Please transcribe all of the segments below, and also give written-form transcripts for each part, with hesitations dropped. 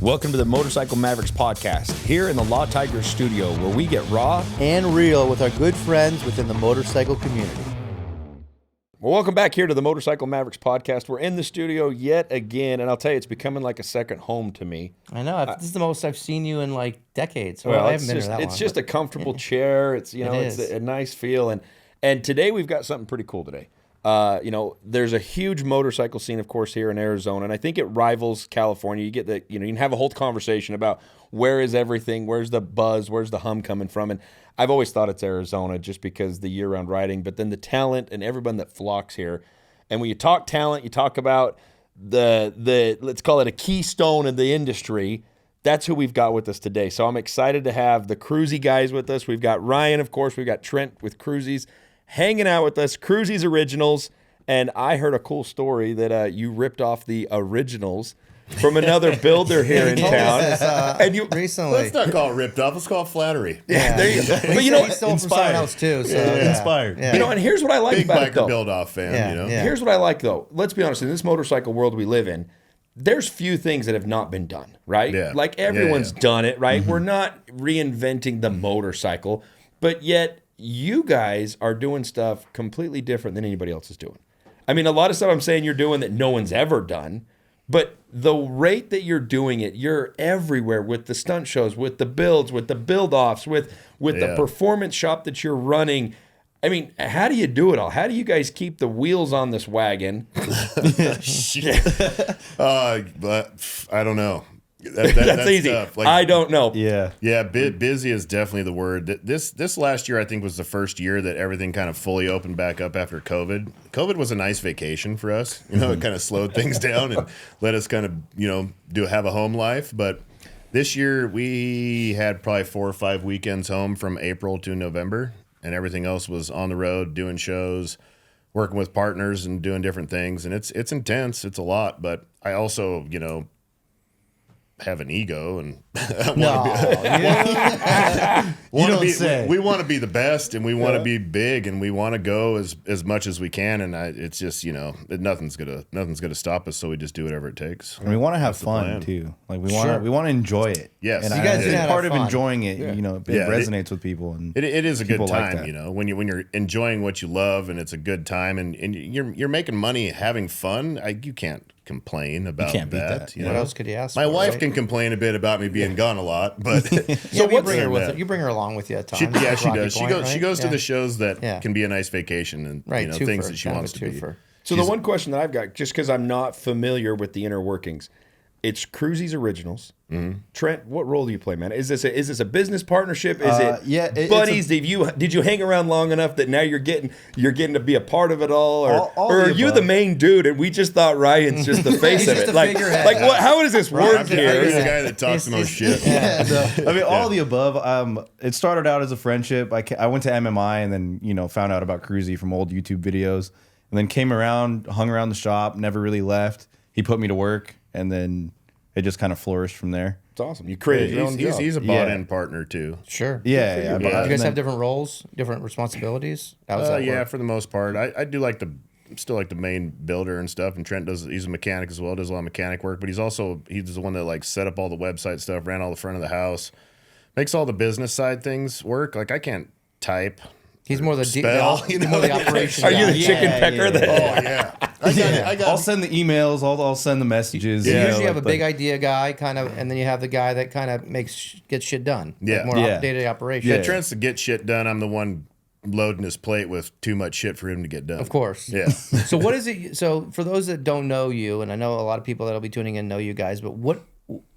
Welcome to the Motorcycle Mavericks podcast, here in the Law Tiger studio, where we get raw and real with our good friends within the motorcycle community. Well, welcome back here to the Motorcycle Mavericks podcast. We're in the studio yet again, and I'll tell you, it's becoming like a second home to me. I know. This is the most I've seen you in like decades. Well, I haven't been here that long. It's just a comfortable chair. It's it's a nice feel, and today we've got something pretty cool today. There's a huge motorcycle scene, of course, here in Arizona, and I think it rivals California. You get you can have a whole conversation about where is everything, where's the buzz, where's the hum coming from, and I've always thought it's Arizona just because the year-round riding, but then the talent and everyone that flocks here. And when you talk talent, you talk about the let's call it a keystone of the industry. That's who we've got with us today. So I'm excited to have the Kruesi guys with us. We've got Ryan, of course. We've got Trent with Kruesi's hanging out with us, Kruesi Originals. And I heard a cool story that you ripped off the originals from another builder here in town. And you recently. Let's not call it ripped off. Let's call it flattery. Yeah, there you go. But he stole from someone else too. So inspired. Yeah. And here's what I like Big about biker it, though. build-off fan. Yeah. Here's what I like, though. Let's be honest. In this motorcycle world we live in, there's few things that have not been done, right? Yeah. Like everyone's done it, right? We're not reinventing the motorcycle, but yet you guys are doing stuff completely different than anybody else is doing. I mean, a lot of stuff I'm saying you're doing that no one's ever done, but the rate that you're doing it, you're everywhere with the stunt shows, with the builds, with the build-offs, with the performance shop that you're running. I mean, how do you do it all? How do you guys keep the wheels on this wagon? But I don't know. That's easy. Tough. I don't know. Yeah. Busy is definitely the word. This last year, I think, was the first year that everything kind of fully opened back up after COVID. COVID was a nice vacation for us. It kind of slowed things down and let us kind of have a home life. But this year we had probably 4 or 5 weekends home from April to November, and everything else was on the road doing shows, working with partners, and doing different things. And it's intense. It's a lot. But I also have an ego and we want to be the best, and we want to be big, and we want to go as much as we can, and it's just nothing's gonna stop us, so we just do whatever it takes. And we want to have fun too. Like we want to enjoy it. Yes, and you guys do part of fun. enjoying it. It resonates with people, and it is a good time. Like when you're enjoying what you love, and it's a good time, and you're making money having fun. You can't complain about that. What else could you ask? My wife can complain a bit about me being gone a lot, but so you bring her with you. You bring her along with you at times. She does. She goes to the shows that can be a nice vacation, and things that she wants to be. So the one question that I've got, just because I'm not familiar with the inner workings, it's Kruesi's Originals. Mm-hmm. Trent, what role do you play, man? Is this a business partnership? Is it buddies? Did you hang around long enough that now you're getting to be a part of it all, or are you the main dude and we just thought Ryan's just the face of it? Like what? How does this work here? He's the guy that talks the most shit. I mean, all the above. It started out as a friendship. I went to MMI and then found out about Kruesi from old YouTube videos, and then came around, hung around the shop, never really left. He put me to work, and then it just kind of flourished from there. It's awesome. You created your own job. He's a bought-in partner too. Sure. Yeah. Do you guys have different roles, different responsibilities? How does that work? For the most part. I do still like the main builder and stuff, and Trent he's a mechanic as well, does a lot of mechanic work, but he's the one that set up all the website stuff, ran all the front of the house, makes all the business side things work. Like I can't type. He's more the spell, more the operation. Are you the chicken pecker? I'll send the emails. I'll send the messages. You usually have a big idea guy, and then you have the guy that kind of gets shit done. Yeah, more day-to-day operation. Yeah, Trent's to get shit done. I'm the one loading his plate with too much shit for him to get done. Of course. Yeah. So what is it? So for those that don't know you, and I know a lot of people that'll be tuning in know you guys, but what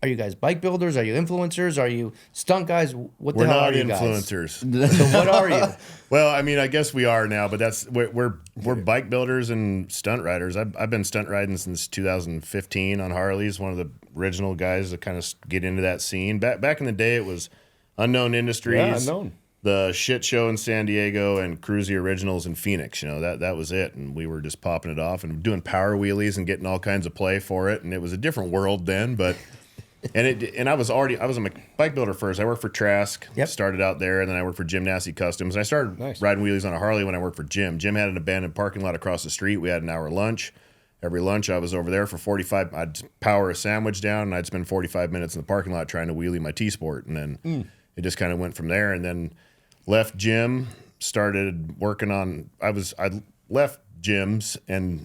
are you guys? Bike builders? Are you influencers? Are you stunt guys? What the hell are you guys? We're not influencers. So what are you? Well, I mean, I guess we are now, but we're bike builders and stunt riders. I've been stunt riding since 2015 on Harleys. One of the original guys to kind of get into that scene. Back in the day, it was Unknown Industries. Yeah, Unknown. The shit show in San Diego and Kruesi Originals in Phoenix. That was it, and we were just popping it off and doing power wheelies and getting all kinds of play for it. And it was a different world then, but. And I was a bike builder first. I worked for Trask, started out there, and then I worked for Jim Nasty Customs. And I started riding wheelies on a Harley when I worked for Jim. Jim had an abandoned parking lot across the street. We had an hour lunch. every lunch I was over there for 45. I'd power a sandwich down, and I'd spend 45 minutes in the parking lot trying to wheelie my T-Sport, and then it just kind of went from there. And then left gym, started working on. I left gyms, and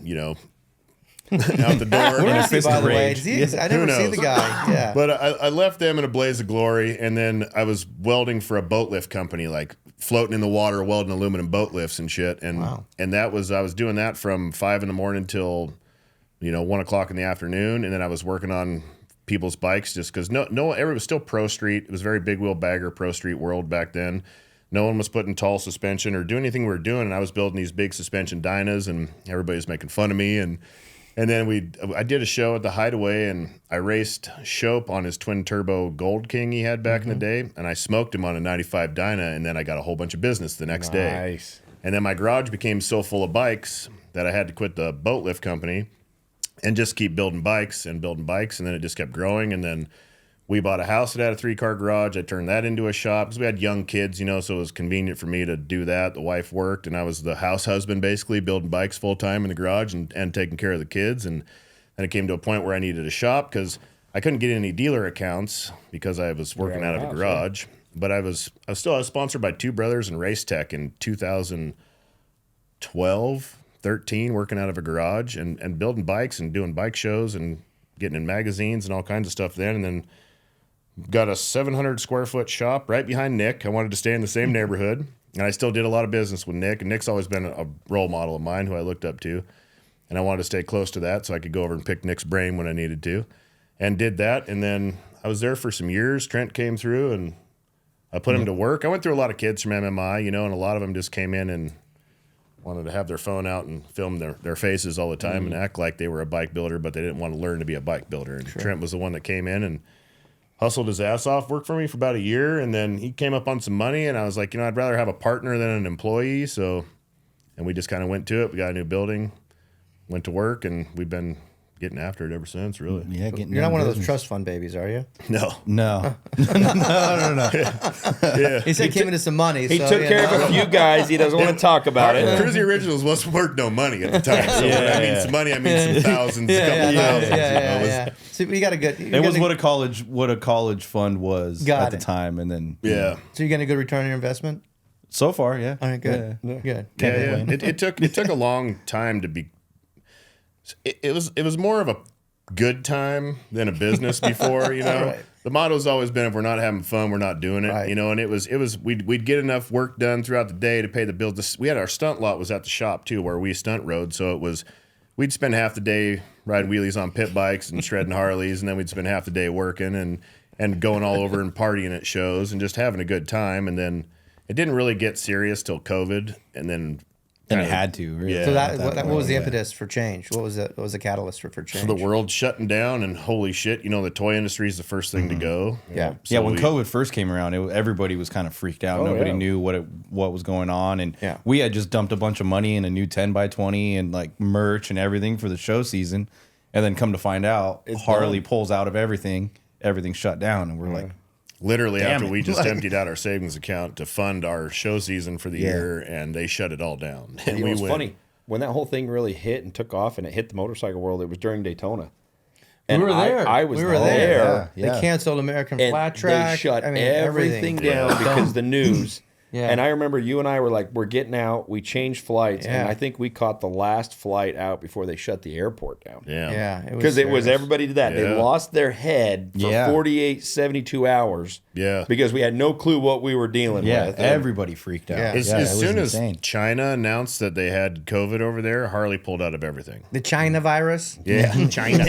out the door. Where is he, by the way? Yeah. I never see the guy. Yeah. But I left them in a blaze of glory, and then I was welding for a boat lift company, like floating in the water, welding aluminum boat lifts and shit. And I was doing that from 5 a.m. till 1 o'clock in the afternoon, and then I was working on people's bikes just because everyone was still pro street. It was very big wheel bagger pro street world back then. No one was putting tall suspension or doing anything we were doing, and I was building these big suspension dynas, and everybody was making fun of me. And then I did a show at the Hideaway, and I raced Shope on his twin turbo Gold King he had back in the day, and I smoked him on a 95 Dyna, and then I got a whole bunch of business the next day. Nice. And then my garage became so full of bikes that I had to quit the boat lift company and just keep building bikes, and then it just kept growing. And then we bought a house that had a 3-car garage. I turned that into a shop because we had young kids, so it was convenient for me to do that. The wife worked, and I was the house husband, basically, building bikes full-time in the garage and taking care of the kids. And then it came to a point where I needed a shop because I couldn't get any dealer accounts because I was working out of a garage. Sure. But I was sponsored by Two Brothers and Race Tech in 2012, 13, working out of a garage and building bikes and doing bike shows and getting in magazines and all kinds of stuff then. And then got a 700 square foot shop right behind Nick. I wanted to stay in the same neighborhood, and I still did a lot of business with Nick. And Nick's always been a role model of mine who I looked up to, and I wanted to stay close to that so I could go over and pick Nick's brain when I needed to, and did that. And then I was there for some years. Trent came through, and I put him to work. I went through a lot of kids from MMI, and a lot of them just came in and wanted to have their phone out and film their faces all the time and act like they were a bike builder, but they didn't want to learn to be a bike builder. And Trent was the one that came in and hustled his ass off, worked for me for about a year, and then he came up on some money, and I was like, I'd rather have a partner than an employee. And we just kind of went to it. We got a new building, went to work, and we've been getting after it ever since, really. Yeah, you're not one of those trust fund babies, are you? No. No. Yeah. He said he came into some money. He took care of a few guys. He doesn't want to talk about it. Kruesi Originals wasn't worth no money at the time. So when I mean some money, I mean some thousands, a couple thousands. Yeah. So we got a good. It was what a college fund was at the time, and then So you're getting a good return on your investment. So far, yeah. All right, good. Good. Yeah. It took a long time to be. It was more of a good time than a business before, Right. The motto's always been, if we're not having fun, we're not doing it, right. And it was we'd get enough work done throughout the day to pay the bills. We had our stunt lot was at the shop too, where we stunt rode, so we'd spend half the day riding wheelies on pit bikes and shredding Harleys, and then we'd spend half the day working and going all over and partying at shows and just having a good time. And then it didn't really get serious till COVID, and then it had to. Really. Yeah. So what was the impetus for change? What was the catalyst for change? For the world shutting down, and holy shit, the toy industry is the first thing to go. Yeah. So when COVID first came around, everybody was kind of freaked out. Nobody knew what was going on, and we had just dumped a bunch of money in a new 10x20 and like merch and everything for the show season, and then come to find out, Harley pulls out of everything shut down, and we're like. Literally after we just emptied out our savings account to fund our show season for the year, and they shut it all down. And it was funny. When that whole thing really hit and took off and it hit the motorcycle world, it was during Daytona. And we were there. We were there. Yeah. They canceled American Flat Track. They shut everything down because the news. Yeah. And I remember you and I were like, we're getting out. We changed flights. And I think we caught the last flight out before they shut the airport down. Yeah. Because it was everybody did that. Yeah. They lost their head for 48, 72 hours. Yeah. Because we had no clue what we were dealing with. Everybody freaked out. As soon as China announced that they had COVID over there, Harley pulled out of everything. The China virus? Yeah, China.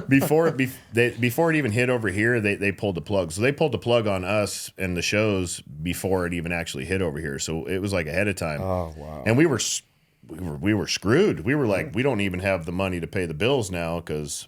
Before it even hit over here, they pulled the plug. So they pulled the plug on us and the shows before it even actually hit over here. So it was like ahead of time. Oh, wow. And we were screwed. We were like, we don't even have the money to pay the bills now because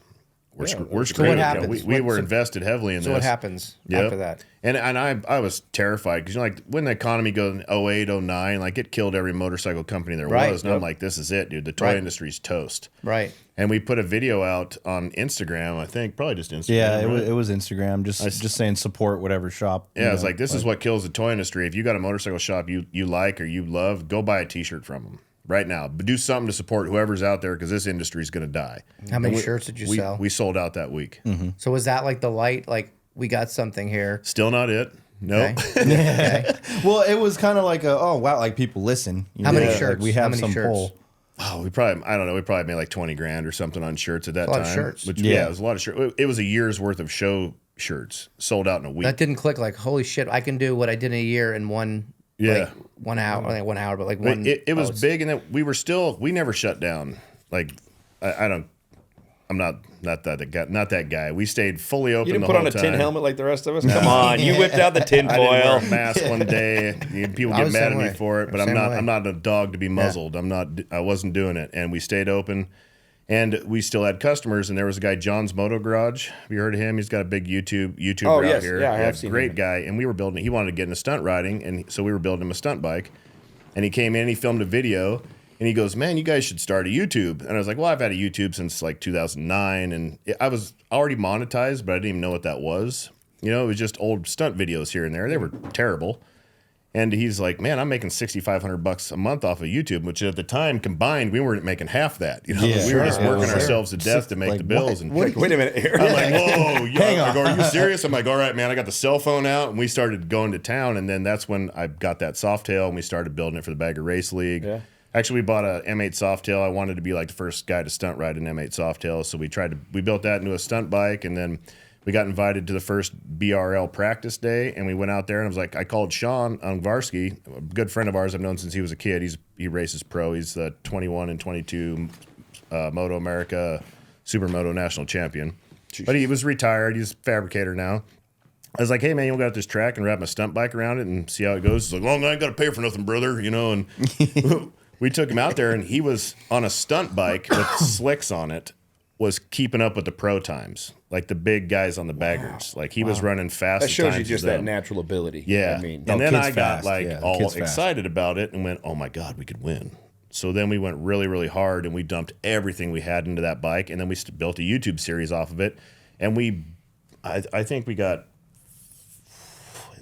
we're screwed. So what happens? We were invested heavily in this. So what happens after that? And I was terrified because like when the economy goes in 08, 09, like it killed every motorcycle company there was. And I'm like, this is it, dude. The toy industry's toast. Right. And we put a video out on Instagram, I think, probably just Instagram. Yeah, it was Instagram, just saying support whatever shop. Yeah, it's like, this is what kills the toy industry. If you got a motorcycle shop you like or you love, go buy a T-shirt from them. right now. But do something to support whoever's out there because this industry is going to die. How many shirts did you sell? We sold out that week. So was that like the light, like we got something here? Still not it. No. Okay. Well, it was kind of like oh wow, like people listen. How many Like, shirts? we have How many some shirts? pull. Oh, we probably made like 20 grand or something on shirts at that a lot time. of shirts. Which, Yeah. it was a lot of shirts. It was a year's worth of show shirts sold out in a week. That didn't click. Like, holy shit, I can do what I did in a year in one. Yeah. Like 1 hour. Like 1 hour, but like But one. it was big, and then we never shut down. Like I'm not that guy. We stayed fully open. You didn't the put whole on a tin time. helmet like the rest of us? Come on. You whipped out the tin I didn't wear foil. a mask one day. People I get was mad the at same me way. for it, but Same way. I'm not a dog to be muzzled. I wasn't doing it, and we stayed open. And we still had customers, and there was a guy, John's Moto Garage. Have you heard of him? He's got a big YouTuber Oh, out yes. here. Yeah, I have seen great him. guy. And we were building. He wanted to get into stunt riding, and so we were building him a stunt bike. And he came in, he filmed a video, and he goes, "Man, you guys should start a YouTube." And I was like, "Well, I've had a YouTube since like 2009, and I was already monetized, but I didn't even know what that was. You know, it was just old stunt videos here and there. They were terrible." And he's like, "Man, I'm making $6,500 a month off of YouTube," which at the time combined, we weren't making half that. You know, Yeah, we were just sure. working Yeah. ourselves to death to make Like, the bills. And Wait a minute here. I'm like, "Whoa, yeah." I'm like, "Are you serious?" I'm like, "All right, man." I got the cell phone out, and we started going to town. And then that's when I got that Softail, and we started building it for the Bagger Race League. Yeah. Actually, we bought a M8 Softail. I wanted to be like the first guy to stunt ride an M8 Softail, so we built that into a stunt bike, and then we got invited to the first BRL practice day, and we went out there, and I called Sean Ungvarsky, a good friend of ours I've known since he was a kid. He races pro. He's the 21 and 22 Moto America Supermoto national champion. Jeez. But he was retired. He's a fabricator now. I was like, "Hey, man, you want to go out this track and wrap my stunt bike around it and see how it goes?" He's like, "Well, I ain't got to pay for nothing, brother," you know, and we took him out there, and he was on a stunt bike with slicks on it, was keeping up with the pro times, like the big guys on the baggers. Like he was running fast. That shows you just that natural ability. Yeah. I mean, and then kid's I got fast. all Kid's fast. excited about it and went, "Oh my God, we could win." So then we went really, really hard, and we dumped everything we had into that bike, and then we built a YouTube series off of it. And I think we got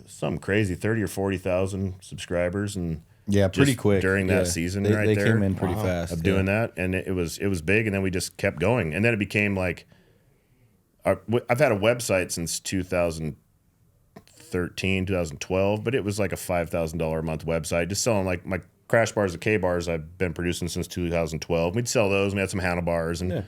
something crazy, 30 or 40,000 subscribers, and Yeah, pretty just quick during that Yeah. season. They They came in pretty fast of doing that, and it was big, and then we just kept going, and then it became like I've had a website since 2013, 2012, but it was like a $5,000 a month website, just selling like my crash bars and K bars I've been producing since 2012. We'd sell those. We had some handlebars and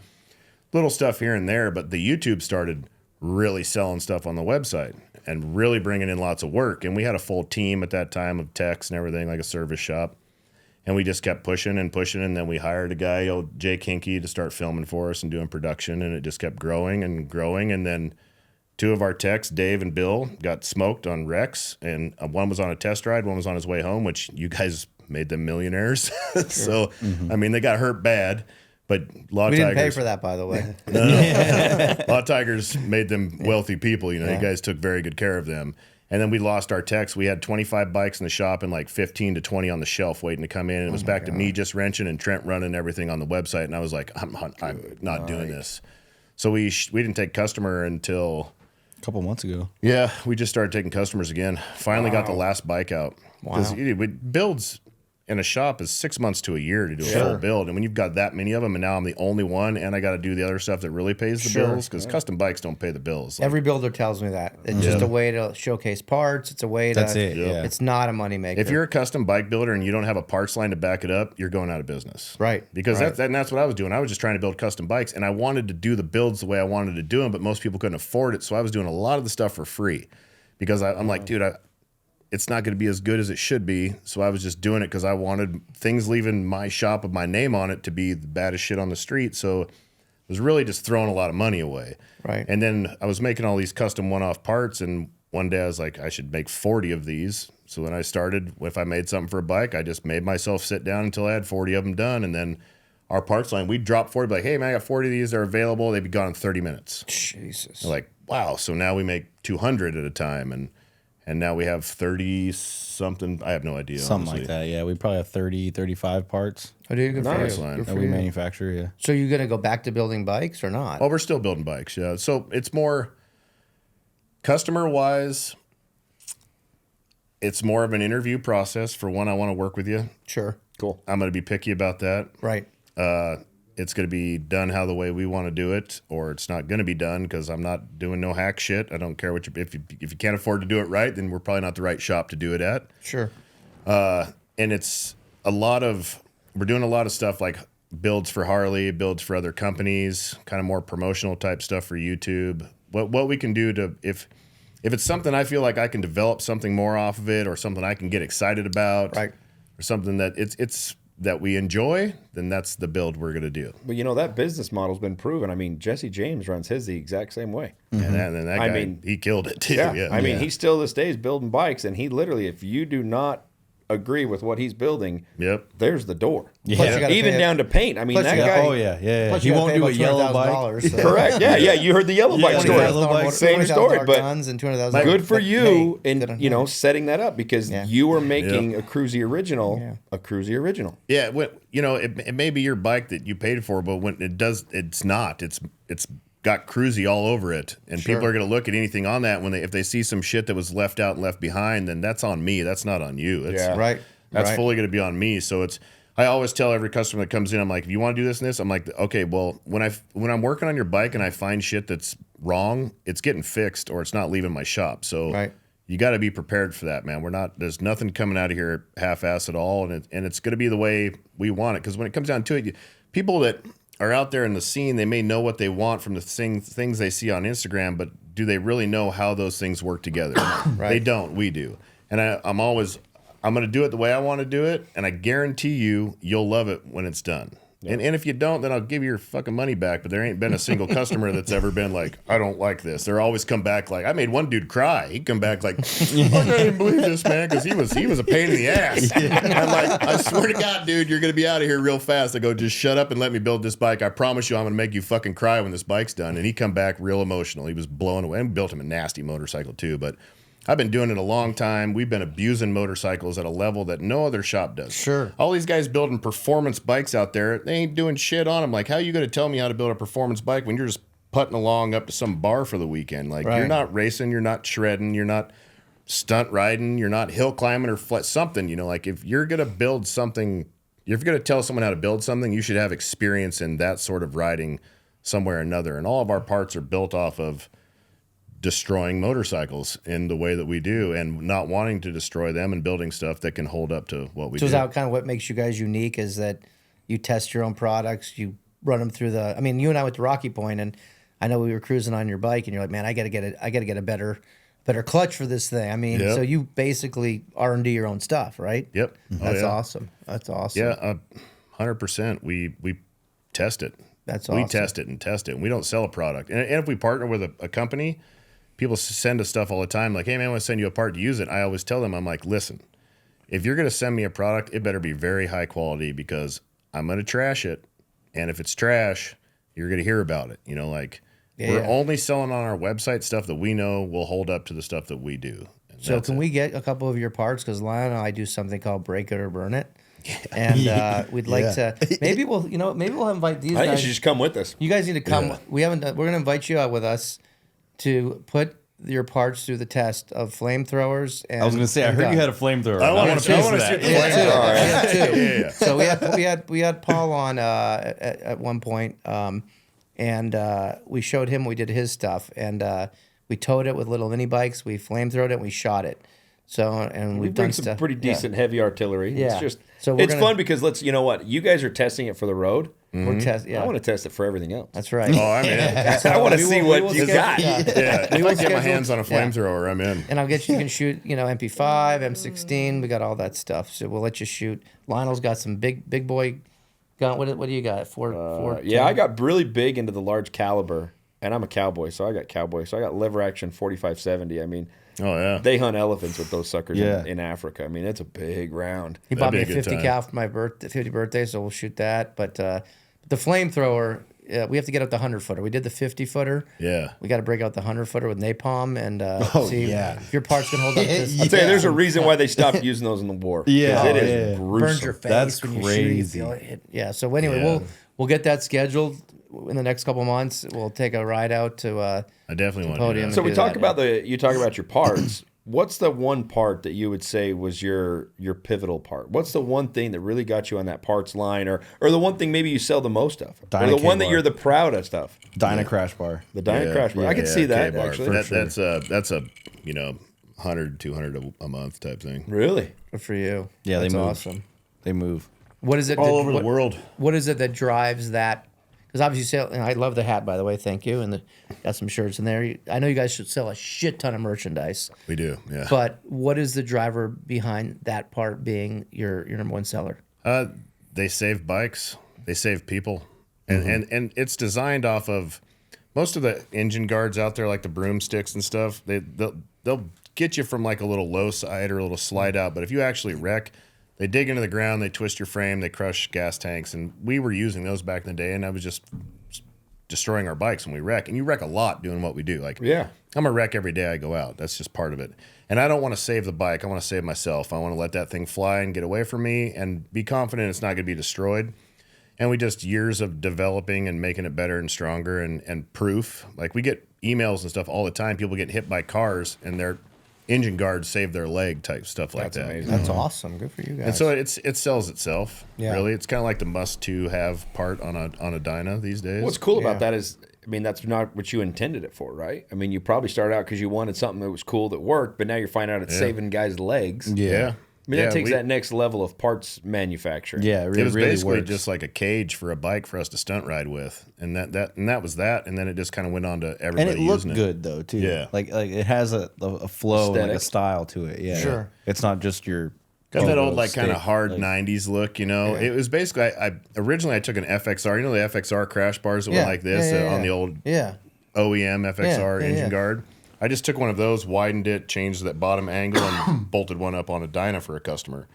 little stuff here and there, but the YouTube started really selling stuff on the website and really bringing in lots of work. And we had a full team at that time of techs and everything, like a service shop. And we just kept pushing and pushing, and then we hired a guy, Jay Kinky, to start filming for us and doing production, and it just kept growing and growing. And then two of our techs, Dave and Bill, got smoked on Rex, and one was on a test ride, one was on his way home, which you guys made them millionaires. So, I mean, they got hurt bad, but Law We didn't Tigers. pay for that, by the way. Law Tigers made them wealthy people. You know, you guys took very good care of them. And then we lost our techs. We had 25 bikes in the shop and like 15 to 20 on the shelf waiting to come in. And it was back to me just wrenching and Trent running everything on the website. And I was like, I'm not doing this. So we didn't take customer until a couple months ago. Yeah, we just started taking customers again. Finally got the last bike out. Because builds in a shop is 6 months to a year to do a full build. And when you've got that many of them, and now I'm the only one, and I got to do the other stuff that really pays the bills, because custom bikes don't pay the bills. Like, Every builder tells me that. It's just a way to showcase parts. It's a way to. That's it, yeah. It's not a moneymaker. if you're a custom bike builder and you don't have a parts line to back it up, you're going out of business. Right. Because Right. that's what I was doing. I was just trying to build custom bikes, and I wanted to do the builds the way I wanted to do them, but most people couldn't afford it. So I was doing a lot of the stuff for free because I'm like, dude, it's not going to be as good as it should be. So I was just doing it because I wanted things leaving my shop with my name on it to be the baddest shit on the street. So it was really just throwing a lot of money away. Right. And then I was making all these custom one-off parts, and one day I was like, I should make 40 of these. So then I started, if I made something for a bike, I just made myself sit down until I had 40 of them done. And then our parts line, we'd drop 40, be like, hey, man, I got 40 of these. They're available. They'd be gone in 30 minutes. Jesus. They're like, wow. So now we make 200 at a time. And now we have 30 something. I have no idea. Something honestly. like that, yeah. We probably have 30, 35 parts Oh, dude, good for Nice you. line. Good that for we you. manufacture, yeah. So you're gonna go back to building bikes or not? Oh, we're still building bikes, yeah. So it's more customer-wise, it's more of an interview process for when I want to work with you. Sure. Cool. I'm going to be picky about that. Right. It's going to be done how the way we want to do it, or it's not going to be done because I'm not doing no hack shit. I don't care what if you can't afford to do it right, then we're probably not the right shop to do it at. Sure. And it's we're doing a lot of stuff like builds for Harley, builds for other companies, kind of more promotional type stuff for YouTube. What we can do to, if it's something I feel like I can develop something more off of it, or something I can get excited about, Right. or something that it's that we enjoy, then that's the build we're going to do. But you know, that business model's been proven. I mean, Jesse James runs his the exact same way. And that guy, he killed it too. Yeah. I mean, he still this day is building bikes, and he literally, if you do not agree with what he's building, there's the door. Yeah. Even down to paint. I mean, that guy. Oh yeah. Plus He you gotta won't pay do a about yellow $200,000, bike. so- Correct. Yeah. You heard the yellow bike story. Yellow bike. Same story, but guns and $200,000. good for you Hey, in setting that up, because you are making a Kruesi original, a Kruesi original. Yeah, it may be your bike that you paid for, but when it does, it's not. It's got Kruesi all over it, and people are going to look at anything on that if they see some shit that was left out and left behind, then that's on me. That's not on you. Right. That's fully going to be on me. So I always tell every customer that comes in, I'm like, if you want to do this and this, I'm like, okay, well, when I'm working on your bike and I find shit that's wrong, it's getting fixed or it's not leaving my shop. So you got to be prepared for that, man. There's nothing coming out of here half-ass at all, and it's going to be the way we want it. Because when it comes down to it, people that are out there in the scene, they may know what they want from the things they see on Instagram, but do they really know how those things work together? They don't. We do. And I'm going to do it the way I want to do it, and I guarantee you'll love it when it's done. And if you don't, then I'll give you your fucking money back. But there ain't been a single customer that's ever been like, I don't like this. They're always come back like, I made one dude cry. He'd come back like, I can't even believe this, man, because he was a pain in the ass. I'm like, I swear to God, dude, you're going to be out of here real fast. I go, just shut up and let me build this bike. I promise you I'm going to make you fucking cry when this bike's done. And he come back real emotional. He was blown away. And built him a nasty motorcycle too, but I've been doing it a long time. We've been abusing motorcycles at a level that no other shop does. Sure. All these guys building performance bikes out there, they ain't doing shit on them. Like, how are you going to tell me how to build a performance bike when you're just putting along up to some bar for the weekend? Like, you're not racing, you're not shredding, you're not stunt riding, you're not hill climbing or something. Like, if you're going to build something, if you're going to tell someone how to build something, you should have experience in that sort of riding somewhere or another. And all of our parts are built off of destroying motorcycles in the way that we do, and not wanting to destroy them, and building stuff that can hold up to what we do. So is that kind of what makes you guys unique, is that you test your own products, you run them through I mean, you and I went to Rocky Point, and I know we were cruising on your bike, and you're like, man, I got to get a better clutch for this thing. I mean, so you basically R&D your own stuff, right? Yep. That's awesome. That's awesome. Yeah, 100%. We test it. That's awesome. We test it and test it. And we don't sell a product. And if we partner with a company, people send us stuff all the time like, hey, man, I want to send you a part to use it. I always tell them, I'm like, listen, if you're going to send me a product, it better be very high quality, because I'm going to trash it. And if it's trash, you're going to hear about it. We're only selling on our website stuff that we know will hold up to the stuff that we do. And So can we get a couple of your parts? Because Lionel and I do something called Break It or Burn It. And we'd like to, maybe we'll invite these I think guys. you should just come with us. You guys need to come. We're going to invite you out with us to put your parts through the test of flamethrowers. And I was going to say, I heard you had a flamethrower. I want to see that. the flamethrower. So we had Paul on at one point, and we showed him. We did his stuff, and we towed it with little mini bikes. We flamethrowed it. And we shot it. So and we've done some stuff. pretty decent heavy artillery. Yeah. It's just So it's fun because you know what? You guys are testing it for the road. We're I want to test it for everything else. That's right. Oh, I'm in. I want to see what you got. Yeah, if I get my hands on a flamethrower, I'm in. And I'll get you can shoot, MP5, M16. We got all that stuff. So we'll let you shoot. Lionel's got some big boy gun. What do you got? Four. Yeah, I got really big into the large caliber, and I'm a cowboy, so I got cowboy. So I got lever action 4570. I mean, oh yeah, they hunt elephants with those suckers in Africa. I mean, it's a big round. He bought me a 50 cal for my 50 birthday, so we'll shoot that. But the flamethrower, we have to get out the 100-footer. We did the 50-footer. Yeah. We got to break out the 100-footer with napalm and see if your parts can hold up this. I'll tell you, there's a reason why they stopped using those in the war. Yeah. It is gruesome. Burns your face. That's when crazy. You shoot, you feel it. Yeah. So anyway, we'll get that scheduled in the next couple of months. We'll take a ride out to I definitely want to do Podium. that. So we do talk that, about you talk about your parts, What's the one part that you would say was your pivotal part? What's the one thing that really got you on that parts line, or the one thing maybe you sell the most of, or the one that you're the proudest of? Dyna Crash Bar. The Dyna Crash Bar. I can see that actually. That's a 100, 200 a month type thing. Really? Good for you. Yeah, That's they move. awesome. They move What is it all over the world. What is it that drives that? Because obviously, and I love the hat, by the way. Thank you, and got some shirts in there. I know you guys should sell a shit ton of merchandise. We do, yeah. But what is the driver behind that part being your number one seller? They save bikes. They save people, and it's designed off of most of the engine guards out there, like the broomsticks and stuff. They'll get you from like a little low side or a little slide out, but if you actually wreck, they dig into the ground, they twist your frame, they crush gas tanks, and we were using those back in the day, and I was just destroying our bikes when we wreck. And you wreck a lot doing what we do. Like, yeah, I'm a wreck every day I go out. That's just part of it. And I don't want to save the bike. I want to save myself. I want to let that thing fly and get away from me and be confident it's not going to be destroyed. And we just years of developing and making it better and stronger and proof. Like, we get emails and stuff all the time. People get hit by cars and their engine guards save their leg type stuff like that. Amazing. That's awesome. Good for you guys. And so it sells itself. Yeah. Really, it's kind of like the must-to-have part on a Dyna these days. What's cool about that is, I mean, that's not what you intended it for, right? I mean, you probably started out because you wanted something that was cool that worked, but now you're finding out it's saving guys' legs. Yeah. I mean, that takes that next level of parts manufacturing. Yeah, It was really basically works. just like a cage for a bike for us to stunt ride with, and that was that, and then it just kind of went on to everybody. And it looked using good though too. Yeah. like it has a flow, and like a Aesthetic. style to it. Yeah, Sure. It's not just your Got that old logo like kind of stick, hard like- '90s look, you know. It was basically I originally took an FXR, you know, the FXR crash bars that went like this on the old OEM FXR engine guard. I just took one of those, widened it, changed that bottom angle, and bolted one up on a Dyna for a customer.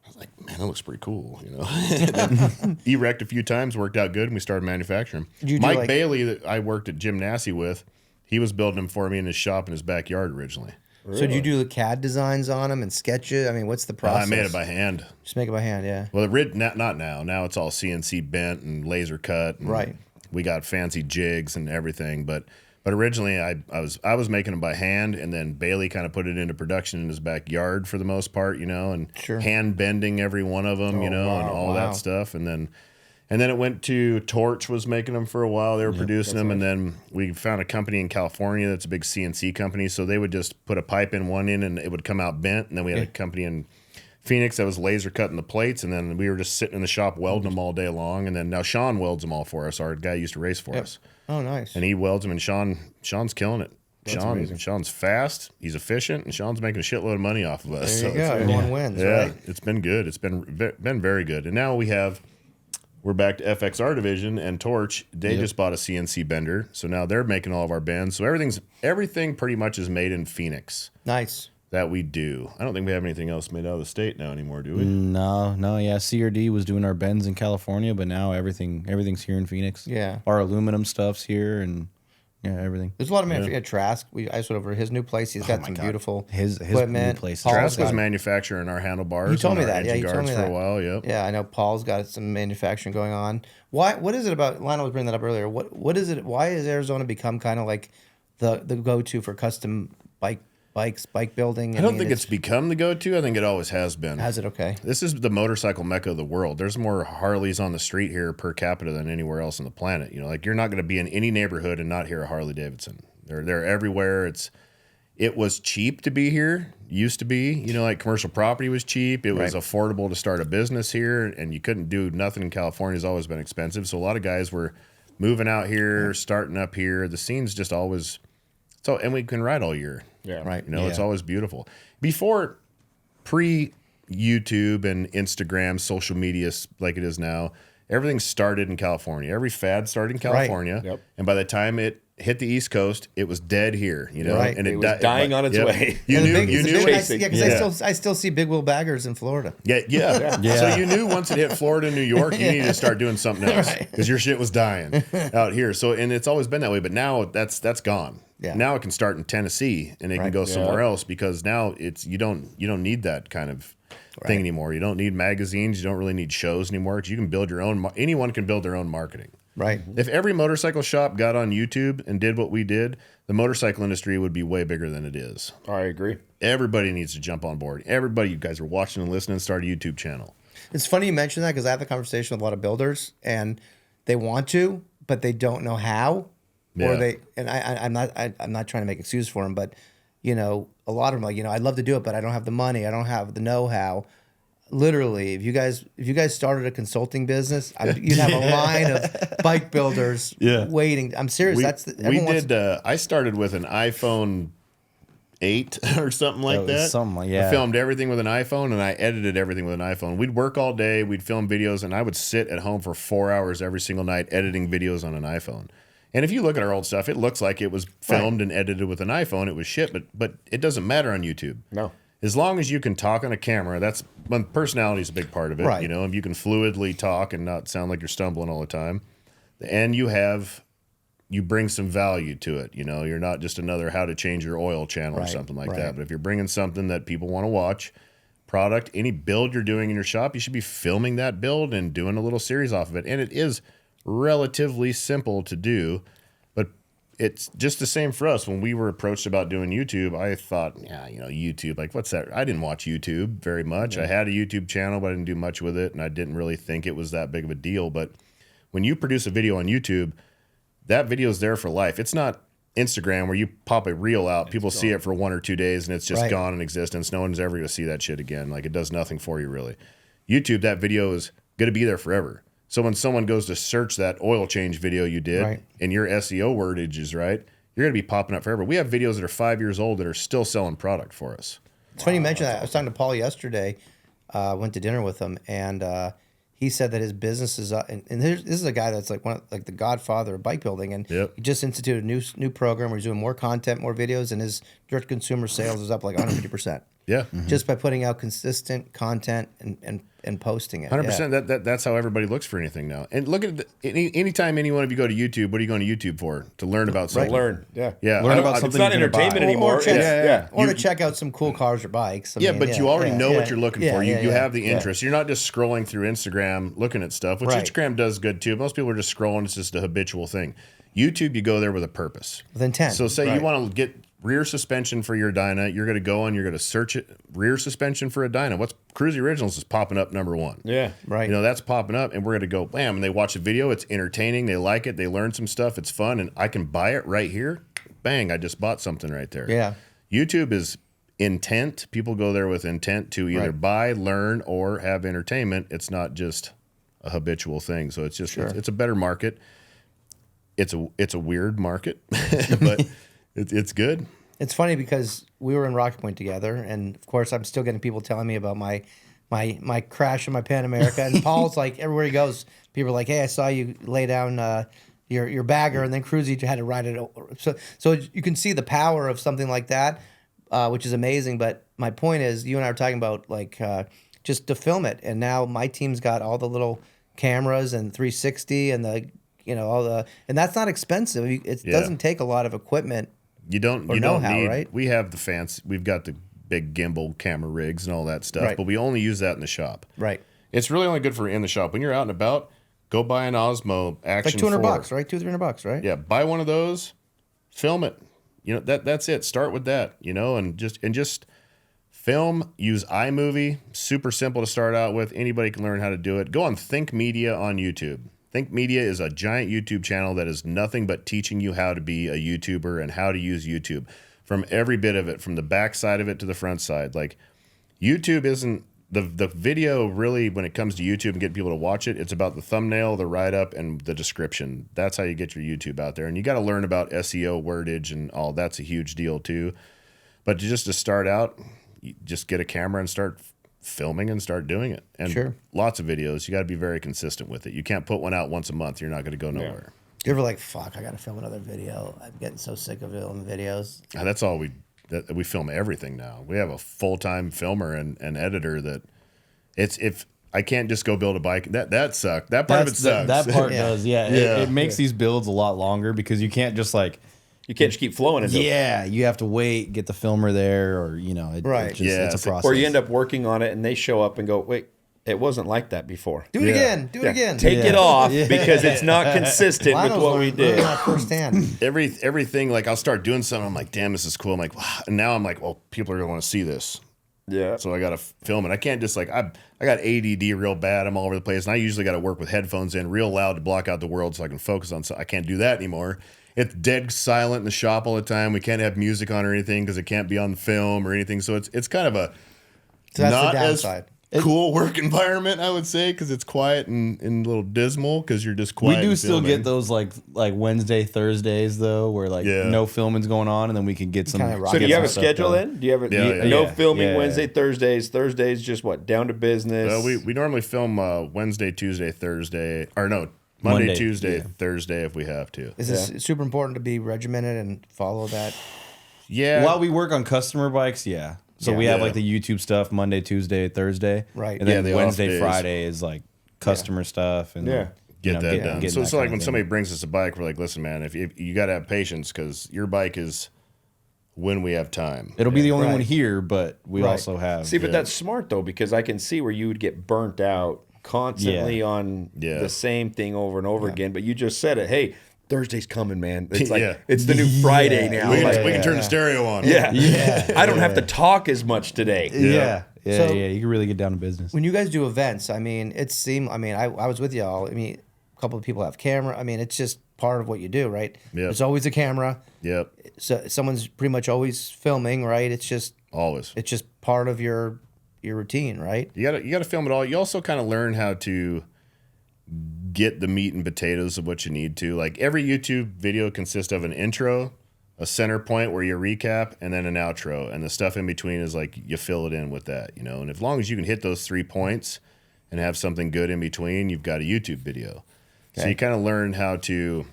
I was like, man, that looks pretty cool, you know. E-wrecked a few times, worked out good, and we started manufacturing. Mike Bailey, that I worked at Jim Nassy with, he was building them for me in his shop in his backyard originally. Really? So do you do the CAD designs on them and sketch it? I mean, what's the process? I made it by hand. Just make it by hand, yeah. Well, not now. Now it's all CNC bent and laser cut. And right. We got fancy jigs and everything, but originally I was making them by hand, and then Bailey kind of put it into production in his backyard for the most part, you know, and hand bending every one of them, you know, and all that stuff, and then it went to Torch was making them for a while. They were producing them, and then we found a company in California that's a big CNC company, so they would just put a pipe in one end and it would come out bent, and then we had a company in Phoenix that was laser cutting the plates, and then we were just sitting in the shop welding them all day long, and then now Sean welds them all for us. Our guy used to race for us. Oh, nice. And he welds them, and Sean's killing it. Sean's fast, he's efficient, and Sean's making a shitload of money off of us. There you go. Everyone wins, right? It's been good. It's been very good. And now we're back to FXR division and Torch. They just bought a CNC bender, so now they're making all of our bends. So everything pretty much is made in Phoenix. Nice. That we do. I don't think we have anything else made out of the state now anymore, do we? No. Yeah, CRD was doing our bends in California, but now everything's here in Phoenix. Yeah. Our aluminum stuff's here, and everything. There's a lot of manufacturing. Trask, I went over to his new place. He's got some beautiful his equipment. new place. Trask was manufacturing our handlebars. You told me and our that. Yeah, engine you told guards me for that. a while. Yep. Yeah, I know Paul's got some manufacturing going on. What is it about? Lionel was bringing that up earlier. What is it? Why has Arizona become kind of like the go-to for custom bike building? I don't think it's become the go-to. I think it always has been. Has it? Okay. This is the motorcycle mecca of the world. There's more Harleys on the street here per capita than anywhere else on the planet. You know, like you're not going to be in any neighborhood and not hear a Harley-Davidson. They're everywhere. It was cheap to be here. Used to be, you know, like commercial property was cheap. It was affordable to start a business here, and you couldn't do nothing in California. Has always been expensive. So a lot of guys were moving out here, starting up here. The scene's just always and we can ride all year. Yeah. Right. You know, it's always beautiful. Before pre-YouTube and Instagram, social media like it is now, everything started in California. Every fad started in California. Right. Yep. And by the time it hit the East Coast, it was dead here, you know? Right. And it was dying on its way. You And knew. because I still see big wheel baggers in Florida. Yeah. So you knew once it hit Florida and New York, you needed to start doing something else because your shit was dying out here. So, and it's always been that way, but now that's gone. Yeah. Now it can start in Tennessee and it can go somewhere else because now you don't need that kind of thing anymore. You don't need magazines. You don't really need shows anymore. You can build your own. Anyone can build their own marketing. Right. If every motorcycle shop got on YouTube and did what we did, the motorcycle industry would be way bigger than it is. I agree. Everybody needs to jump on board. Everybody, you guys are watching and listening, start a YouTube channel. It's funny you mention that because I have the conversation with a lot of builders and they want to, but they don't know how. Yeah. Or I'm not trying to make excuses for them, but you know, a lot of them are like, you know, I'd love to do it, but I don't have the money. I don't have the know-how. Literally, if you guys started a consulting business, you'd have a line of bike builders waiting. I'm serious. I started with an iPhone 8 or something like that. I filmed everything with an iPhone and I edited everything with an iPhone. We'd work all day. We'd film videos and I would sit at home for 4 hours every single night editing videos on an iPhone. And if you look at our old stuff, it looks like it was filmed and edited with an iPhone. It was shit, but it doesn't matter on YouTube. No. As long as you can talk on a camera, that's when personality is a big part of it. Right. You know, if you can fluidly talk and not sound like you're stumbling all the time, and you bring some value to it. You know, you're not just another how to change your oil channel or something like that. But if you're bringing something that people want to watch, product, any build you're doing in your shop, you should be filming that build and doing a little series off of it. And it is relatively simple to do. It's just the same for us. When we were approached about doing YouTube, I thought, yeah, you know, YouTube, like, what's that? I didn't watch YouTube very much. I had a YouTube channel, but I didn't do much with it, and I didn't really think it was that big of a deal. But when you produce a video on YouTube, that video is there for life. It's not Instagram where you pop a reel out, people see it for 1 or 2 days, and it's just gone in existence. No one's ever going to see that shit again. Like, it does nothing for you, really. YouTube, that video is going to be there forever. So when someone goes to search that oil change video you did and your SEO wordage is right, you're going to be popping up forever. We have videos that are 5 years old that are still selling product for us. It's funny you mention that. I was talking to Paul yesterday. Went to dinner with him, and he said that his business is up. And this is a guy that's like the godfather of bike building, and he just instituted a new program where he's doing more content, more videos, and his direct consumer sales is up like 150%. Yeah, just by putting out consistent content and posting it. 100%. That's how everybody looks for anything now. And look at anytime any one of you go to YouTube, what are you going to YouTube for? To learn about something. Learn Learn about something. It's not entertainment anymore. Or to check out some cool cars or bikes. But you already know what you're looking for. You have the interest. You're not just scrolling through Instagram looking at stuff, which Instagram does good too. Most people are just scrolling. It's just a habitual thing. YouTube, you go there with a purpose. With intent. So say you want to get rear suspension for your Dyna, you're going to go and you're going to search it. Rear suspension for a Dyna. What's Kruesi Originals is popping up #1. Yeah, right. You know, that's popping up, and we're going to go bam, and they watch the video. It's entertaining. They like it. They learn some stuff. It's fun, and I can buy it right here. Bang! I just bought something right there. Yeah. YouTube is intent. People go there with intent to either buy, learn, or have entertainment. It's not just a habitual thing. So it's just it's a better market. It's a weird market, but it's good. It's funny because we were in Rocky Point together, and of course, I'm still getting people telling me about my crash in my Pan America. And Paul's like, everywhere he goes, people are like, "Hey, I saw you lay down your bagger, and then Kruesi had to ride it over." So you can see the power of something like that, which is amazing. But my point is, you and I were talking about like just to film it, and now my team's got all the little cameras and 360 and and that's not expensive. It doesn't take a lot of equipment. You don't need, right? We have the fancy, we've got the big gimbal camera rigs and all that stuff, but we only use that in the shop. Right. It's really only good for in the shop. When you're out and about, go buy an Osmo Action. Like $200, right? $200-$300, right? Yeah, buy one of those, film it. You know, that's it. Start with that, and just film, use iMovie, super simple to start out with. Anybody can learn how to do it. Go on Think Media on YouTube. Think Media is a giant YouTube channel that is nothing but teaching you how to be a YouTuber and how to use YouTube from every bit of it, from the back side of it to the front side. Like, YouTube isn't the video really, when it comes to YouTube and getting people to watch it, it's about the thumbnail, the write-up, and the description. That's how you get your YouTube out there. And you got to learn about SEO, wordage, and all. That's a huge deal too. But just to start out, you just get a camera and start filming and start doing it. And lots of videos. You got to be very consistent with it. You can't put one out once a month. You're not going to go nowhere. You're ever like, fuck, I got to film another video. I'm getting so sick of filming videos. And that's all we film everything now. We have a full-time filmer and editor that if I can't just go build a bike. That sucked. That part of it sucks. That part does. Yeah. It makes these builds a lot longer because you can't just like, you can't just keep flowing into it. You have to wait, get the filmer there, or it's a process. Or you end up working on it and they show up and go, wait, It wasn't like that before. Do it again. Do it again. Take it off because it's not consistent with what we did. Firsthand. Everything, like I'll start doing something. I'm like, damn, this is cool. I'm like, wow. And now I'm like, well, people are going to want to see this. Yeah. So I got to film it. I can't just like, I got ADD real bad. I'm all over the place. And I usually got to work with headphones in real loud to block out the world so I can focus on something. I can't do that anymore. It's dead silent in the shop all the time. We can't have music on or anything because it can't be on film or anything. So it's kind of a So that's not the downside. cool work environment, I would say, because it's quiet and a little dismal because you're just quiet. We do and still filming. get those like Wednesday, Thursdays though, where like no filming's going on, and then we can get some. Kinda rock. So do you have a some stuff schedule done. then? Do you have Yeah. no filming Yeah. Wednesday, Thursdays? Thursdays just what? Down to business. We normally film Wednesday, Tuesday, Thursday, or no, Monday, Tuesday, Thursday if we have to. Is this super important to be regimented and follow that? Yeah. While we work on customer bikes, yeah. So we have Yeah. like the YouTube stuff Monday, Tuesday, Thursday, Right. And then Yeah, the off Wednesday, days. Friday is like customer stuff and get that done. getting So that like kind when of somebody thing. brings us a bike, we're like, listen, man, if you got to have patience because your bike is when we have time. It'll be the only Right. one here, but we Right. also have. See, but that's smart though, because I can see where you would get burnt out constantly on the same thing over and over again. But you just said it. Hey, Thursday's coming, man. It's like it's the new Friday now. We can, Like, we can turn the stereo on. I don't have to talk as much today. Yeah. So- You can really get down to business. When you guys do events, I mean, I was with y'all. I mean, a couple of people have camera. I mean, it's just part of what you do, right? Yep. There's always a camera. Yep. So someone's pretty much always filming, right? It's just Always. part of your routine, right? You gotta film it all. You also kind of learn how to get the meat and potatoes of what you need to. Like every YouTube video consists of an intro, a center point where you recap, and then an outro. And the stuff in between is like you fill it in with that, you know. And as long as you can hit those 3 points and have something good in between, you've got a YouTube video. So you kind of learn how to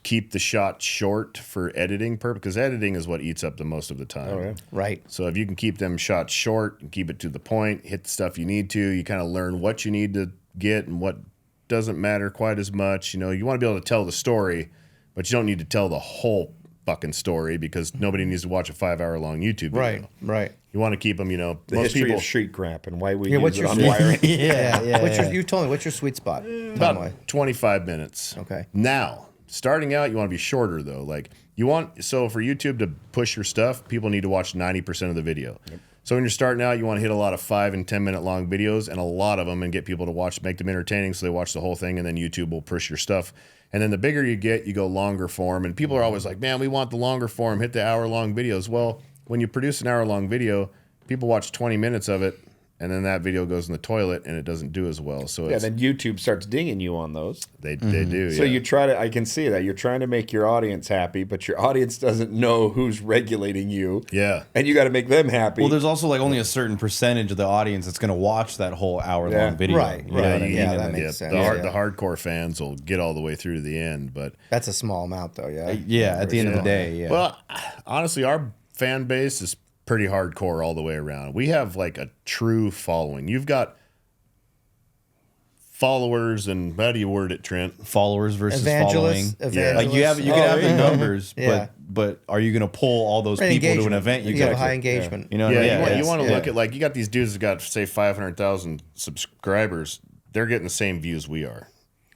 keep the shot short for editing purpose, because editing is what eats up the most of the time. Right. So if you can keep them shots short and keep it to the point, hit the stuff you need to, you kind of learn what you need to get and what doesn't matter quite as much. You know, you want to be able to tell the story, but you don't need to tell the whole fucking story because nobody needs to watch a 5-hour long YouTube video. Right. Right. You want to keep them, you know, The most history people of street crap and why we what's use it your on wiring. You told me what's your sweet spot? about 25 minutes. Okay. Now, starting out, you want to be shorter though. Like so for YouTube to push your stuff, people need to watch 90% of the video. So when you're starting out, you want to hit a lot of 5 and 10 minute long videos and a lot of them and get people to watch, make them entertaining so they watch the whole thing, and then YouTube will push your stuff. And then the bigger you get, you go longer form. And people are always like, man, we want the longer form, hit the hour-long videos. Well, when you produce an hour-long video, people watch 20 minutes of it, and then that video goes in the toilet and it doesn't do as well. So Yeah, then YouTube starts dinging you on those. they do. So you try to, I can see that. You're trying to make your audience happy, but your audience doesn't know who's regulating you. Yeah. And you got to make them happy. Well, there's also like only a certain percentage of the audience that's going to watch that whole hour-long Yeah. video. Right, You know right. what I mean? Yeah, And that then- makes sense. The hardcore fans will get all the way through to the end, but That's a small amount, though. Yeah. Yeah, at the end of the day, yeah. well, honestly, our fan base is pretty hardcore all the way around. We have like a true following. You've got followers, and how do you word it, Trent? Followers versus Evangelists. following. Evangelists. Like you can have the numbers, Yeah. but are you going to pull all those Right, people to an engagement. event? You got a high engagement. You know what I mean? you it's- want to look at, like, you got these dudes that got, say, 500,000 subscribers. They're getting the same views we are.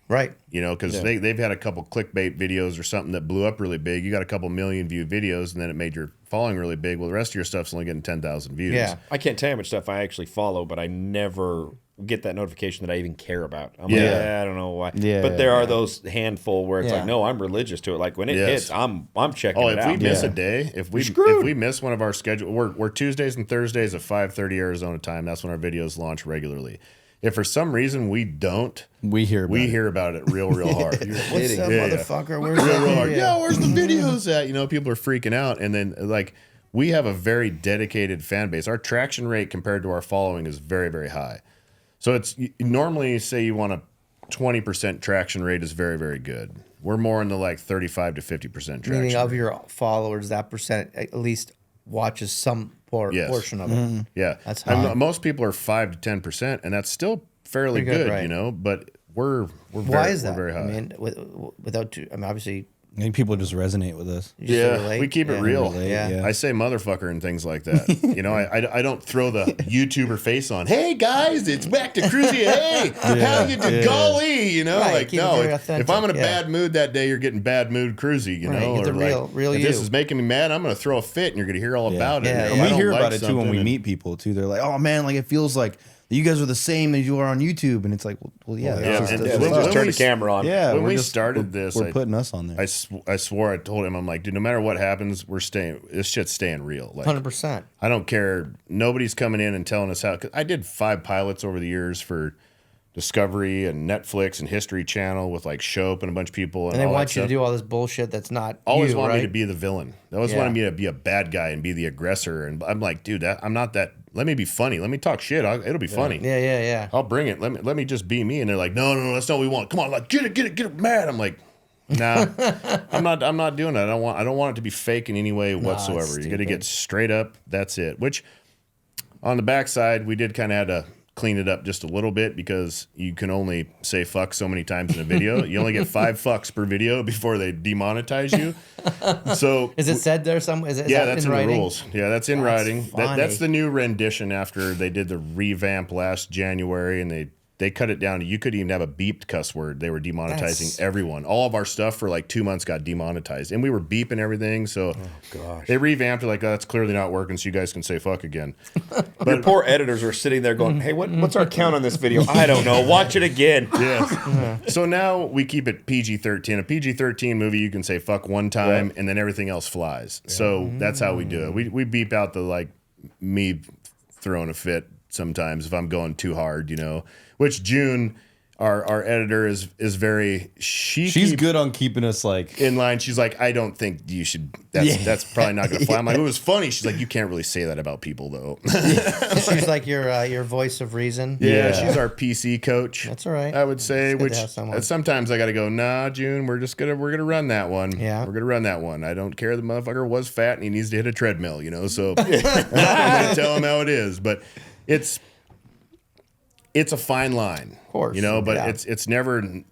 Right. You know, because they've had a couple clickbait videos or something that blew up really big. You got a couple million view videos, and then it made your following really big. Well, the rest of your stuff's only getting 10,000 views. Yeah. I can't tell you how much stuff I actually follow, but I never get that notification that I even care about. I'm Yeah. like, I don't know why. Yeah, But there are those handful where it's Yeah. like, no, I'm religious to it. Like when it Yes. hits, I'm checking Oh, it if out. we miss a day, if we miss one of our schedule, we're Tuesdays and Thursdays at 5:30 Arizona time. That's when our videos launch regularly. If for some reason we don't, We hear about it real hard. What's up, motherfucker? Where's Real that? hard. Yeah, where's the videos at? You know, people are freaking out, and then like we have a very dedicated fan base. Our traction rate compared to our following is very, very high. So it's normally say you want a 20% traction rate is very, very good. We're more in the like 35 to 50% traction. Meaning of rate. your followers, that percent at least watches some Yes. portion of it. Yeah, That's and high. most people are 5 to 10%, and that's still fairly Pretty good, good, right. you know. But we're Why is that? We're very high. I mean, without, I mean, obviously I think people just resonate with us. You just Yeah, relate? we keep it real. Yeah. I say motherfucker and things like that. You know, I don't throw the YouTuber face on. Hey guys, it's back to Kruesi. Hey, how you doing? Golly, you know, Right, like keep it no. very If authentic, I'm in a yeah. bad mood that day, you're getting bad mood Kruesi. You Right, know, get the or real if you. this is making me mad, I'm going to throw a fit, and you're going to hear all about it. Yeah, And yeah. if I We don't hear like about it too when something we and- meet people too. They're like, "Oh man, like it feels like you guys are the same as you are on YouTube," and it's like, "Well, yeah, yeah, it's and just- when- They just when turn we- the camera on. yeah." when we're we just- started we're- this, we're putting us on there. I swore I told him, I'm like, dude, no matter what happens, we're staying. This shit's staying real. Like, 100%. I don't care. Nobody's coming in and telling us how. 'Cause I did 5 pilots over the years for Discovery and Netflix and History Channel with like Shope and a bunch of people. And they all want that you to stuff. do all this bullshit that's not Always you, want right? me to be the villain. They always Yeah. wanted me to be a bad guy and be the aggressor. And I'm like, dude, I'm not that. Let me be funny. Let me talk shit. It'll be funny. Yeah, yeah, yeah. I'll bring it. Let me just be me. And they're like, no, that's not what we want. Come on, like get it mad. I'm like, nah, I'm not doing that. I don't want it to be fake in any way whatsoever. You got to get straight up. That's it. Which on the backside, we did kind of had to clean it up just a little bit because you can only say fuck so many times in a video. You only get 5 fucks per video before they demonetize you. So Is it said there somewhere? Is yeah, that that's in in the writing? rules. Yeah, that's in writing. funny. That's the new rendition after they did the revamp last January, and they cut it down to you couldn't even have a beeped cuss word. They were demonetizing That's- everyone. All of our stuff for like 2 months got demonetized, and we were beeping everything. So gosh. they revamped it like, oh, that's clearly not working, so you guys can say fuck again. Your poor editors are sitting there going, "Hey, what's our count on this video? I don't know. Watch it again." Yeah. So now we keep it PG-13. A PG-13 movie, you can say fuck one time, and then everything else flies. So that's how we do it. We beep out the like me throwing a fit sometimes if I'm going too hard, you know. Which June, our editor is very She's keeps good on keeping us like. in line. She's like, I don't think you should. That's probably not going to fly. I'm like, it was funny. She's like, you can't really say that about people though. She's like your voice of reason. Yeah, she's our PC coach. That's all right. I would say, It's good which to have someone. sometimes I got to go, nah, June, we're gonna run that one. Yeah. We're gonna run that one. I don't care. The motherfucker was fat and he needs to hit a treadmill, you know. So I'm gonna tell him how it is, but it's a fine line, of course, you know. But yeah. it's never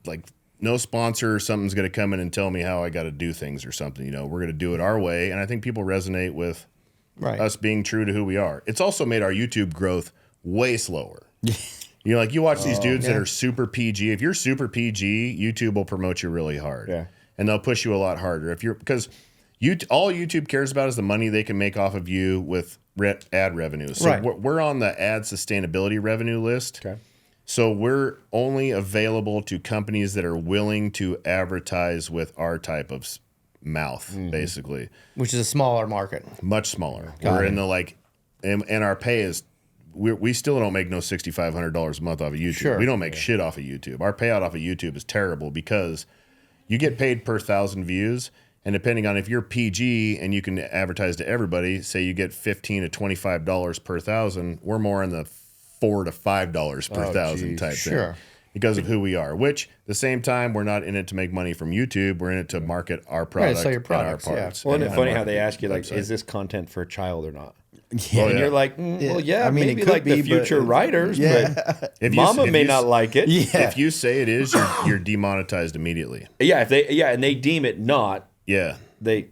like no sponsor or something's gonna come in and tell me how I got to do things or something. You know, we're gonna do it our way, and I think people resonate with Right. us being true to who we are. It's also made our YouTube growth way slower. You know, like you watch these dudes that are super PG. If you're super PG, YouTube will promote you really hard. Yeah. And they'll push you a lot harder. Because all YouTube cares about is the money they can make off of you with ad revenue. So Right. we're on the ad sustainability revenue list. Okay. So we're only available to companies that are willing to advertise with our type of mouth, basically. Which is a smaller market. Much smaller. We're in the like, and our pay is, we still don't make no $6,500 a month off of YouTube. Sure. We don't make shit off of YouTube. Our payout off of YouTube is terrible because you get paid per 1,000 views, and depending on if you're PG and you can advertise to everybody, say you get $15 to $25 per 1,000, we're more in the $4 to $5 per 1,000 geez. type Sure. thing. Because of who we are, which at the same time, we're not in it to make money from YouTube. We're in it to market our product, sell your and our products, yeah. parts. Well, isn't it and funny how market they the ask you, like, website. is this content for a child or not? Yeah. And you're like, well, yeah, I mean, it maybe could like the be, but- future writers, Yeah. but If you- mama if may you- not like it. Yeah. If you say it is, you're demonetized immediately. Yeah, and they deem it not, Yeah. yeah.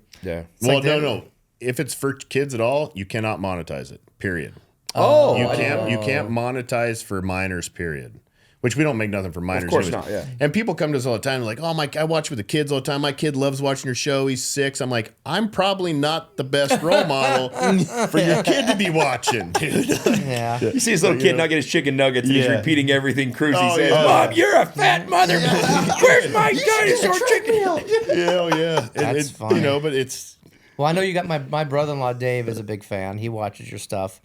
Well, like no. If it's for kids at all, you cannot monetize it. Period. Oh, You can't monetize for minors. Period. Which we don't make nothing for minors. course anyways. not, yeah. And people come to us all the time like, oh, I watch with the kids all the time. My kid loves watching your show. He's 6. I'm like, I'm probably not the best role model for your kid to be watching, dude. Yeah. You see this little kid not get his chicken nuggets, and he's Yeah. repeating everything Kruesi Oh, says. yeah. Mom, you're a fat mother. Where's my dinosaur chicken? Yeah. That's funny. You know, but it's Well, I know you got my brother-in-law Dave is a big fan. He watches your stuff.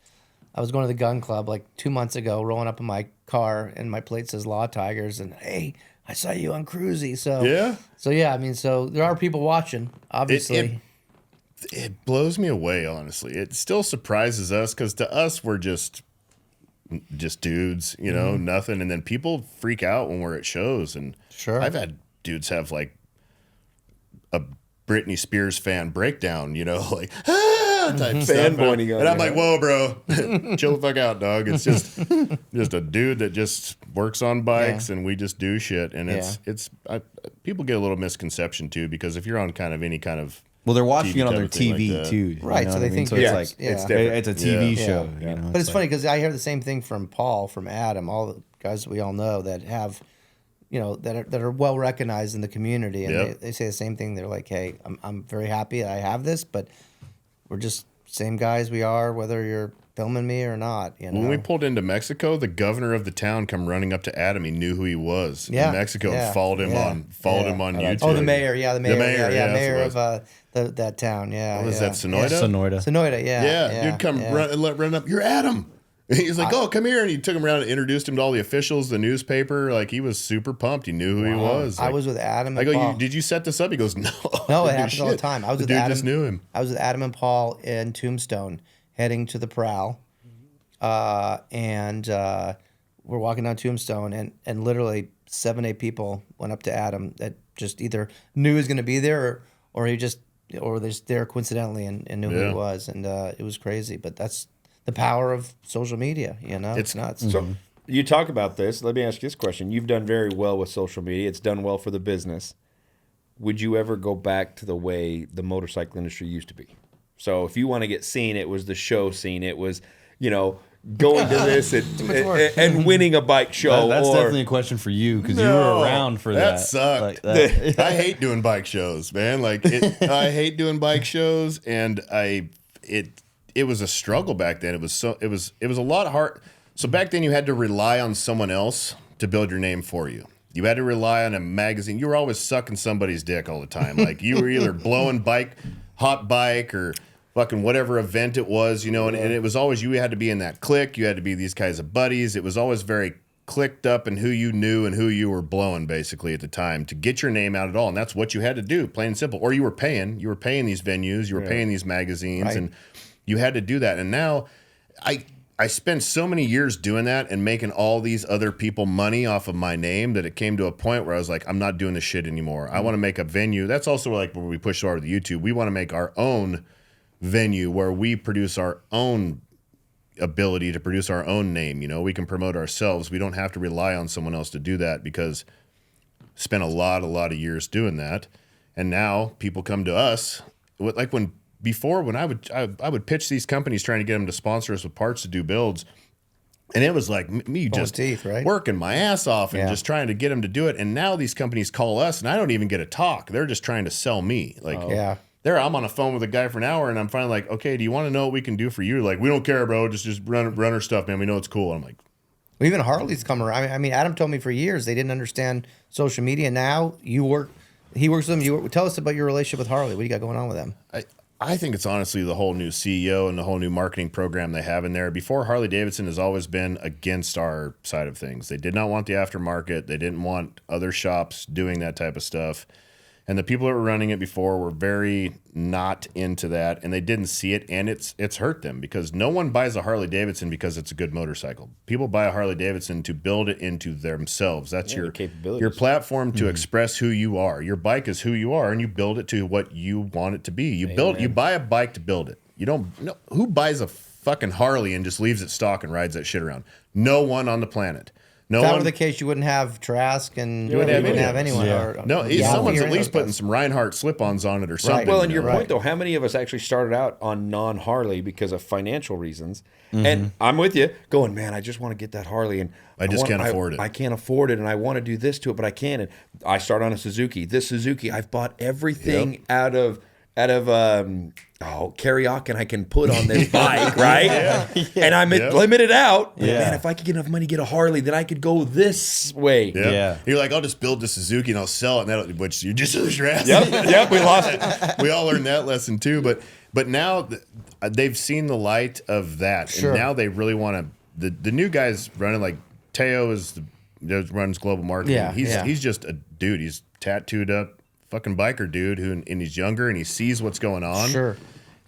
I was going to the gun club like 2 months ago, rolling up in my car, and my plate says Law Tigers, and hey, I saw you on Kruesi. So Yeah. I mean, so there are people watching, obviously. it blows me away, honestly. It still surprises us because to us we're just dudes, you know, nothing. And then people freak out when we're at shows. And Sure. I've had dudes have like a Britney Spears fan breakdown, you know, like, type stuff. Fanboying on And I'm you, like, whoa, bro, chill the fuck out, dog. It's just a dude that just works on bikes, and we just do shit. And people get a little misconception too, because if you're on kind of any kind of Well, they're watching TV it on their type of thing like TV that. too, Right, you know so what they I mean? think So it's it's like- it's yeah. different. it's a TV Yeah. show. Yeah. You know? But it's funny because I hear the same thing from Paul, from Adam, all the guys that we all know that have, that are well recognized in the community, and Yep. they say the same thing. They're like, "Hey, I'm very happy I have this, but we're just same guys we are, whether you're filming me or not." When we pulled into Mexico, the governor of the town come running up to Adam. He knew who he was Yeah, in Mexico yeah, and followed him yeah, on yeah. YouTube. Oh, the mayor, the mayor, mayor, yeah, that's mayor what it of that town, yeah. What was yeah. that, Sonoyta? Sonoyta. Sonoyta, yeah. Yeah, dude, come run up. You're Adam. And he's like, oh, come here. And he took him around and introduced him to all the officials, the newspaper. Like, he was super pumped. He knew who he was. I Like, was with Adam I and go, Paul. did you set this up? He goes, no. No, it Dude, happens all the shit. time. I was The with dude Adam. just knew him. I was with Adam and Paul in Tombstone, heading to the Prowl, and we're walking down Tombstone, and literally 7-8 people went up to Adam that just either knew he was going to be there, or he just, or they're just there coincidentally and knew who Yeah. he was, and it was crazy. But that's the power of social media. It's nuts. So you talk about this. Let me ask you this question. You've done very well with social media. It's done well for the business. Would you ever go back to the way the motorcycle industry used to be? So if you want to get seen, it was the show scene. It was, going to this and winning a bike show. That's or, definitely a question for you because you No, were around for that that. sucked. Like that. I hate doing bike shows, man. Like, I hate doing bike shows, and it was a struggle back then. It was a lot hard. So back then you had to rely on someone else to build your name for you. You had to rely on a magazine. You were always sucking somebody's dick all the time. Like, you were either blowing hot bike or fucking whatever event it was, and it was always, you had to be in that clique. You had to be these guys of buddies. It was always very clicked up in who you knew and who you were blowing basically at the time to get your name out at all. And that's what you had to do, plain and simple. Or you were paying these venues, you were paying these magazines, Right. and you had to do that. And now I spent so many years doing that and making all these other people money off of my name that it came to a point where I was like, I'm not doing this shit anymore. I want to make a venue. That's also like where we push hard with YouTube. We want to make our own venue where we produce our own ability to produce our own name. We can promote ourselves. We don't have to rely on someone else to do that, because spent a lot of years doing that. And now people come to us. Like when I would pitch these companies trying to get them to sponsor us with parts to do builds, and it was like me just teeth, right? working my ass off and Yeah. just trying to get them to do it. And now these companies call us, and I don't even get a talk. They're just trying to sell me. Like, Yeah. I'm on a phone with a guy for an hour, and I'm finally like, okay, do you want to know what we can do for you? Like, we don't care, bro. Just run our stuff, man. We know it's cool. I'm like, Well, even Harley's come around. I mean, Adam told me for years they didn't understand social media. Now he works with them. Tell us about your relationship with Harley. What do you got going on with them? I think it's honestly the whole new CEO and the whole new marketing program they have in there. Before, Harley-Davidson has always been against our side of things. They did not want the aftermarket. They didn't want other shops doing that type of stuff. And the people that were running it before were very not into that, and they didn't see it, and it's hurt them, because no one buys a Harley-Davidson because it's a good motorcycle. People buy a Harley-Davidson to build it into themselves. That's your capabilities. your platform to express who you are. Your bike is who you are, and you build it to what you want it to be. You buy a bike to build it. You don't know who buys a fucking Harley and just leaves it stock and rides that shit around. No one on the planet. If that were the case, you wouldn't have Trask, and you wouldn't wouldn't have have any anyone. of Or, No, yeah, someone's or at any least of those putting some Reinhardt slip-ons on it or something. Well, and your you know? point, though, how many of us actually started out on non-Harley because of financial reasons? And I'm with you, going, man, I just want to get that Harley, and I just can't afford it. I can't afford it, and I want to do this to it, but I can't. And I start on a Suzuki. This Suzuki, I've bought everything out of karaoke I can put on this bike, right? And I'm limited out. But man, if I could get enough money to get a Harley, then I could go this way. Yeah. You're like, I'll just build the Suzuki and I'll sell it, and which you just lose your ass. Yep, we lost it. We all learned that lesson too. But now they've seen the light of that, Sure. and now they really want to. The new guys running, like Teo runs global marketing. Yeah, He's just a dude. He's tattooed up fucking biker dude and he's younger, and he sees what's going on. Sure.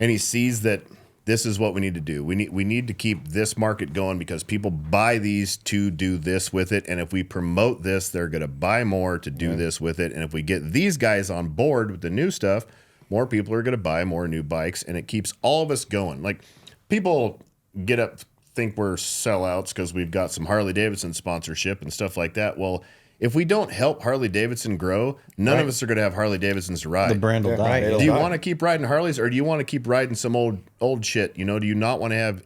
And he sees that this is what we need to do. We need to keep this market going, because people buy these to do this with it. And if we promote this, they're going to buy more to do this with it. And if we get these guys on board with the new stuff, more people are going to buy more new bikes, and it keeps all of us going. Like, people think we're sellouts because we've got some Harley-Davidson sponsorship and stuff like that. Well, if we don't help Harley-Davidson grow, none of us are going to have Harley-Davidsons to ride. The brand will die. Do you want to keep riding Harleys, or do you want to keep riding some old shit? You know, do you not want to have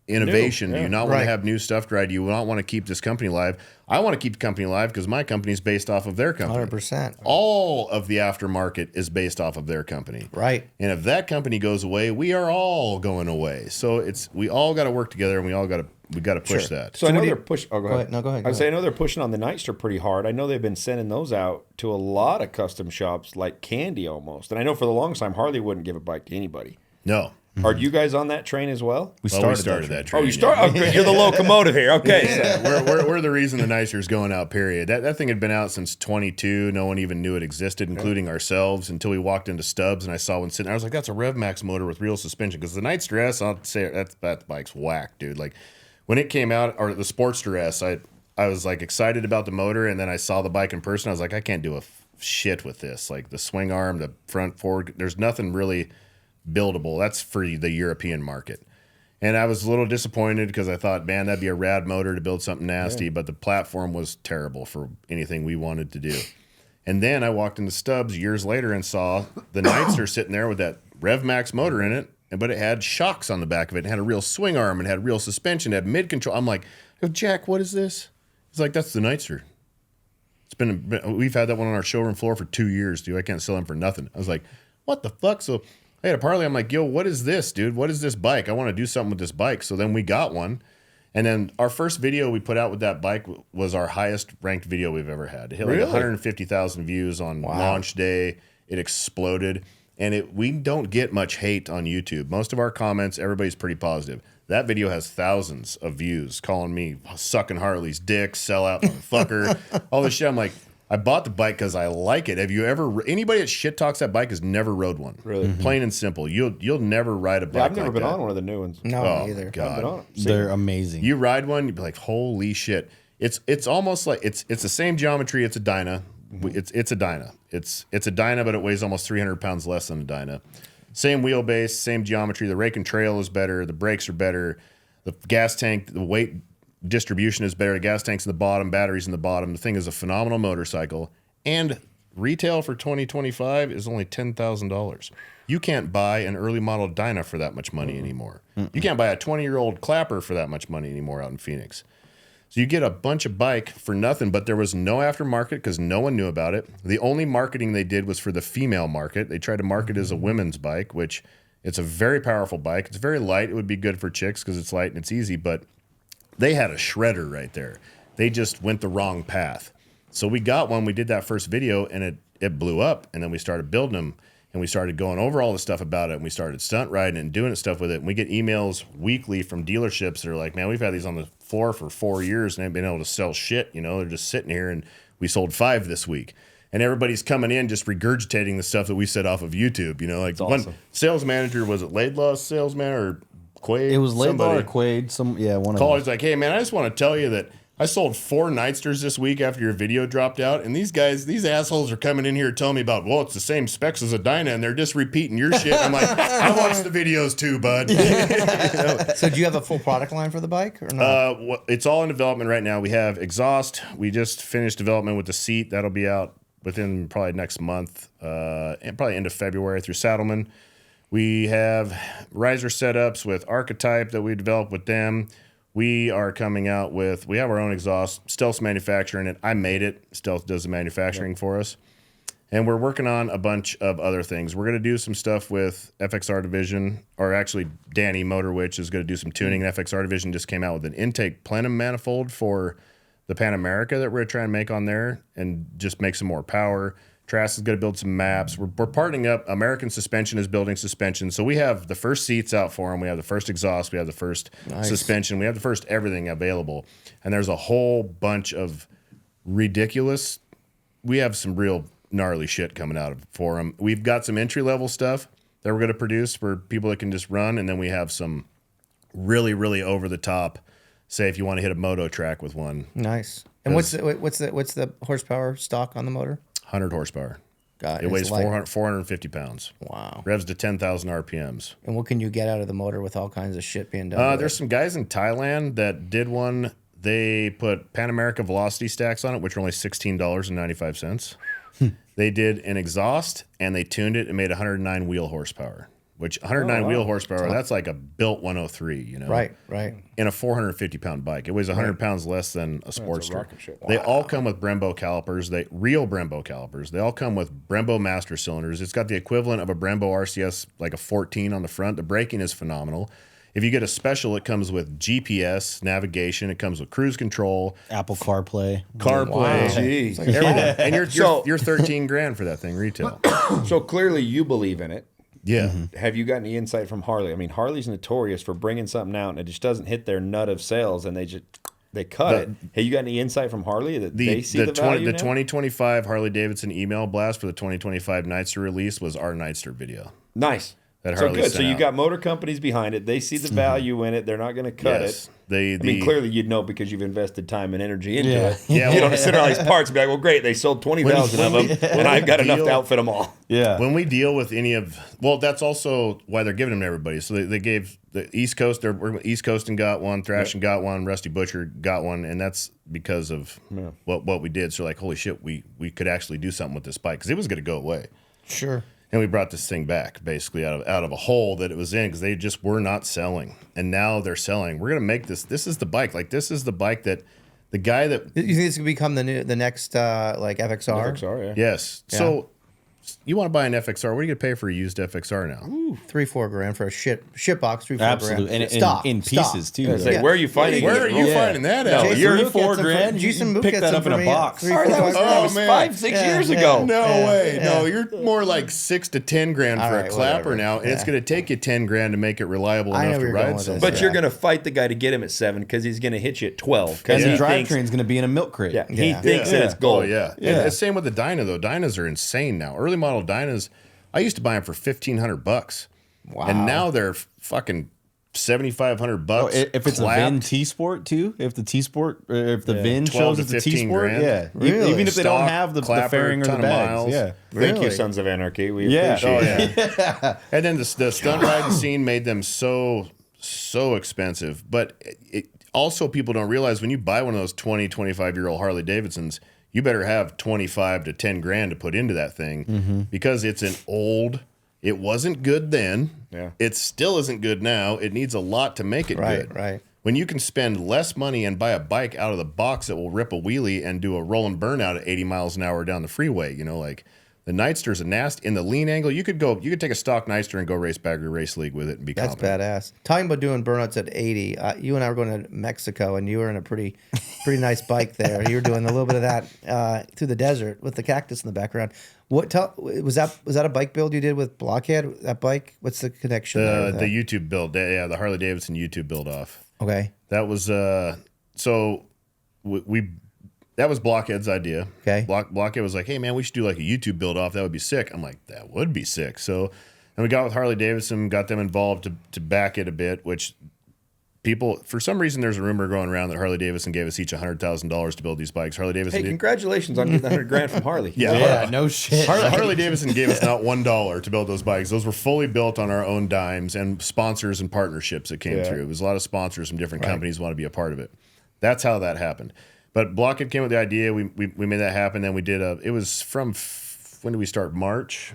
innovation? Do you not want to have new stuff to ride? Do you not want to keep this company alive? I want to keep the company alive because my company is based off of their company. 100%. All of the aftermarket is based off of their company. Right. And if that company goes away, we are all going away. So we all got to work together, and we got to push that. So I know they're pushing. Oh, go ahead. No, go ahead. I know they're pushing on the Nightster pretty hard. I know they've been sending those out to a lot of custom shops like candy almost. And I know for the longest time Harley wouldn't give a bike to anybody. No. Are you guys on that train as well? We started that train. Oh, you started? Okay, you're the locomotive here. Okay. Yeah, we're the reason the Nightster's going out, period. That thing had been out since 22. No one even knew it existed, including ourselves, until we walked into Stubbs and I saw one sitting there. I was like, that's a RevMax motor with real suspension. Because the Nightster S, I'll say, that bike's whack, dude. Like, when it came out, or the Sportster S, I was like excited about the motor, and then I saw the bike in person. I was like, I can't do a shit with this. Like, the swing arm, the front forward, there's nothing really buildable. That's for the European market. And I was a little disappointed because I thought, man, that'd be a rad motor to build something nasty, but the platform was terrible for anything we wanted to do. And then I walked into Stubbs years later and saw the Nightster sitting there with that RevMax motor in it, but it had shocks on the back of it. It had a real swing arm and had real suspension, it had mid control. I'm like, Jack, what is this? He's like, that's the Nightster. We've had that one on our showroom floor for 2 years, dude. I can't sell them for nothing. I was like, what the fuck? So I had a Harley. I'm like, yo, what is this, dude? What is this bike? I want to do something with this bike. So then we got one. And then our first video we put out with that bike was our highest ranked video we've ever had. It hit like 150,000 views on launch day. It exploded. And we don't get much hate on YouTube. Most of our comments, everybody's pretty positive. That video has thousands of views calling me sucking Harley's dick, sellout motherfucker, all this shit. I'm like, I bought the bike because I like it. Have you ever? Anybody that shit talks that bike has never rode one. Really, plain and simple. You'll never ride a bike. I've never been on one of the new ones. No, Oh, either. God. They're amazing. You ride one, you'd be like, holy shit! It's almost like it's the same geometry. It's a Dyna. It's a Dyna. It's a Dyna, but it weighs almost 300 pounds less than a Dyna. Same wheelbase, same geometry. The rake and trail is better. The brakes are better. The gas tank, the weight distribution is better. The gas tank's in the bottom, batteries in the bottom. The thing is a phenomenal motorcycle, and retail for 2025 is only $10,000. You can't buy an early model Dyna for that much money anymore. You can't buy a 20-year-old Clapper for that much money anymore out in Phoenix. So you get a bunch of bike for nothing, but there was no aftermarket because no one knew about it. The only marketing they did was for the female market. They tried to market it as a women's bike, which it's a very powerful bike. It's very light. It would be good for chicks because it's light and it's easy, but they had a shredder right there. They just went the wrong path. So we got one. We did that first video, and it blew up, and then we started building them, and we started going over all the stuff about it, and we started stunt riding and doing stuff with it. And we get emails weekly from dealerships that are like, man, we've had these on the floor for 4 years and haven't been able to sell shit. You know, they're just sitting here, and we sold 5 this week. And everybody's coming in just regurgitating the stuff that we said off of YouTube. You know, like one sales manager, was it Laidlaw's salesman or Quaid? It was Laidlaw or Quaid. One of them. He's like, hey, man, I just want to tell you that I sold 4 Nightsters this week after your video dropped out, and these assholes are coming in here telling me about, well, it's the same specs as a Dyna, and they're just repeating your shit. I'm like, I watched the videos too, bud. You know? So do you have a full product line for the bike or not? Well, it's all in development right now. We have exhaust. We just finished development with the seat. That'll be out within probably next month, and probably end of February through Saddleman. We have riser setups with Archetype that we developed with them. We are coming out with, we have our own exhaust. Stealth's manufacturing it. I made it. Stealth does the manufacturing for us. And we're working on a bunch of other things. We're going to do some stuff with FXR Division, or actually Danny Motorwitch is going to do some tuning. FXR Division just came out with an intake plenum manifold for the Pan America that we're trying to make on there and just make some more power. Trask is going to build some maps. We're partnering up. American Suspension is building suspension. So we have the first seats out for them. We have the first exhaust. We have the first suspension. We have the first everything available. And there's a whole bunch of ridiculous. We have some real gnarly shit coming out for them. We've got some entry-level stuff that we're going to produce for people that can just run. And then we have some really, really over-the-top, say if you want to hit a moto track with one. Nice. And what's the horsepower stock on the motor? 100 horsepower. God, It weighs light. 450 pounds. Wow. Revs to 10,000 RPMs. And what can you get out of the motor with all kinds of shit being done? There's some guys in Thailand that did one. They put Pan America velocity stacks on it, which are only $16.95. They did an exhaust, and they tuned it and made 109 wheel horsepower. Which 109 wheel horsepower, that's like a built 103, you know? Right. In a 450-pound bike. It weighs 100 pounds less than a Sportster. They all come with Brembo calipers, real Brembo calipers. They all come with Brembo master cylinders. It's got the equivalent of a Brembo RCS, like a 14 on the front. The braking is phenomenal. If you get a special, it comes with GPS, navigation. It comes with cruise control. Apple CarPlay. Wow. Jeez. And you're 13 grand for that thing retail. So clearly you believe in it. Yeah. Have you got any insight from Harley? I mean, Harley's notorious for bringing something out and it just doesn't hit their nut of sales and they cut it. Have you got any insight from Harley that they see the value The now? 2025 Harley-Davidson email blast for the 2025 Nightster release was our Nightster video. Nice. That So Harley good. So sent you out. got motor companies behind it. They see the value in it. They're not going to cut Yes. it. I mean, clearly you'd know because you've invested time and energy into it. Yeah, You don't sit on all these parts and be like, well, great, they sold 20,000 of them, and I've got enough to outfit them all. Yeah. When we deal with any of, well, that's also why they're giving them to everybody. So they gave the East Coast, they're East Coast and got one, Thrashing got one, Rusty Butcher got one, and that's because of what we did. So like, holy shit, we could actually do something with this bike because it was going to go away. Sure. And we brought this thing back basically out of a hole that it was in because they just were not selling. And now they're selling. We're going to make this. This is the bike. Like, this is the bike that the guy that. You think this could become the next like FXR? FXR, yeah. Yes. Yeah. So you want to buy an FXR. What are you going to pay for a used FXR now? $3-4 grand for a shit box. 3-4 Absolutely. grand. And Stock, in stock. pieces, too. I was like, where are you finding Where are it? you finding that out? No, Jason you're Mook gets 4 them grand. for- You Jason can Mook pick gets that them up in for a me. box. $3-4 Sorry, that was, grand. that was man. 5-6 years ago. No way. yeah. No, you're more like 6 to 10 grand All for right, a clapper whatever. now, and it's going to take you 10 grand to make it reliable I know enough where to you're going ride with something. this. But you're going to fight the guy to get him at 7 because he's going to hit you at 12. And Because the he thinks, drivetrain's going to be in a milk crate. yeah, he Yeah. thinks that it's gold. Oh, yeah. Yeah. And the same with the Dyna, though. Dynas are insane now. Early model Dynas, I used to buy them for $1,500. Wow. And now they're fucking $7,500. Oh, if it's clapped. a VIN T Sport too, if the T Sport, if the VIN 12 shows to it's a T 15 Sport, grand. yeah, Really? even if they don't Stock, have the clapper, fairing or the ton of bags, miles. yeah. Thank you, Really? Sons of Anarchy. We Yeah. appreciate Oh, it. yeah. And then the stunt riding scene made them so expensive. But also people don't realize when you buy one of those 20, 25-year-old Harley-Davidsons, you better have 25 to 10 grand to put into that thing because it's an old, it wasn't good then. Yeah. It still isn't good now. It needs a lot to make it Right, good. right. When you can spend less money and buy a bike out of the box that will rip a wheelie and do a rolling burnout at 80 miles an hour down the freeway, you know, like the Nightster's a nasty in the lean angle. You could take a stock Nightster and go race Bagger Race League with it and be That's confident. badass. Talking about doing burnouts at 80, you and I were going to Mexico, and you were in a pretty nice bike there. You were doing a little bit of that through the desert with the cactus in the background. Was that a bike build you did with Blockhead? That bike? What's the connection there? with The that? YouTube build, yeah, the Harley Davidson YouTube build off. Okay. That was that was Blockhead's idea. Okay. Blockhead was like, hey man, we should do like a YouTube build off. That would be sick. I'm like, that would be sick. So, and we got with Harley Davidson, got them involved to back it a bit, which people, for some reason, there's a rumor going around that Harley Davidson gave us each $100,000 to build these bikes. Harley Davidson Hey, did. congratulations on getting 100 grand from Harley. Yeah, no shit. Harley Davidson gave us not $1 to build those bikes. Those were fully built on our own dimes and sponsors and partnerships that came through. It was a lot of sponsors from different companies want to be a part of it. That's how that happened. But Blockhead came with the idea. We made that happen. Then we did it was from, when did we start? March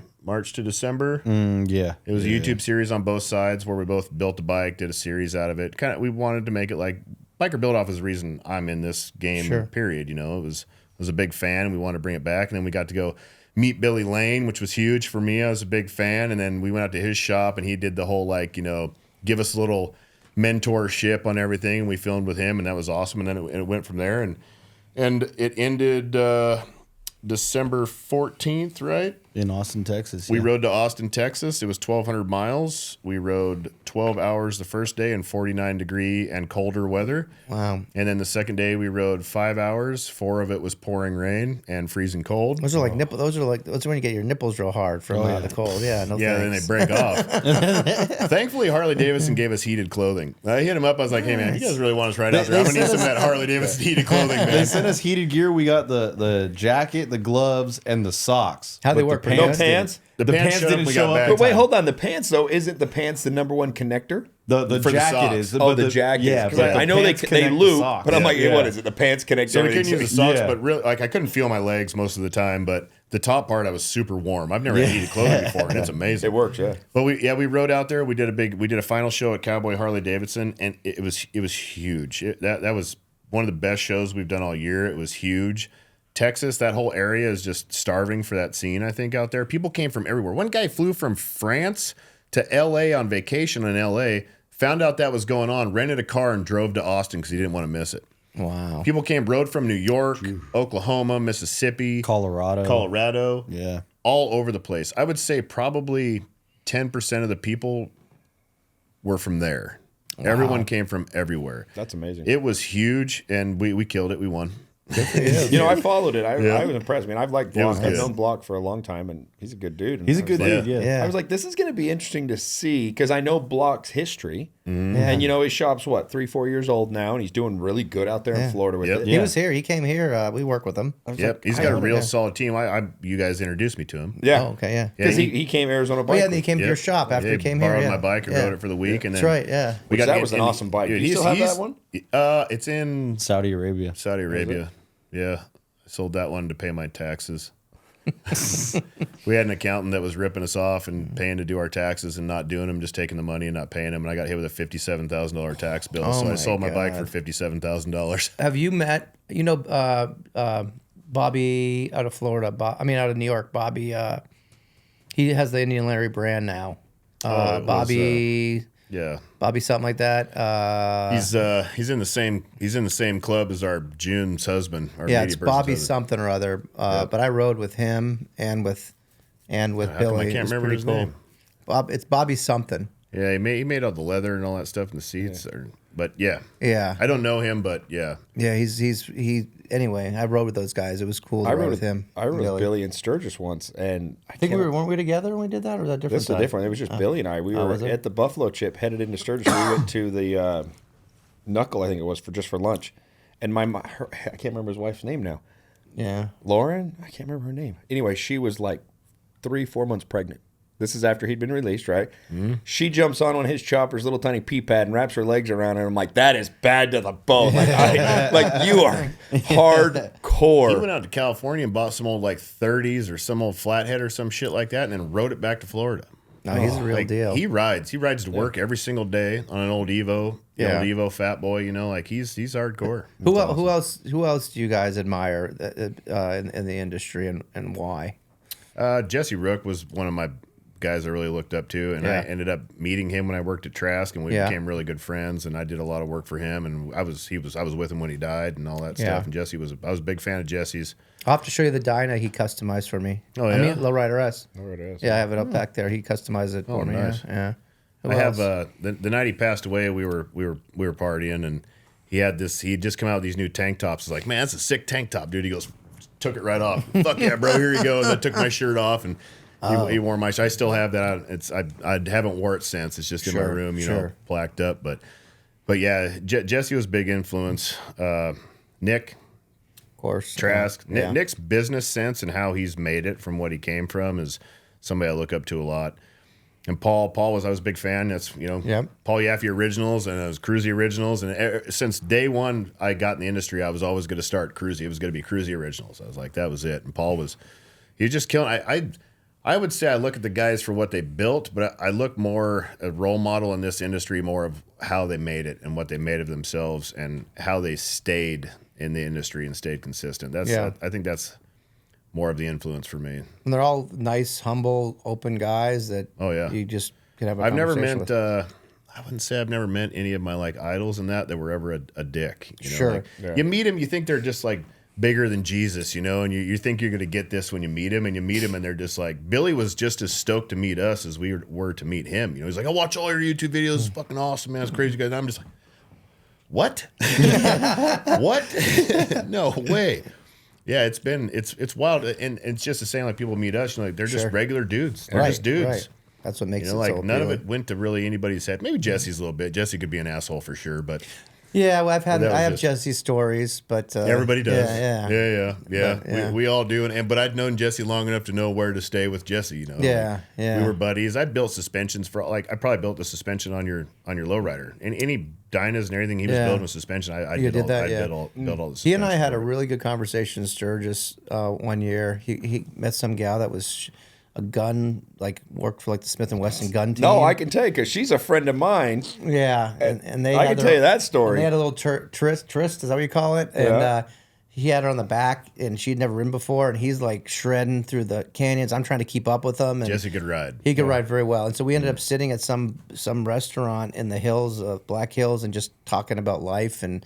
to December. Yeah, It was a YouTube series on both sides where we both built a bike, did a series out of it. We wanted to make it like Biker Build Off is the reason I'm in this game. Sure. Period. You know, I was a big fan, and we wanted to bring it back. And then we got to go meet Billy Lane, which was huge for me. I was a big fan, and then we went out to his shop, and he did the whole give us a little mentorship on everything, and we filmed with him, and that was awesome. And then it went from there, and it ended December 14th, right? in Austin, Texas. We yeah. rode to Austin, Texas. It was 1,200 miles. We rode 12 hours the first day in 49-degree and colder weather. Wow. And then the second day we rode 5 hours. 4 of it was pouring rain and freezing cold. Those are like nipple. Those are when you get your nipples real hard from the cold. Yeah. No. Yeah, then they thanks. break off. Thankfully, Harley Davidson gave us heated clothing. I hit him up. I was like, hey, man, you guys really want us to ride out there? I'm going to need some of that Harley Davidson heated clothing, man. They sent us heated gear. We got the jacket, the gloves, and the socks. How'd they with work? No pants? The The pants pants showed up, didn't we show got up. back But wait, time. hold on. The pants, though, isn't the pants the number one connector? The For the jacket socks. is. Oh, but the jacket. Yeah, Because but I the know they pants connect the loop, socks. but I'm like, Yeah. what is it? The pants connect So we everything. couldn't use the socks, Yeah. but really, like I couldn't feel my legs most of the time. But the top part, I was super warm. I've never had heated clothing before, and it's amazing. It works, yeah. But we rode out there. We did a final show at Cowboy Harley-Davidson, and it was huge. That was one of the best shows we've done all year. It was huge. Texas, that whole area is just starving for that scene, I think, out there. People came from everywhere. One guy flew from France to LA on vacation in LA, found out that was going on, rented a car, and drove to Austin because he didn't want to miss it. Wow. People rode from New York, Oklahoma, Mississippi, Colorado. Yeah. all over the place. I would say probably 10% of the people were from there. Wow. Everyone came from everywhere. That's amazing. It was huge, and we killed it. We won. You know, I followed it. I was impressed. I mean, I've liked It was Block. I've good. known Block for a long time, and he's a good dude. And He's a I was good like- dude. Yeah. Yeah. I was like, this is going to be interesting to see because I know Block's history, and you know his shop's what 3-4 years old now, and he's doing really good out there in Florida with Yep. it. He was here. He came here. We work with him. Yep, he's got a real solid team. You guys introduced me to him. Yeah. Oh, okay, yeah. Because Yeah, he came Arizona Oh, bike. yeah, and he Week. came to Yep. your shop after Yeah, he came here. borrowed Yeah. my bike and Yeah. rode it for the week, and That's then right. Yeah. That was an awesome bike. Do you still have that one? It's in Saudi Arabia. Saudi Arabia. Yeah, I sold that one to pay my taxes. We had an accountant that was ripping us off and paying to do our taxes and not doing them, just taking the money and not paying them. And I got hit with a $57,000 tax bill. Oh so I my sold my bike God. for $57,000. Have you met? You know, Bobby out of Florida. out of New York. Bobby. He has the Indian Larry brand now. It was, Bobby. Yeah, Bobby something like that. he's in the same club as our June's husband. Our Yeah, media it's person's Bobby husband. something or other. But I rode with him and with How come Billy. I It can't was remember pretty his cool. name. It's Bobby something. Yeah, he made all the leather and all that stuff in the seats. But yeah, Yeah. I don't know him, but yeah. Yeah, he. Anyway, I rode with those guys. It was cool to ride with him. I rode with Billy and Sturgis once, and I think weren't we together when we did that, or was that different? This is time? different. It was just Billy and I. We were was it? at the Buffalo Chip, headed into Sturgis. We went to the Knuckle, I think it was, for lunch. And I can't remember his wife's name now. Yeah. Lauren? I can't remember her name. Anyway, she was like 3-4 months pregnant. This is after he'd been released, right? Mm-hmm. She jumps on his chopper's little tiny pee pad and wraps her legs around it. I'm like, that is bad to the bone. Like you are hardcore. He went out to California and bought some old like 30s or some old flathead or some shit like that, and then rode it back to Florida. No, he's a real Like, deal. He rides to work every single day on an old Evo. Yeah. Old Evo Fat Boy. You know, like he's hardcore. Who else do you guys admire in the industry and why? Jesse Rook was one of my guys I really looked up to, and I ended up meeting him when I worked at Trask, and we became really good friends. And I did a lot of work for him, and I was with him when he died and all that stuff. And I was a big fan of Jesse's. I'll have to show you the Dyna he customized for me. Oh, yeah? I mean, Lowrider S. Lowrider S, Yeah, I have it up back there. He customized it for me. nice. Yeah. Who I have else? the night he passed away. We were partying, and he had just come out with these new tank tops. He's like, man, that's a sick tank top, dude. He goes, took it right off. Fuck yeah, bro. Here you go. And I took my shirt off, and he wore my. I still have that. I haven't wore it since. It's just in my room, you know, plaqued up. But yeah, Jesse was a big influence. Nick, Of course. Trask. Yeah. Nick's business sense and how he's made it from what he came from is somebody I look up to a lot. And I was a big fan. That's, you know, Yep. Paul Yaffe Originals, and it was Kruesi Originals. And since day one I got in the industry, I was always going to start Kruesi. It was going to be Kruesi Originals. I was like, that was it. And he was just killing. I would say I look at the guys for what they built, but I look more a role model in this industry, more of how they made it and what they made of themselves and how they stayed in the industry and stayed consistent. I think that's more of the influence for me. And they're all nice, humble, open guys that you just can have a I've never conversation met, with. I wouldn't say I've never met any of my like idols and that were ever a dick. You know? Sure. Like, you meet them, you think they're just like bigger than Jesus, you know, and you think you're going to get this when you meet him, and you meet him and they're just like, Billy was just as stoked to meet us as we were to meet him. You know, he's like, I watch all your YouTube videos. It's fucking awesome, man. It's crazy guys. And I'm just like, what? What? No way. Yeah, it's wild, and it's just the same. Like people meet us, you know, like they're just regular dudes. They're just dudes. Right. That's what makes You know, it like so none of appealing. it went to really anybody's head. Maybe Jesse's a little bit. Jesse could be an asshole for sure, but Yeah, well, that was I have just- Jesse's stories, but Everybody does. Yeah. Yeah. We all do, but I'd known Jesse long enough to know where to stay with Jesse. You know. Yeah, yeah. We were buddies. I built suspensions for I probably built the suspension on your lowrider, and any dynas and everything he was building with suspension. I You did did all that, I yeah. built all the. He and I suspension had a for it. really good conversation in Sturgis one year. He met some gal that was a gun, like worked for like the Smith & Wesson gun team. No, I can tell you because she's a friend of mine. Yeah, and they I had can tell you that story. and they had a little tryst, is that what you call it? And he had her on the back, and she'd never ridden before, and he's like shredding through the canyons. I'm trying to keep up with him. And Jesse could ride. he could ride very well, and so we ended up sitting at some restaurant in the hills of Black Hills and just talking about life and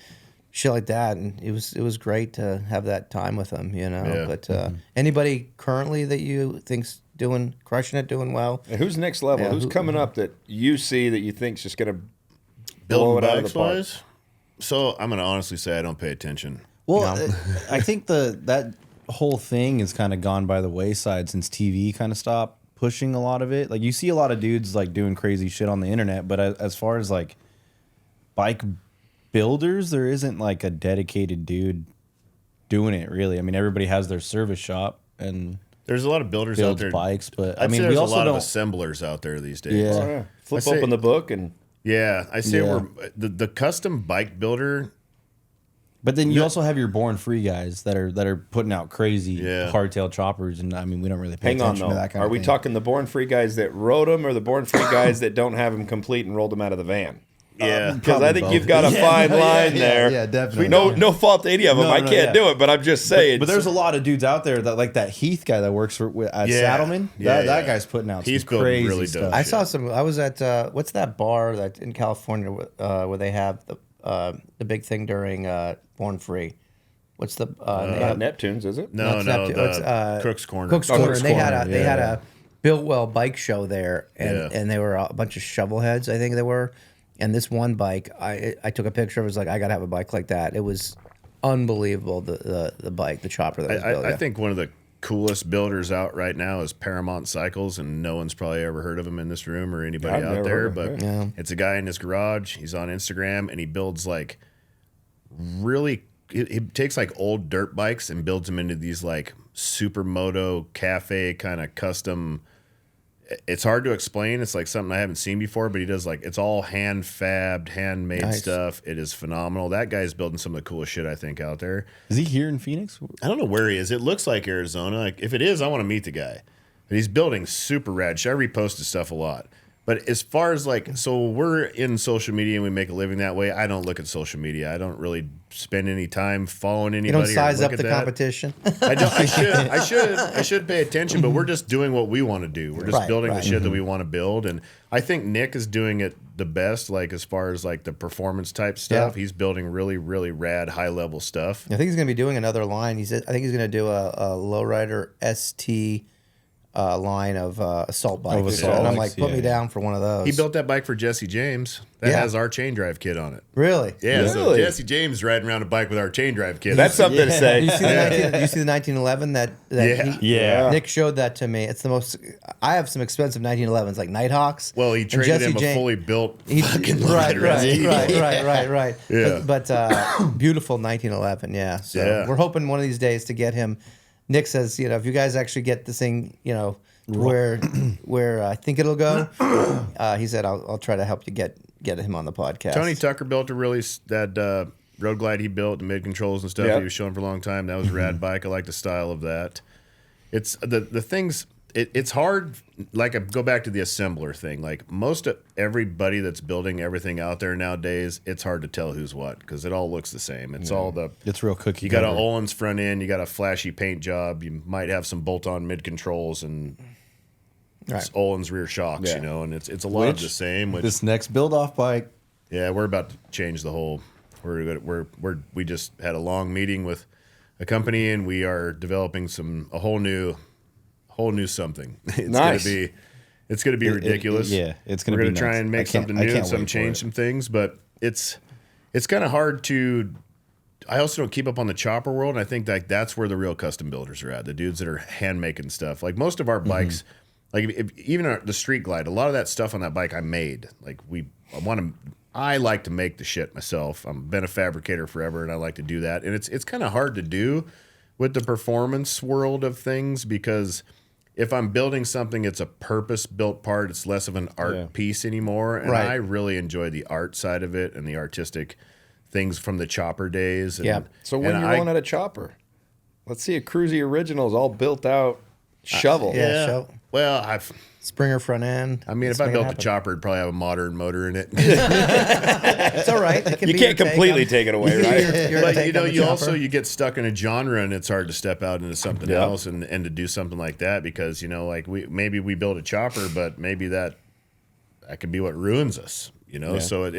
shit like that. And it was great to have that time with him, you know. Yeah. But anybody currently that you think's crushing it, doing well? And who's next level? Yeah, Who's who- coming up that you see that you think's just going to blow Building it out of bikes the park? wise. So I'm gonna honestly say I don't pay attention. Well, I think that whole thing has kind of gone by the wayside since TV kind of stopped pushing a lot of it. Like you see a lot of dudes like doing crazy shit on the internet, but as far as like bike builders, there isn't like a dedicated dude doing it really. I mean, everybody has their service shop and There's a lot of builders out builds there. bikes, but I'd I mean, say we there's also a lot don't. of assemblers out there these days. Yeah. Oh, yeah. Flip I say- open the book and Yeah, I say Yeah. we're the custom bike builder. But then you also have your born free guys that are putting out crazy Yeah. hardtail choppers, and I mean, we don't really pay hang on attention though. to that kind Are of we thing. talking the born free guys that rode them or the born free guys that don't have them complete and rolled them out of the van? Yeah, Because I Probably think both. you've got a fine line there. yeah, definitely. No fault to any of them. No, I no, can't yeah. do it, but I'm just saying. But there's a lot of dudes out there that like that Heath guy that works at Yeah. Saddleman. Yeah, That yeah. guy's putting out He's some building crazy really stuff. dope I shit. saw some. I was at what's that bar that in California where they have the big thing during Born Free. What's the they have- Neptunes, is it? no, it's no, not- the it's, Cook's Corner. Cook's Oh, Corner. Cook's And they had Corner, they had a Built-Well bike show there, and Yeah. and they were a bunch of shovelheads, I think they were. And this one bike, I took a picture. I was like, I gotta have a bike like that. It was unbelievable. The bike, the chopper that was built. I yeah. think one of the coolest builders out right now is Paramount Cycles, and no one's probably ever heard of him in this room or anybody I've out never there. heard of But him, it's a guy in his garage. He's on Instagram, and he builds like really. He takes like old dirt bikes and builds them into these like supermoto cafe kind of custom. It's hard to explain. It's like something I haven't seen before, but he does like it's all hand fabbed, handmade Nice. stuff. It is phenomenal. That guy's building some of the coolest shit I think out there. Is he here in Phoenix? I don't know where he is. It looks like Arizona. Like if it is, I want to meet the guy. But he's building super rad shit. I repost his stuff a lot. But as far as like, so we're in social media and we make a living that way. I don't look at social media. I don't really spend any time following anybody. You don't or size look up at the that. competition. I don't. I should pay attention. But we're just doing what we want to do. We're just Right, building right. the shit that we want to build. And I think Nick is doing it the best. Like as far as like the performance type stuff, Yeah. he's building really, really rad, high level stuff. I think he's going to be doing another line. He said, I think he's going to do a lowrider ST line of assault bikes. assault And I'm bikes, like, put me yeah. down for one of those. He built that bike for Jesse James. That Yeah. has our chain drive kit on it. Really? Yeah, so Really? Jesse James riding around a bike with our chain drive kit. That's something to say. You see the 1911 that Yeah. Yeah. Nick showed that to me. It's the most. I have some expensive 1911s like Nighthawks. well, he And traded Jesse him a James- fully built He, fucking right, rider. right. Yeah. But beautiful 1911, yeah. So Yeah. we're hoping one of these days to get him. Nick says, you know, if you guys actually get this thing, you know, where I think it'll go, he said, I'll try to help you get him on the podcast. Tony Tucker built a really that road glide he built, the mid controls and stuff. Yep. He was showing for a long time. That was a rad bike. I like the style of that. It's the things. It's hard. Like I go back to the assembler thing. Like most of everybody that's building everything out there nowadays, it's hard to tell who's what because it all looks the same. It's all the. It's real cookie. You got cutter. an Olin's front end. You got a flashy paint job. You might have some bolt-on mid controls and Right. Olin's rear shocks. Yeah. You know, and it's a lot of the same. Which This next build off bike. yeah, we're about to change the whole. We just had a long meeting with a company, and we are developing a whole new something. Nice. It's gonna be ridiculous. it's gonna We're be gonna try nuts. and I make can't- something I new, can't and some wait for change it. some things, but it's kind of hard to. I also don't keep up on the chopper world, and I think that that's where the real custom builders are at. The dudes that are hand making stuff. Like most of our bikes, like even the Street Glide, a lot of that stuff on that bike I made. Like I like to make the shit myself. I've been a fabricator forever, and I like to do that. And it's kind of hard to do with the performance world of things, because if I'm building something, it's a purpose-built part. It's less of an art piece anymore. And I really enjoy the art side of it and the artistic things from the chopper days. And, So when you're rolling out a chopper, let's see a Kruesi Originals all built out shovel. Shovel. Well, Springer front end. I mean, if I built a chopper, it'd probably have a modern motor in it. It's all right. You can't completely take it away, right? But you get stuck in a genre, and it's hard to step out into something else and to do something like that, because like maybe we build a chopper, but maybe that could be what ruins us. So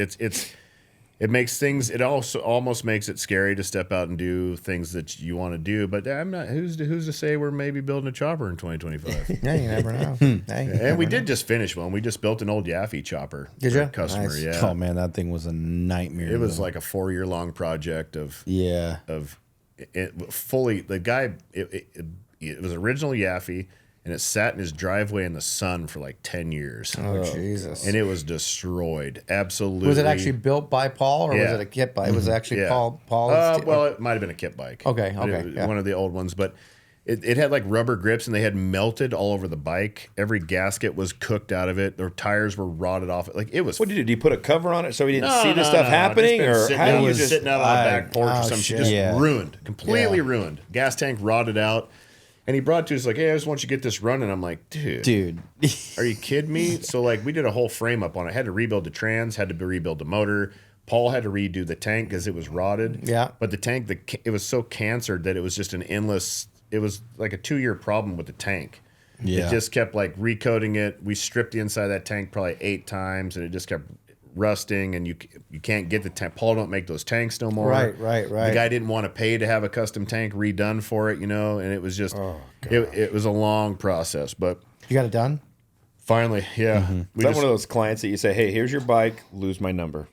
it makes things. It also almost makes it scary to step out and do things that you want to do. But I'm not. Who's to say we're maybe building a chopper in 2025? Yeah, you never know. And we did just finish one. We just built an old Yaffe chopper. Did for you? a customer? Nice. Yeah. Oh man, that thing was a nightmare. It was like a 4-year-long project of fully. The guy. It was original Yaffe, and it sat in his driveway in the sun for like 10 years. Oh, Jesus. And it was destroyed. Absolutely. Was it actually built by Paul, or was it a kit bike? Was it actually Paul? Well, it might have been a kit bike. Okay. One of the old ones. But it had like rubber grips, and they had melted all over the bike. Every gasket was cooked out of it. The tires were rotted off. Like, it was... What did you do? You put a cover on it so we didn't see this stuff happening? Or how do you just... sitting out on the back porch or something. Shit. Just ruined. Completely ruined. Gas tank rotted out. And he brought it to us like, hey, I just want you to get this running. I'm like, dude, are you kidding me? So like, we did a whole frame up on it. Had to rebuild the trans, had to rebuild the motor. Paul had to redo the tank because it was rotted. Yeah. But the tank, it was so cancered that it was just an endless. It was like a 2-year problem with the tank. Yeah. It just kept like recoating it. We stripped the inside of that tank probably 8 times, and it just kept rusting, and you can't get the tank. Paul don't make those tanks no more. Right. The guy didn't want to pay to have a custom tank redone for it, and it was just it was a long process, but You got it done? finally, yeah. Is that one of those clients that you say, hey, here's your bike, lose my number?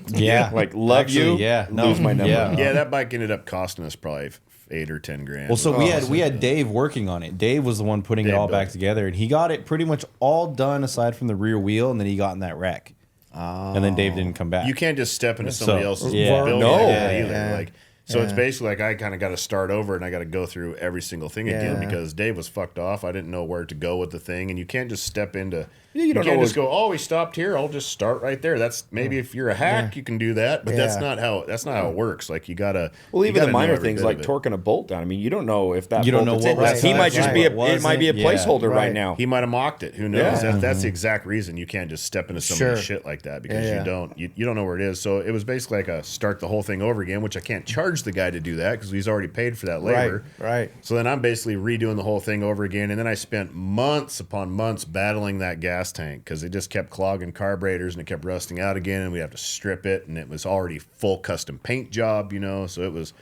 yeah, Like, love you, lose my number. Yeah, that bike ended up costing us probably 8 or 10 grand. Well, so we had Dave working on it. Dave was the one putting it all back together, and he got it pretty much all done aside from the rear wheel, and then he got in that wreck. And then Dave didn't come back. You can't just step into somebody else's building. So it's basically like I kind of got to start over, and I got to go through every single thing again, because Dave was fucked off. I didn't know where to go with the thing, and you can't just step into. You can't just go, oh, we stopped here. I'll just start right there. That's maybe if you're a hack, you can do that, but that's not how it works. Like you gotta. Well, even the minor things like torquing a bolt down. I mean, you don't know if that. You don't know what was He might just be it might be a placeholder right now. He might have mocked it. Who knows? That's the exact reason you can't just step into somebody's shit like that, because you don't know where it is. So it was basically like a start the whole thing over again, which I can't charge the guy to do that because he's already paid for that labor. Right. So then I'm basically redoing the whole thing over again, and then I spent months upon months battling that gas tank because it just kept clogging carburetors and it kept rusting out again, and we have to strip it, and it was already full custom paint job, so it was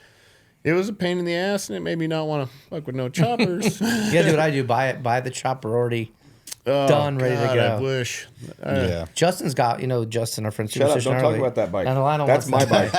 a pain in the ass, and it made me not want to fuck with no choppers. You gotta do what I do. Buy the chopper already done, ready to go. I wish. Justin's got, Justin, our friend. Shut up! Don't talk about that bike. No, That's my bike.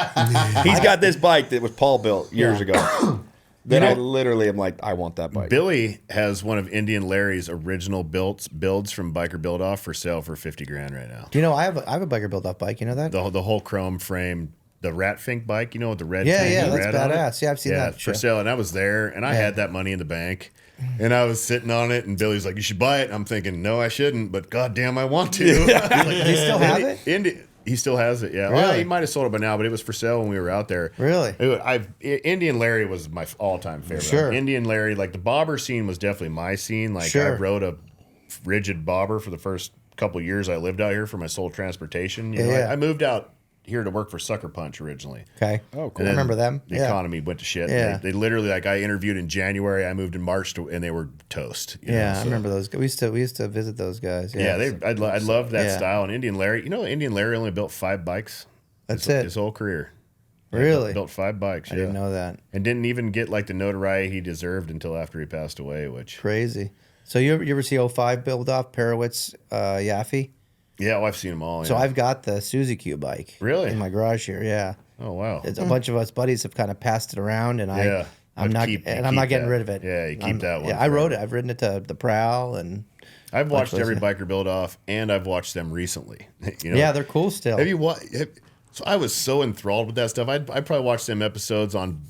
He's got this bike that was Paul built years ago. Then I literally am like, I want that bike. Billy has one of Indian Larry's original builds from Biker Build Off for sale for $50,000 right now. Do you know I have a Biker Build Off bike? You know that? The whole chrome frame, the Rat Fink bike, with the red. Yeah, that's badass. Yeah, I've seen that. For sale, and I was there, and I had that money in the bank. And I was sitting on it, and Billy's like, "You should buy it." And I'm thinking, "No, I shouldn't," but goddamn, I want to. Do you still have it? He still has it. Yeah, really? Well, he might have sold it by now, but it was for sale when we were out there. Really? Indian Larry was my all-time favorite. Sure. Indian Larry, like the bobber scene, was definitely my scene. Like I rode a rigid bobber for the first couple of years I lived out here for my sole transportation. I moved out here to work for Sucker Punch originally. Okay. Oh, cool. I remember them. The economy went to shit. Yeah. They literally, I interviewed in January. I moved in March, and they were toast. I remember those guys. We used to visit those guys. I loved that style. And Indian Larry, Indian Larry only built 5 bikes. That's his whole career. Really? Built 5 bikes. I didn't know that. And didn't even get like the notoriety he deserved until after he passed away. Which crazy. So you ever see 05 Build Off Perowitz Yaffe? Yeah, I've seen them all. So I've got the Suzy Q bike. Really? In my garage here, yeah. Oh wow! It's a bunch of us buddies have kind of passed it around, and I'm not getting rid of it. Yeah, you keep that one. Yeah, I rode it. I've ridden it to the Prowl, and I've watched every biker build off, and I've watched them recently. Yeah, they're cool still. Have you watched? So I was so enthralled with that stuff. I probably watched them episodes on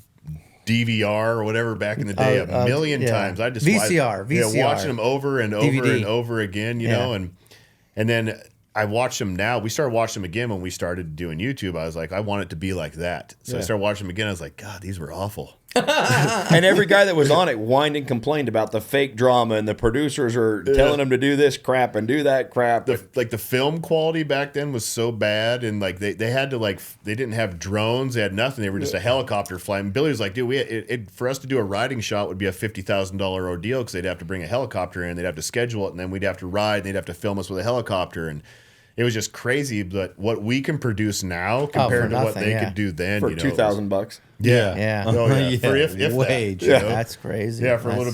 DVR or whatever back in the day a million times. I just VCR, watching them over and over DVD. and over again. You know, and then I watch them now. We started watching them again when we started doing YouTube. I was like, I want it to be like that. So I started watching them again. I was like, God, these were awful. And every guy that was on it whined and complained about the fake drama, and the producers are telling them to do this crap and do that crap. The film quality back then was so bad, and like they had to they didn't have drones, they had nothing. They were just a helicopter flying. And Billy was like, dude, for us to do a riding shot would be a $50,000 ordeal because they'd have to bring a helicopter in, they'd have to schedule it, and then we'd have to ride, and they'd have to film us with a helicopter, and it was just crazy. But what we can produce now compared to what they could do then, for $2,000. Yeah. Oh, yeah. For if wage. that, you know? That's crazy. Yeah, for a little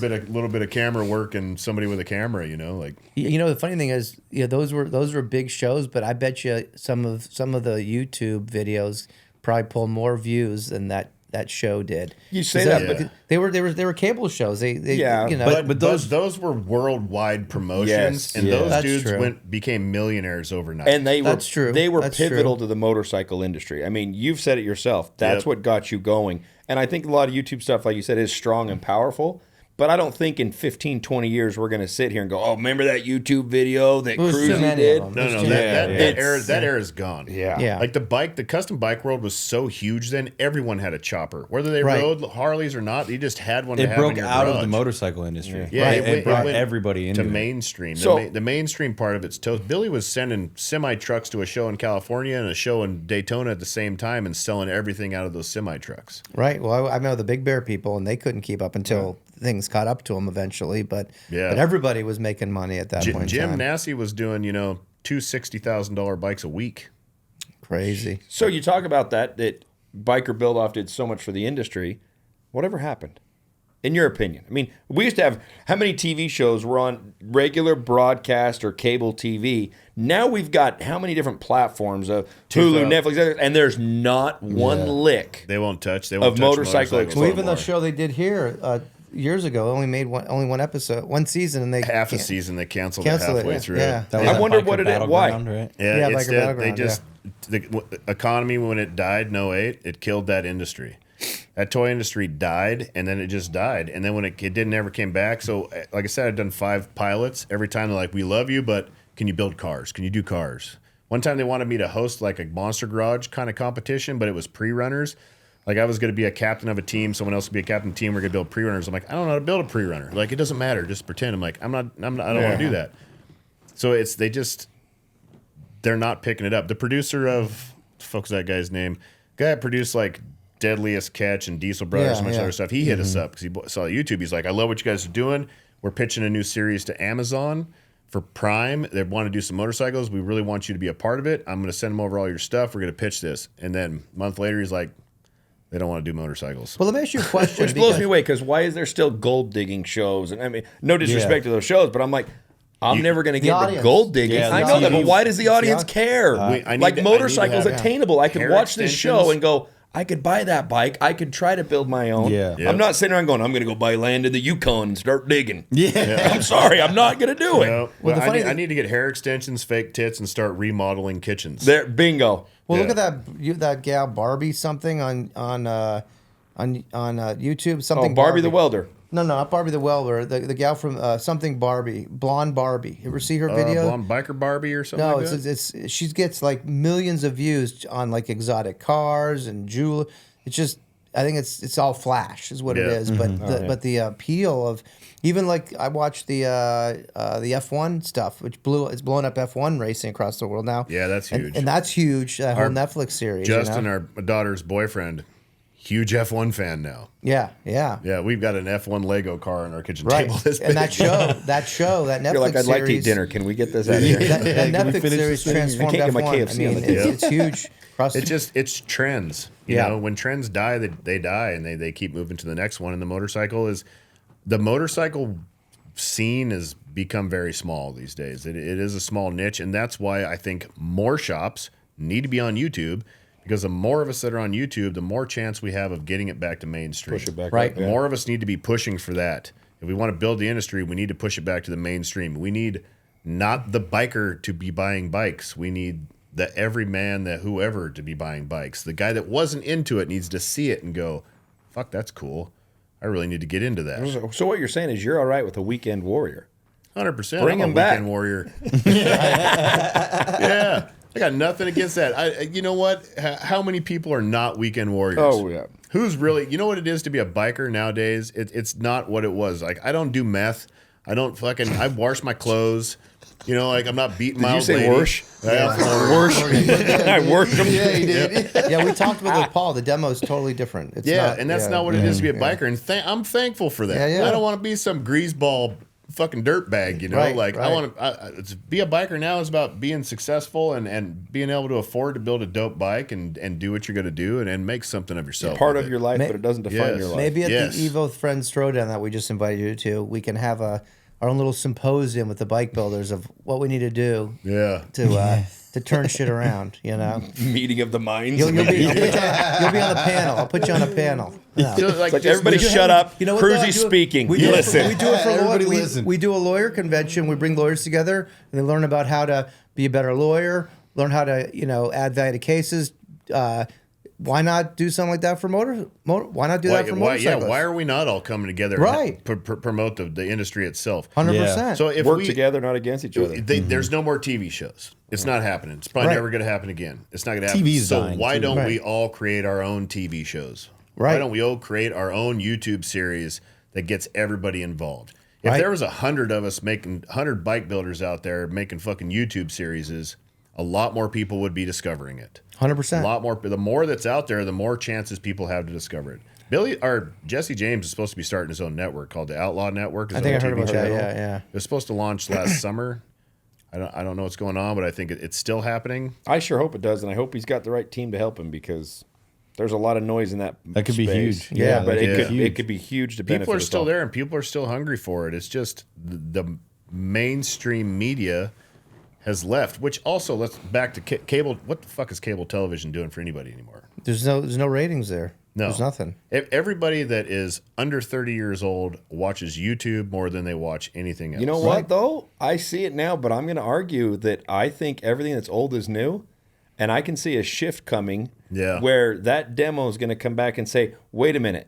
bit of camera work and somebody with a camera, like. The funny thing is, those were big shows, but I bet you some of the YouTube videos probably pull more views than that show did. You say that, but they were cable shows. But those were worldwide promotions, and those dudes became millionaires overnight. And that's true. They were That's pivotal true. to the motorcycle industry. I mean, you've said it yourself. That's what got you going. And I think a lot of YouTube stuff, like you said, is strong and powerful. But I don't think in 15, 20 years we're going to sit here and go, oh, remember that YouTube video that Kruesi did? No, that era is gone. Yeah. Like the custom bike world was so huge then, everyone had a chopper. Whether they rode Harleys or not, you just had one to have in your It broke out of garage. the motorcycle industry. Yeah, it brought went everybody into to it. mainstream. So- The mainstream part of it's toast. Billy was sending semi-trucks to a show in California and a show in Daytona at the same time and selling everything out of those semi-trucks. Right. Well, I know the Big Bear people, and they couldn't keep up until things caught up to them eventually. But everybody was making money at that point. Jim in time. Nassy was doing, two $60,000 bikes a week. Crazy. So you talk about that Biker Build-Off did so much for the industry. Whatever happened? In your opinion? I mean, we used to have, how many TV shows were on regular broadcast or cable TV? Now we've got how many different platforms of Hulu, Netflix, and there's not one lick They won't touch. They of won't touch motorcycle motorcycles. Well, even the show they did here years ago only made one episode, one season, and they half a season they canceled it Cancel it, halfway yeah. through. Yeah. That was I that wonder Biker what it is. Battleground, Why? right? Yeah, Yeah, it's Biker they Battleground, just the economy when it died in 08, it killed that industry. That toy industry died, and then it just died. And then when it never came back. So, like I said, I've done 5 pilots. Every time they're like, "We love you, but can you build cars? Can you do cars?" One time they wanted me to host like a Monster Garage kind of competition, but it was pre-runners. Like I was going to be a captain of a team, someone else would be a captain of a team. We're going to build pre-runners. I'm like, I don't know how to build a pre-runner. Like it doesn't matter. Just pretend. I'm like, I don't want to do that. So they're not picking it up. The producer of, fuck's that guy's name? Guy that produced like Deadliest Catch and Diesel Brothers and much other stuff. He hit us up because he saw YouTube. He's like, I love what you guys are doing. We're pitching a new series to Amazon for Prime. They want to do some motorcycles. We really want you to be a part of it. I'm going to send them over all your stuff. We're going to pitch this. And then a month later, he's like, they don't want to do motorcycles. Well, let me ask you a question. Which blows me away, because why is there still gold digging shows? And I mean, no disrespect to those shows, but I'm like, I'm never going to get audience. into gold digging. Yeah, I the know that, but TV why does the audience care? I need like to- motorcycles I need to have attainable. I could hair watch this show extensions. and go, I could buy that bike. I could try to build my own. Yeah. Yep. I'm not sitting around going, I'm going to go buy land in the Yukon and start digging. Yeah. I'm sorry, I'm not going to do it. No, Well, the funny I need to get hair extensions, fake tits, and start remodeling kitchens. There, bingo. Well, Yeah. look at that gal Barbie something on YouTube. Something Barbie the welder. No, not Barbie the welder. The gal from something Barbie, blonde Barbie. You ever see her video? Blonde biker Barbie or something. No, like that? it's she gets like millions of views on like exotic cars and jewelry. It's just, I think it's all flash is what it Yeah. is. But the appeal of, even like I watched the F1 stuff, which it's blowing up F1 racing across the world now. Yeah, that's huge. And that's huge. That whole Netflix series. Justin, you know? our daughter's boyfriend, huge F1 fan now. Yeah. Yeah, we've got an F1 Lego car on our kitchen Right. table. This And big. that Netflix You're like, I'd series. like to eat dinner. Can we get this out of here? That Can we Netflix finish series this thing? transformed I can't get my F1. KFC I on mean, the table. it's huge. It's trends. You Yeah. know, when trends die, they die, and they keep moving to the next one. And the motorcycle scene has become very small these days. It is a small niche, and that's why I think more shops need to be on YouTube, because the more of us that are on YouTube, the more chance we have of getting it back to mainstream. Push it back Right. up, The yeah. more of us need to be pushing for that. If we want to build the industry, we need to push it back to the mainstream. We need not the biker to be buying bikes. We need the everyman, the whoever to be buying bikes. The guy that wasn't into it needs to see it and go, fuck, that's cool. I really need to get into that. So what you're saying is you're all right with a weekend warrior. 100%. Bring him back. Weekend warrior. Yeah. I got nothing against that. You know what? How many people are not weekend warriors? Oh, yeah. Who's really, you know what it is to be a biker nowadays? It's not what it was. Like, I don't do meth. I wash my clothes. You know, like I'm not beating my old lady. Did you say worsh? I worked them. Yeah, he did. Yeah, we talked about it with Paul. The demo is totally different. It's not, and that's not what it is to be a biker. And I'm thankful for that. Yeah, yeah. I don't want to be some greaseball fucking dirtbag, you know? Right. I want to be a biker now is about being successful and being able to afford to build a dope bike and do what you're going to do and make something of yourself. Part of your life, but it doesn't define your life. Maybe at the Evo Friends Throwdown that we just invited you to, we can have our own little symposium with the bike builders of what we need to do to turn shit around, you know? Meeting of the minds. You'll be on the panel. I'll put you on a panel. Yeah. Like everybody shut up. You know what, Cruisy's speaking. Listen. We do it for Everybody lawyers. listen. We do a lawyer convention. We bring lawyers together and they learn about how to be a better lawyer, learn how to, add value to cases. Why not do something like that for why not do that for motorcyclists? Why are we not all coming together Right. and promote the industry itself? 100%. So if Work together, not against each other. There's no more TV shows. It's not happening. It's probably never going to happen again. It's not going to happen. TV's so dying, why too. don't we all create our own TV shows? Right. Why don't we all create our own YouTube series that gets everybody involved? If there was 100 of us making 100 bike builders out there making fucking YouTube series, a lot more people would be discovering it. 100%. A lot more. The more that's out there, the more chances people have to discover it. Jesse James is supposed to be starting his own network called the Outlaw Network. I think I heard about that. Yeah. It was supposed to launch last summer. I don't know what's going on, but I think it's still happening. I sure hope it does, and I hope he's got the right team to help him because there's a lot of noise in that. That could be space. huge. Yeah, but huge. it could be huge to benefit People are us still all. there, and people are still hungry for it. It's just the mainstream media has left, which also let's back to cable. What the fuck is cable television doing for anybody anymore? There's no ratings there. No, there's nothing. Everybody that is under 30 years old watches YouTube more than they watch anything else. You know what though? I see it now, but I'm going to argue that I think everything that's old is new, and I can see a shift coming. Yeah. Where that demo is going to come back and say, "Wait a minute,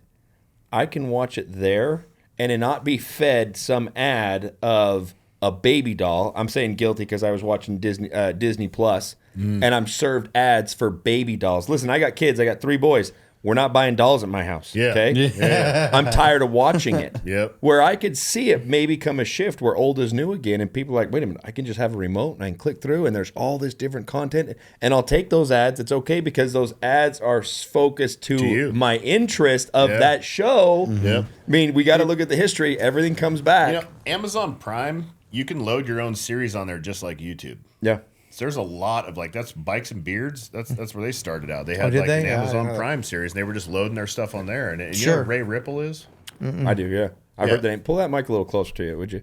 I can watch it there and it not be fed some ad of a baby doll." I'm saying guilty because I was watching Disney Plus, and I'm served ads for baby dolls. Listen, I got kids. I got 3 boys. We're not buying dolls at my house. Yeah. Okay. Yeah. I'm tired of watching it. Yep. Where I could see it maybe come a shift where old is new again, and people are like, wait a minute, I can just have a remote and I can click through, and there's all this different content, and I'll take those ads. It's okay because those ads are focused to my interest of that show. Yep. I mean, we got to look at the history. Everything comes back. Amazon Prime, you can load your own series on there just like YouTube. Yeah. So there's a lot of that's Bikes and Beards. That's where they started out. They had did they? an Yeah, Amazon Prime series, and they were just loading their stuff on there. And you know who Ray Ripple is? I do, yeah. I've heard the name. Pull that mic a little closer to you, would you?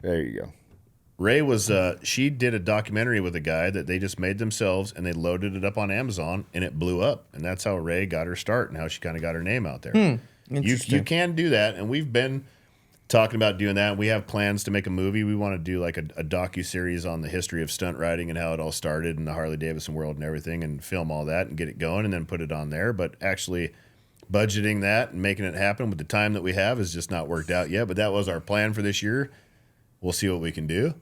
There you go. Ray was she did a documentary with a guy that they just made themselves, and they loaded it up on Amazon, and it blew up. And that's how Ray got her start, and how she kind of got her name out there. You can do that, and we've been talking about doing that. We have plans to make a movie. We want to do like a docu-series on the history of stunt riding and how it all started in the Harley-Davidson world and everything, and film all that and get it going and then put it on there. But actually budgeting that and making it happen with the time that we have has just not worked out yet. But that was our plan for this year. We'll see what we can do.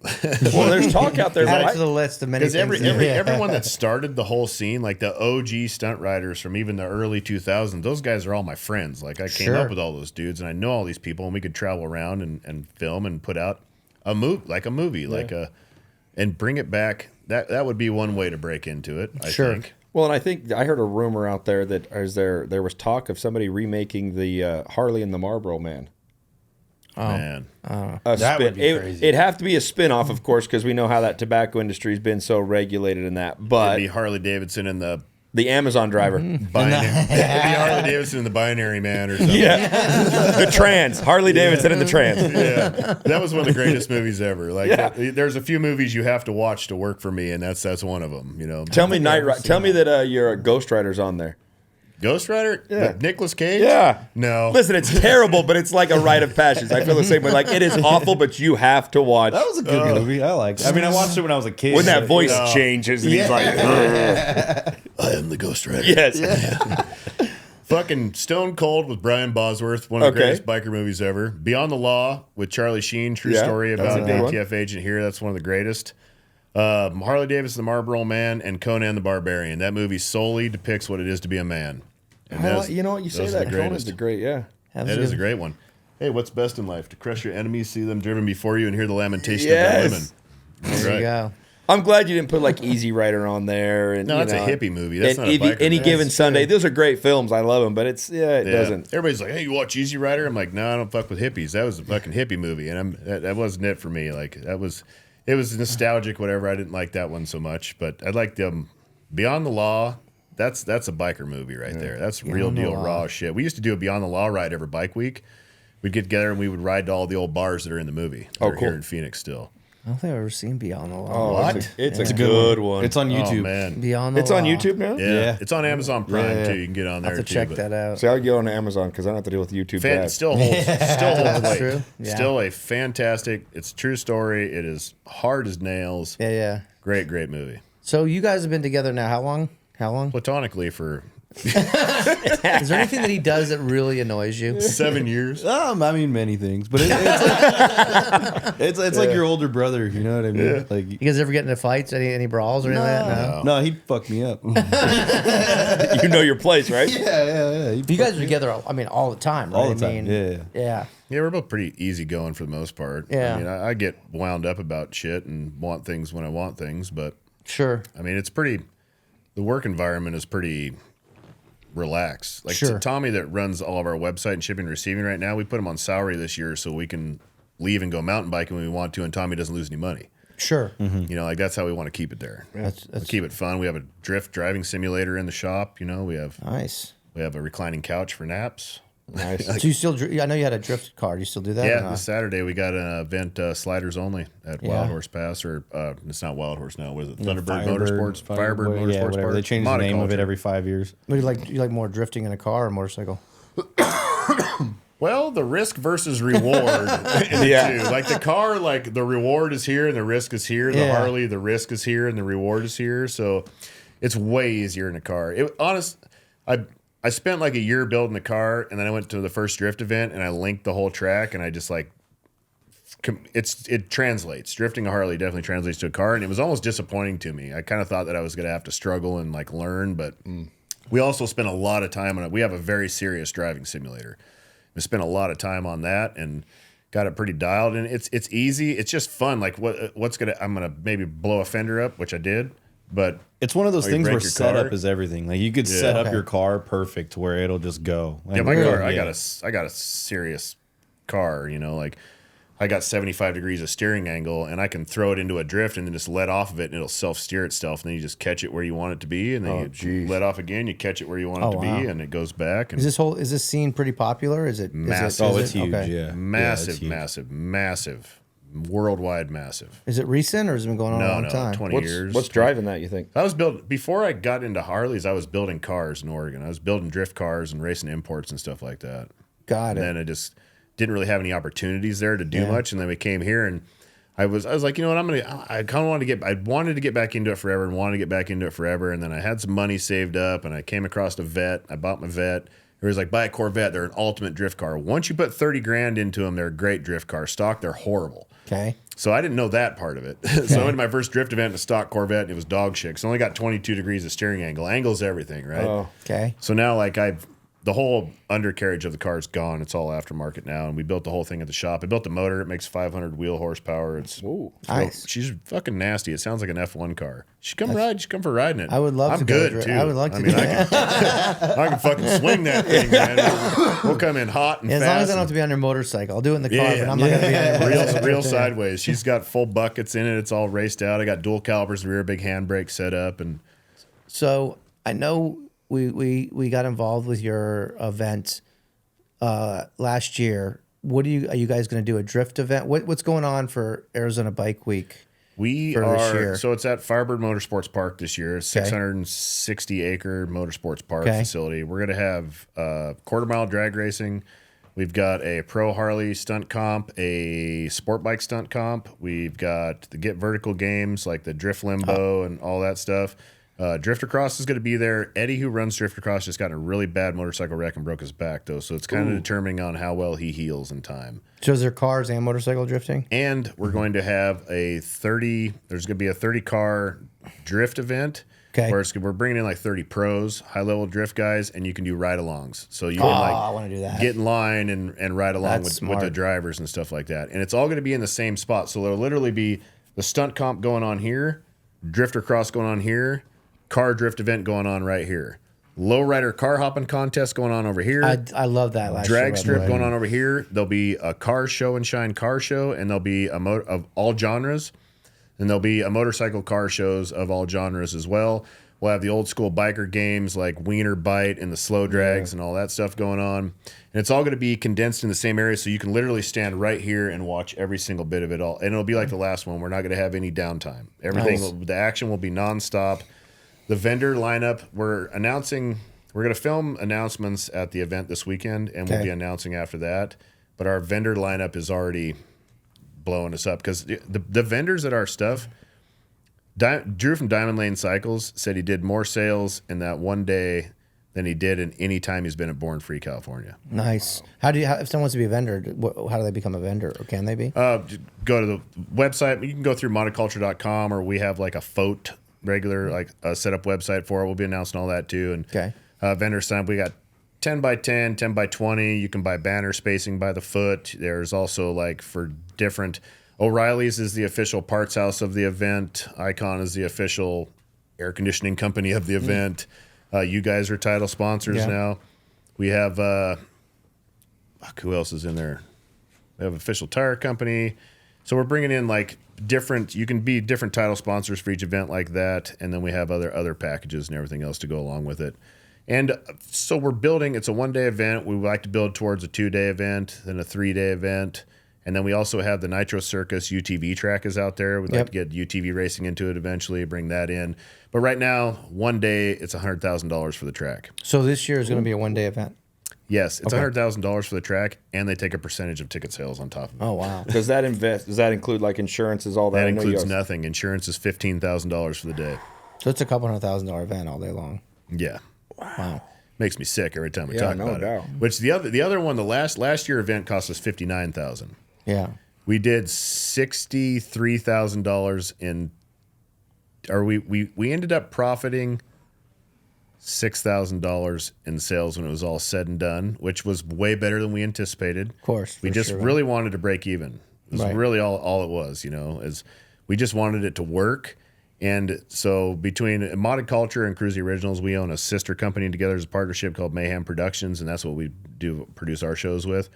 Well, there's talk out there. Add it to the list of many Because things. everyone that started the whole scene, like the OG stunt riders from even the early 2000s, those guys are all my friends. Like I came up with all those dudes, and I know all these people, and we could travel around and film and put out a movie, and bring it back. That would be one way to break into it. I think. Well, and I think I heard a rumor out there that there was talk of somebody remaking the Harley and the Marlboro Man. Man, That would be crazy. It'd have to be a spin-off, of course, because we know how that tobacco industry's been so regulated in that. But it'd be Harley-Davidson and the the Amazon driver. binary. It'd be Harley-Davidson and the binary man or something. Yeah. The trans. Harley-Davidson and the trans. Yeah, that was one of the greatest movies ever. Like, there's a few movies you have to watch to work for me, and that's one of them. You know, Tell me that your Ghost Rider's on there. Ghost Rider? Yeah. With Nicolas Cage? Yeah. No. Listen, it's terrible, but it's like a rite of passions. I feel the same way. Like, it is awful, but you have to watch. That was a good movie. I liked it. I mean, I watched it when I was a kid. When that but, voice you know, changes and he's like, I am the Ghost Rider. yes. Fucking Stone Cold with Brian Bosworth, one of the Okay. greatest biker movies ever. Beyond the Law with Charlie Sheen, true Yeah, story that was about a an good ATF agent here. That's one of the greatest. Harley-Davidson, the Marlboro Man, and Conan the Barbarian. That movie solely depicts what it is to be a man. And You know what? You say those are that. the Conan's greatest. the great, yeah. That is a great one. Hey, what's best in life? To crush your enemies, see them driven before you, and hear the lamentation of their women. Yes. That's There right. you go. I'm glad you didn't put like Easy Rider on there. And No, you that's know, a hippie movie. That's and not a biker Any movie. Given Sunday. Those are great films. I love them, but it Yeah. doesn't. Everybody's like, "Hey, you watch Easy Rider?" I'm like, "No, I don't fuck with hippies." That was a fucking hippie movie, and that wasn't it for me. Like it was nostalgic, whatever. I didn't like that one so much, but I liked Beyond the Law. That's a biker movie right there. That's real Beyond the deal Law. raw shit. We used to do a Beyond the Law ride every bike week. We'd get together and we would ride to all the old bars that are in the movie. They're cool. here in Phoenix still. I don't think I've ever seen Beyond the Law. Oh, What? It's a It's a good one. It's on YouTube. Oh man, Beyond the It's Law. on YouTube now? yeah. It's on Amazon Prime Yeah. too. You can get on I'll there have to too. check but- that out. See, I go on Amazon because I don't have to deal with YouTube. It ads. still holds weight. true. Yeah. Still a fantastic. It's a true story. It is hard as nails. Yeah. Great movie. So you guys have been together now. How long? Platonically for Is there anything that he does that really annoys you? 7 years. I mean, many things, but it's like your older brother. You know what I mean? Like, You guys ever get into fights? Any brawls or anything like that? No. no, he'd fuck me up. You know your place, right? yeah. You guys are together. I mean, all the time, right? All the I time, mean, yeah. Yeah, we're both pretty easygoing for the most part. Yeah. I mean, I get wound up about shit and want things when I want things, but Sure. I mean, the work environment is pretty relaxed. Like Sure. Tommy that runs all of our website and shipping and receiving right now, we put him on salary this year so we can leave and go mountain biking when we want to, and Tommy doesn't lose any money. Sure. You know, like that's how we want to keep it there. That's We keep it fun. We have a drift driving simulator in the shop. You know, we have nice. a reclining couch for naps. Nice. So you still? I know you had a drift car. Do you still do that? or Yeah, not? this Saturday we got an event, sliders only at Yeah. Wild Horse Pass, or it's not Wild Horse now. Was it Thunderbird Firebird, Motorsports? Firebird Motorsports. Yeah, whatever. Park? They change the name of it Monoculture. every 5 years. What do you like more drifting in a car or motorcycle? Well, the risk versus reward in the two. Like the car, like the reward is here and the risk is here. The Yeah. Harley, the risk is here and the reward is here. So it's way easier in a car. I spent like a year building the car, and then I went to the first drift event and I linked the whole track, and I just like it translates. Drifting a Harley definitely translates to a car, and it was almost disappointing to me. I kind of thought that I was going to have to struggle and like learn, but we also spent a lot of time on it. We have a very serious driving simulator. We spent a lot of time on that and got it pretty dialed, and it's easy. It's just fun. Like I'm gonna maybe blow a fender up, which I did, but It's one of those you things break where your setup car? is everything. Like you could set up Okay. your car perfect to where it'll just go. Like, yeah, my car. I yeah. got a serious car. You know, like I got 75 degrees of steering angle, and I can throw it into a drift and then just let off of it, and it'll self steer itself. And then you just catch it where you want it to be, and then you let off again. You catch it where you want it to wow. be, and it goes back. And Is this scene pretty popular? Is it Massive. Oh, is it's it- huge. okay. Yeah, massive, Yeah, it's huge. massive, worldwide massive. Is it recent or has it been going on a long time? 20 years. What's driving that, you think? I was before I got into Harleys. I was building cars in Oregon. I was building drift cars and racing imports and stuff like that. Got And it. then I just didn't really have any opportunities there to do much. And then we came here, and I was like, you know what, I kind of wanted to get back into it forever, and then I had some money saved up, and I came across a Vet. I bought my Vet. It was like, buy a Corvette. They're an ultimate drift car. Once you put 30 grand into them, they're a great drift car. Stock, they're horrible. Okay. So I didn't know that part of it. So I went to my first drift event in a stock Corvette, and it was dog shit. 'Cause I only got 22 degrees of steering angle. Angle's everything, right? Oh. Okay. So now, like, the whole undercarriage of the car is gone. It's all aftermarket now, and we built the whole thing at the shop. I built the motor. It makes 500 wheel horsepower. It's Nice. She's fucking nasty. It sounds like an F1 car. She come ride. She come for riding it. I would love I'm to go good dri- too. I would like to I mean, do I can fucking swing that thing, man. We'll come in hot and Yeah, as fast. long as I don't have to be on your motorcycle, I'll do it in the car, but I'm not going to be on your motorcycle. real sideways. She's got full buckets in it. It's all raced out. I got dual calipers, rear big handbrake set up, and So I know we got involved with your event last year. Are you guys going to do a drift event? What's going on for Arizona Bike Week? We for this are year? so it's at Firebird Motorsports Park this year, 660-acre motorsports park facility. We're gonna have quarter-mile drag racing. We've got a pro Harley stunt comp, a sport bike stunt comp. We've got the Get Vertical games like the Drift Limbo and all that stuff. Drifter Cross is going to be there. Eddie, who runs Drifter Cross, just got in a really bad motorcycle wreck and broke his back, though. So it's kind of determining on how well he heals in time. So is there cars and motorcycle drifting? And we're going to have there's going to be a 30-car drift event. Okay. Where we're bringing in like 30 pros, high-level drift guys, and you can do ride-alongs. So you can I want to do that. get in line and ride along with the drivers and stuff like that. And it's all going to be in the same spot. So there'll literally be the stunt comp going on here, drifter cross going on here, car drift event going on right here. Lowrider car hopping contest going on over here. I love that last Drag year, strip going on over here. There'll be a car show and shine car show, and there'll be of all genres. And there'll be a motorcycle car shows of all genres as well. We'll have the old school biker games like Wiener Bite and the slow drags and all that stuff going on. And it's all going to be condensed in the same area, so you can literally stand right here and watch every single bit of it all. And it'll be like the last one. We're not going to have any downtime. The action will be nonstop. The vendor lineup, we're going to film announcements at the event this weekend, and we'll be announcing after that. But our vendor lineup is already blowing us up because the vendors at our stuff, Drew from Diamond Lane Cycles said he did more sales in that one day than he did in any time he's been at Born Free, California. Nice. If someone wants to be a vendor, how do they become a vendor, or can they be? Go to the website. You can go through monoculture.com, or we have like a FOAT regular like a setup website for it. We'll be announcing all that too. And vendor sign. We got 10 by 10, 10 by 20. You can buy banner spacing by the foot. There's also like for different. O'Reilly's is the official parts house of the event. Icon is the official air conditioning company of the event. You guys are title sponsors now. We have who else is in there? We have official tire company. So we're bringing in like different. You can be different title sponsors for each event like that, and then we have other packages and everything else to go along with it. And so we're building. It's a one-day event. We would like to build towards a 2-day event, then a 3-day event. And then we also have the Nitro Circus UTV track is out there. We'd like to get UTV racing into it eventually, bring that in. But right now, one day, it's $100,000 for the track. So this year is going to be a one-day event? Yes, it's $100,000 for the track, and they take a percentage of ticket sales on top of it. Oh, wow. Does that include like insurances, all that? That includes nothing. Insurance is $15,000 for the day. So it's a couple $100,000 event all day long. Yeah. Wow. Makes me sick every time we talk about doubt. it. Which the other one, the last year event cost us $59,000. Yeah. We did $63,000 in, or we ended up profiting $6,000 in sales when it was all said and done, which was way better than we anticipated. Of course. We just really wanted to break even. It was really all it was, is we just wanted it to work. And so between Modded Culture and Kruesi Originals, we own a sister company together as a partnership called Mayhem Productions, and that's what we produce our shows with.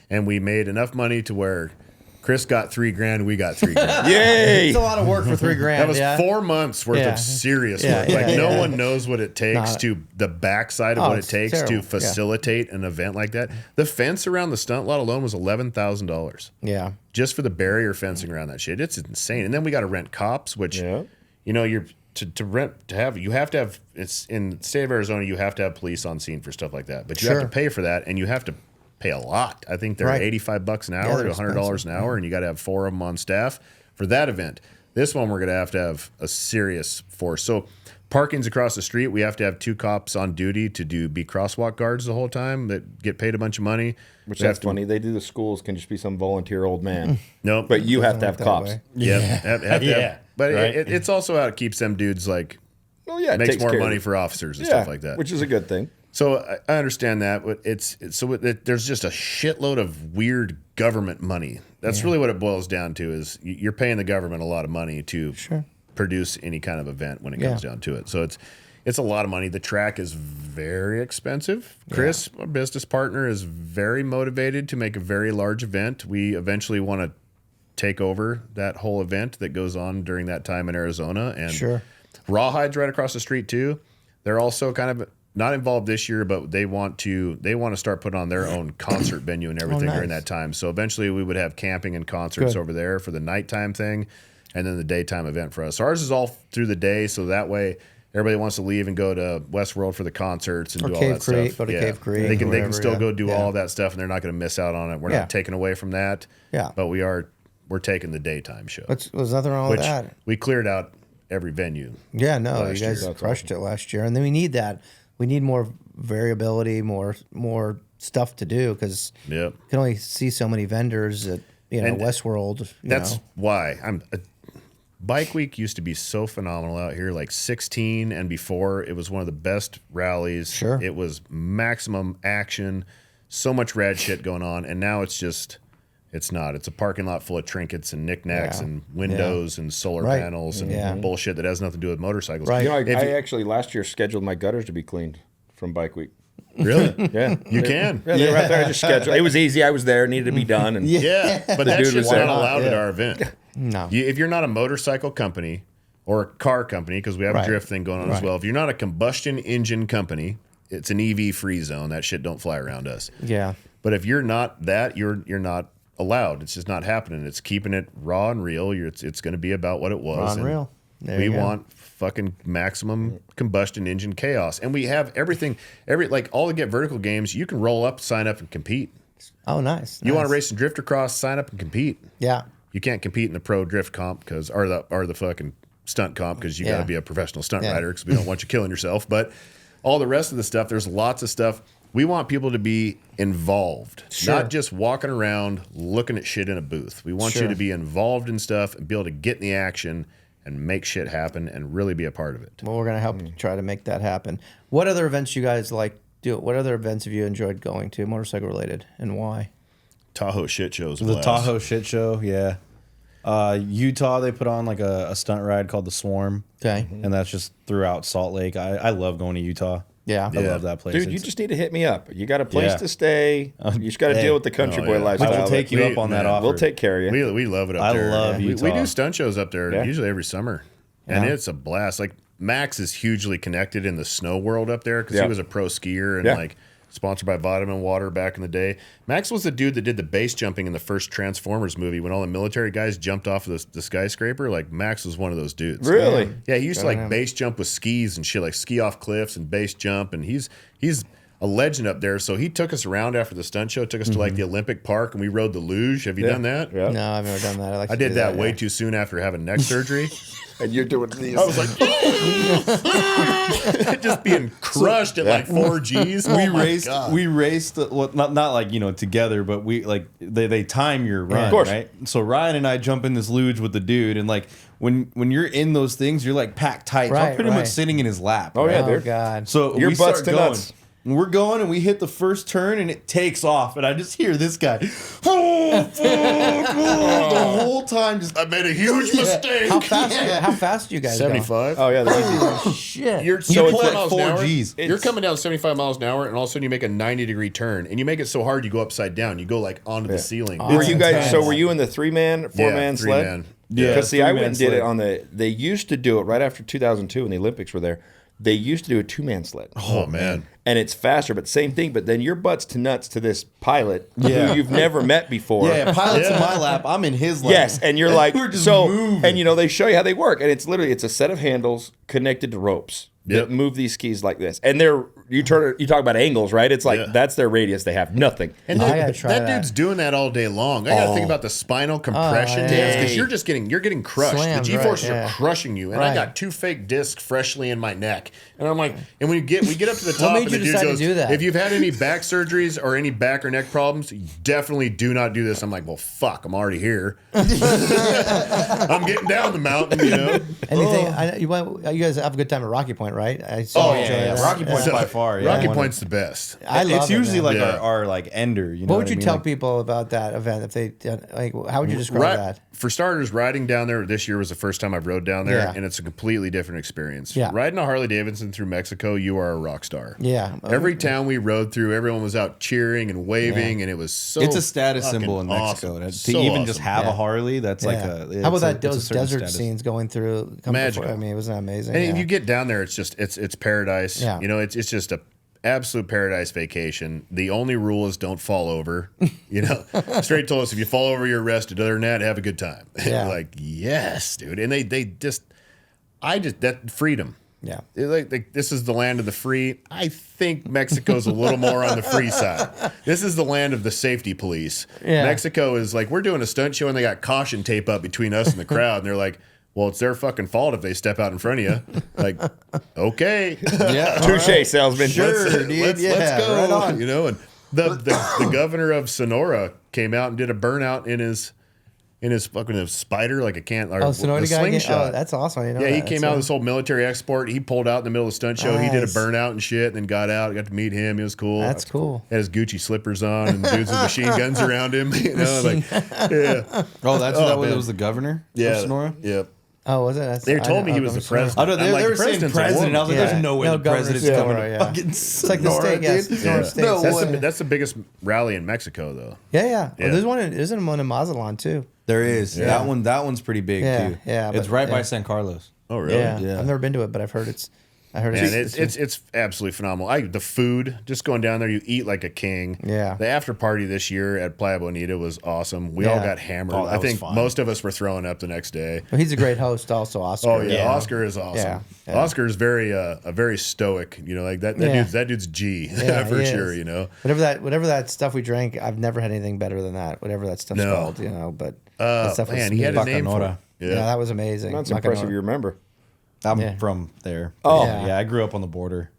And we made enough money to where Chris got $3,000, we got $3,000. Yay! It's a lot of work for $3,000. That was 4 months worth of serious work. No one knows what it takes to the backside of what it takes to facilitate an event like that. The fence around the stunt lot alone was $11,000. Yeah. Just for the barrier fencing around that shit. It's insane. And then we got to rent cops, which you're you have to have, it's in the state of Arizona, you have to have police on scene for stuff like that. But you have to pay for that, and you have to pay a lot. I think they're $85 an hour to $100 an hour, and you got to have 4 of them on staff for that event. This one, we're going to have a serious force. So parking's across the street. We have to have 2 cops on duty to be crosswalk guards the whole time that get paid a bunch of money. Which that's funny. They do the schools can just be some volunteer old man. Nope. But you have to have cops. But it's also how it keeps them dudes like, makes more money for officers and stuff like that. Which is a good thing. So I understand that, but there's just a shitload of weird government money. That's really what it boils down to. Is you're paying the government a lot of money to produce any kind of event when it comes down to it. So it's a lot of money. The track is very expensive. Chris, our business partner, is very motivated to make a very large event. We eventually want to take over that whole event that goes on during that time in Arizona. And Rawhide's right across the street too. They're also kind of not involved this year, but they want to start putting on their own concert venue and everything during that time. So eventually we would have camping and concerts over there for the nighttime thing. and then the daytime event for us. So ours is all through the day, so that way everybody wants to leave and go to Westworld for the concerts and Or do all Cave that Creek, stuff. go to Cave Creek They or can whatever, still yeah. go do Yeah. all of that stuff, and they're not going to miss out on it. We're Yeah. not taking away from that. Yeah. But we're taking the daytime show. There's nothing wrong with that. We cleared out every venue. Yeah, no, last you guys year. crushed it last year, and then we need that. We need more variability, more stuff to do because Yep. you can only see so many vendors at And Westworld. That's why Bike Week used to be so phenomenal out here. Like 16 and before, it was one of the best rallies. Sure. It was maximum action, so much rad shit going on, and now it's just. It's not. It's a parking lot full of trinkets and knickknacks Yeah. and windows and solar Right. panels and Yeah. bullshit that has nothing to do with motorcycles. Right. You know, If I actually last year scheduled my gutters to be cleaned from Bike Week. Really? Yeah, You can. Yeah, they were out there. I just scheduled. It was easy. I was there. Needed to be done. And Yeah, but that dude shit's was not there. allowed at our event. No. If you're not a motorcycle company or a car company, because we have Right. a drift thing going on as well, if you're not a combustion engine company, it's an EV free zone. That shit don't fly around us. Yeah. But if you're not that, you're not allowed. It's just not happening. It's keeping it raw and real. It's going to be about what it was. Raw and and real. There we you go. want fucking maximum combustion engine chaos, and we have everything. Like all the Get Vertical games, you can roll up, sign up, and compete. Oh, nice. You want to race in drifter cross, sign up and compete. Yeah. You can't compete in the pro drift comp or the fucking stunt comp because you got Yeah. to be a professional stunt Yeah. rider because we don't want you killing yourself. But all the rest of the stuff, there's lots of stuff. We want people to be involved, not just walking around looking at shit in a booth. We want you Sure. to be involved in stuff and be able to get in the action and make shit happen and really be a part of it. Well, we're gonna help try to make that happen. What other events you guys like do? What other events have you enjoyed going to, motorcycle related, and why? Tahoe shit shows. The Tahoe shit show, yeah. Utah, they put on like a stunt ride called the Swarm, Okay. and that's just throughout Salt Lake. I love going to Utah. Yeah. I love that place. dude, you just need to hit me up. You got a place Yeah. to stay. You just got to Hey. deal with the country boy yeah. lifestyle. I will take you We- up on that man, offer. We'll take care of you. We love it up I there. love We Utah. do stunt shows up there Yeah. usually every summer, and it's a blast. Like Max is hugely connected in the snow world up there because Yeah. he was a pro skier and Yeah. like sponsored by Vitamin Water back in the day. Max was the dude that did the base jumping in the first Transformers movie when all the military guys jumped off of the skyscraper. Like Max was one of those dudes. Really? Yeah, he used to like base jump with skis and shit, like ski off cliffs and base jump, and he's a legend up there. So he took us around after the stunt show, took us to like the Olympic Park, and we rode the luge. Have you done that? Yeah. No, I've never done that. I to did do that way yeah. too soon after having neck surgery. And you're doing these. I was like, just being crushed at like 4 Gs. We raced well, not like together, but we like they time your run, of course. right? So Ryan and I jump in this luge with the dude, and like when you're in those things, you're like packed tight. So I'm Right, pretty much right. sitting in his lap. Oh, right? yeah, Oh dude. God. So Your we butt's start to going. nuts. And we're going, and we hit the first turn, and it takes off, and I just hear this guy the whole time. Just I made a huge mistake. How fast do you guys 75. Oh yeah, that's easy. go? Shit. You're So it's 75 like miles 4 an hour. Gs. You're coming down 75 miles an hour, and all of a sudden you make a 90-degree turn, and you make it so hard you go upside down. You go like onto the ceiling. Were you guys? intense. So were you in the 3-man, 4-man sled? 3-man. Yeah, Because see, I went 3-man and did it sled. on the. They used to do it right after 2002 when the Olympics were there. They used to do a 2-man sled. Oh man. And it's faster, but same thing. But then your butt's to nuts to this pilot Yeah. who you've never met before. yeah, pilot's in my lap. I'm in his lap. Yes, and you're like, We're just so, moving. and they show you how they work, and it's literally a set of handles connected to ropes Yep. that move these skis like this, and you talk about angles, right? It's like that's their radius. They have nothing. And I gotta try that that. dude's doing that all day long. I got to think about the spinal compression yeah. dance because you're getting crushed. Slammed, the G-forces right, yeah. are crushing you, and I Right. got 2 fake discs freshly in my neck, and I'm like, and we get up to the top, made and you the dude decide to goes, do that? "If you've had any back surgeries or any back or neck problems, you definitely do not do this." I'm like, "Well, fuck, I'm already here. I'm getting down the mountain, you know." Anything? You guys have a good time at Rocky Point, right? I saw you enjoy that. Rocky Point's by far. Yeah, Rocky one of- Point's the best. I love It's it, usually man. like Yeah. our like ender. You know What would I you mean? tell Like, people about that event if they like? How would you describe that? For starters, riding down there this year was the first time I've rode down there, Yeah. and it's a completely different experience. Yeah. Riding a Harley-Davidson through Mexico, you are a rock star. Yeah. Every town we rode through, everyone was out cheering and waving, and it was so It's a status fucking symbol in Mexico. awesome. To So even awesome. just have Yeah. a Harley, that's like Yeah. a. How about that? it's a Those certain desert status. scenes going through. Magical. I mean, wasn't that amazing? And yeah. if you get down there, it's paradise. Yeah. You know, it's just a absolute paradise vacation. The only rule is don't fall over. You know, straight told us if you fall over, you're arrested. Other than that, have a good time. Yeah. Like, yes, dude. And that freedom. Yeah. Like, this is the land of the free. I think Mexico's a little more on the free side. This is the land of the safety police. Yeah. Mexico is like, we're doing a stunt show and they got caution tape up between us and the crowd. And they're like, well, it's their fucking fault if they step out in front of you. Like, okay. Yeah. Touche, salesman. Sure, dude. Let's go. Right on. You know, and the governor of Sonora came out and did a burnout in his fucking spider, like a can. Or Sonora the guy. slingshot. Oh, that's awesome. I didn't know Yeah, he that. came That's out with this whole military export. He pulled out in the middle of the stunt show. He did a Nice. burnout and shit, and then got out. Got to meet him. It was cool. That's cool. Had his Gucci slippers on and dudes with machine guns around him. You know, like, yeah. Oh, that's Oh, that man. was the governor Yeah. of Sonora? Yeah. Oh, was it? That's, They told me he was the president. I know, I'm like, they were the saying president's a president. I was like, woman. there's no way the Governor president's Sonora, coming to yeah. fucking It's like the Sonora, state, yes. dude. Sonora Yeah. State. No That's way. that's the biggest rally in Mexico, though. Yeah. Yeah. Well, there's one. Isn't one in Mazatlan too? There is. Yeah. That one's pretty big Yeah, too. yeah, It's but- right by yeah. San Carlos. Oh, really? Yeah. Yeah. I've never been to it, but I've heard it's. I heard And it's absolutely phenomenal. The food, just going down there, you eat like a king. Yeah. The after party this year at Playa Bonita was awesome. We all Yeah. got hammered. Oh, that I was think fun. most of us were throwing up the next day. Well, he's a great host, also Oscar. Oh yeah, Oscar is awesome. Yeah, yeah. Oscar is very a very stoic. You know, like that Yeah. dude's G Yeah, for he sure. is. You know, Whatever that stuff we drank, I've never had anything better than that. Whatever that stuff's No. called, you know. But that stuff man, was he had a smooth. name for it. Bacanora. Yeah, that was amazing. That's Bacanora. impressive. You remember. I'm Yeah. from there. Oh. yeah. I grew up on the border.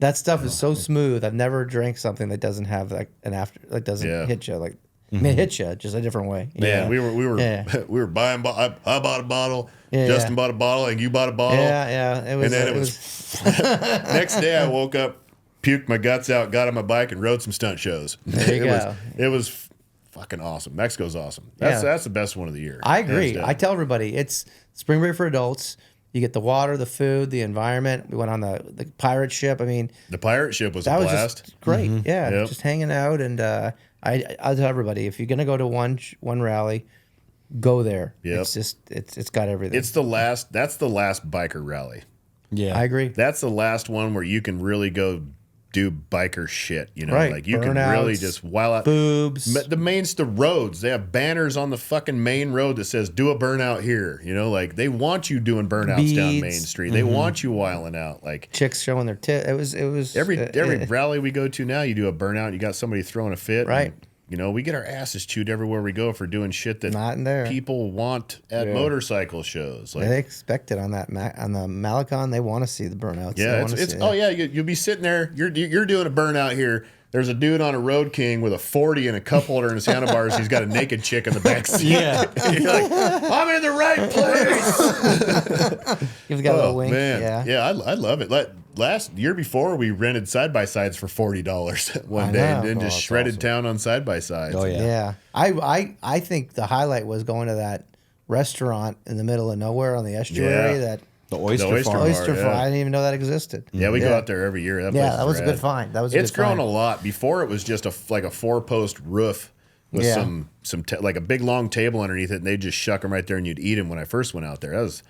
That stuff is so smooth. I've never drank something that doesn't have like an after, like doesn't Yeah. hit you. Like I mean, it hits you just a different way. you Man, know? we were Yeah. we were buying. I bought a bottle. Yeah, Justin yeah. bought a bottle, and you bought a bottle. Yeah. It was. And then it was next day. I woke up, puked my guts out, got on my bike, and rode some stunt shows. There you go. It was fucking awesome. Mexico's awesome. Yeah. That's the best one of the year. I Hands agree. down. I tell everybody it's spring break for adults. You get the water, the food, the environment. We went on the pirate ship. I mean, The pirate ship was that a was blast. just great. Yeah, Yep. just hanging out. And I'll tell everybody if you're gonna go to one rally, go there. Yep. It's just it's got everything. It's the last. That's the last biker rally. Yeah. I agree. That's the last one where you can really go do biker shit. You know, Right. like you can really Burnouts, just while out. boobs. The roads. They have banners on the fucking main road that says "Do a burnout here." You know, like they want you doing burnouts down Beads. Main Street. They want you wiling out. Like Chicks showing their tit. It was every rally we go to now, you do a burnout. You got somebody throwing a fit. Right. And, you know, we get our asses chewed everywhere we go for doing shit that Not in there. people want at motorcycle shows. Like, They expect it on that on the Malecon. They want to see the burnouts. They yeah, wanna it's see it. oh yeah, you'll be sitting there. You're doing a burnout here. There's a dude on a Road King with a 40 and a cup holder in his handlebars. He's got a naked chick in the back seat. Yeah. You're like, I'm in the right place. You've got a little wink. Man. Yeah. I love it. Last year before, we rented side by sides for $40 one I day, and know. then Oh, just that's shredded town on side by sides. Oh, yeah. Yeah. I think the highlight was going to that restaurant in the middle of nowhere on the estuary. Yeah. That The oyster, oyster farm. bar. oyster yeah. fry. I didn't even know that existed. Yeah, we go out there every year. That place Yeah, is that was a rad. good find. That was a It's good grown find. a lot. Before it was just like a 4-post roof with Yeah. like a big long table underneath it, and they just shuck them right there, and you'd eat them. When I first went out there, that was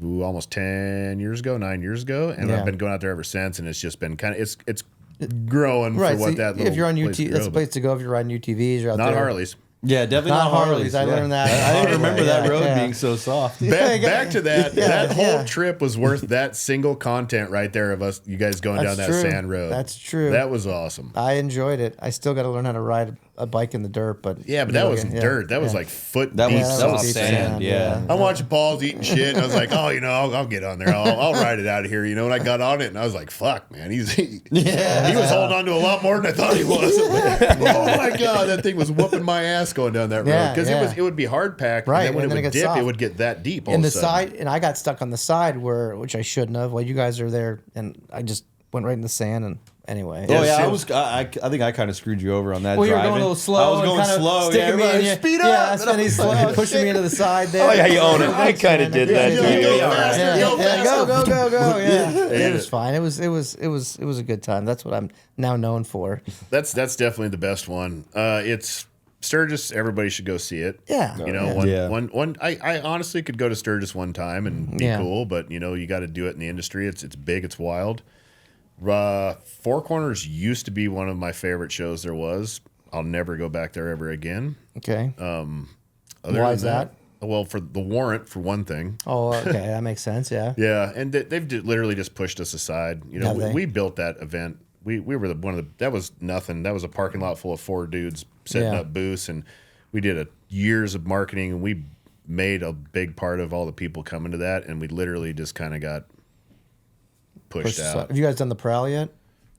almost 9 years ago, and Yeah. I've been going out there ever since, and it's just been kind of it's growing Right. for what so that little if you're on place UT, grew, that's the but place to go if you're riding UTVs. You're out not there. Harleys. Yeah, definitely Not not Harleys. I Yeah. learned that. I didn't remember that Yeah, road yeah. being so soft. Back to that. Yeah, that whole yeah. trip was worth that single content right there of you guys going That's down true. that sand road. That's true. That was awesome. I enjoyed it. I still got to learn how to ride a bike in the dirt, but Yeah, but that wasn't dirt. That was like foot That deep was that soft was sand. sand. Yeah. I'm watching Paul's eating shit, and I was like, oh, I'll get on there. I'll ride it out of here, And I got on it, and I was like, fuck, man. He was holding on to a lot more than I thought he was. Oh, my God. That thing was whooping my ass going down that road. Yeah, Because yeah. it would be hard packed. Right, And then when and it then would it gets dip, soft. it would get that deep all in of the a sudden. side, and I got stuck on the side which I shouldn't have. Well, you guys are there, and I just went right in the sand. And anyway, Oh yeah, shit. I think I kind of screwed you over on that. Well, you were driving. going a little slow. I was going and kinda slow. Yeah, sticking me everybody, in. speed Yeah, up. and he's slow, pushing me into the side there. Oh, yeah, you own it. I kinda did that, Yeah, too. go Yeah, faster, Yeah, go yeah, faster. go. Yeah, Yeah. it was fine. It was a good time. That's what I'm now known for. That's definitely the best one. It's Sturgis. Everybody should go see it. Yeah. I honestly could go to Sturgis one time and be Yeah. cool, but you got to do it in the industry. It's big, it's wild. Four Corners used to be one of my favorite shows there was. I'll never go back there ever again. Okay. Why is that? Well, for the Warrant, for one thing. Oh, okay. That makes sense. Yeah. Yeah, and they've literally just pushed us aside. You know, we built that event. We were one of the. That was nothing. That was a parking lot full of 4 dudes setting up booths, and we did years of marketing, and we made a big part of all the people coming to that, and we literally just kind of got pushed out. Have you guys done the Prowl yet?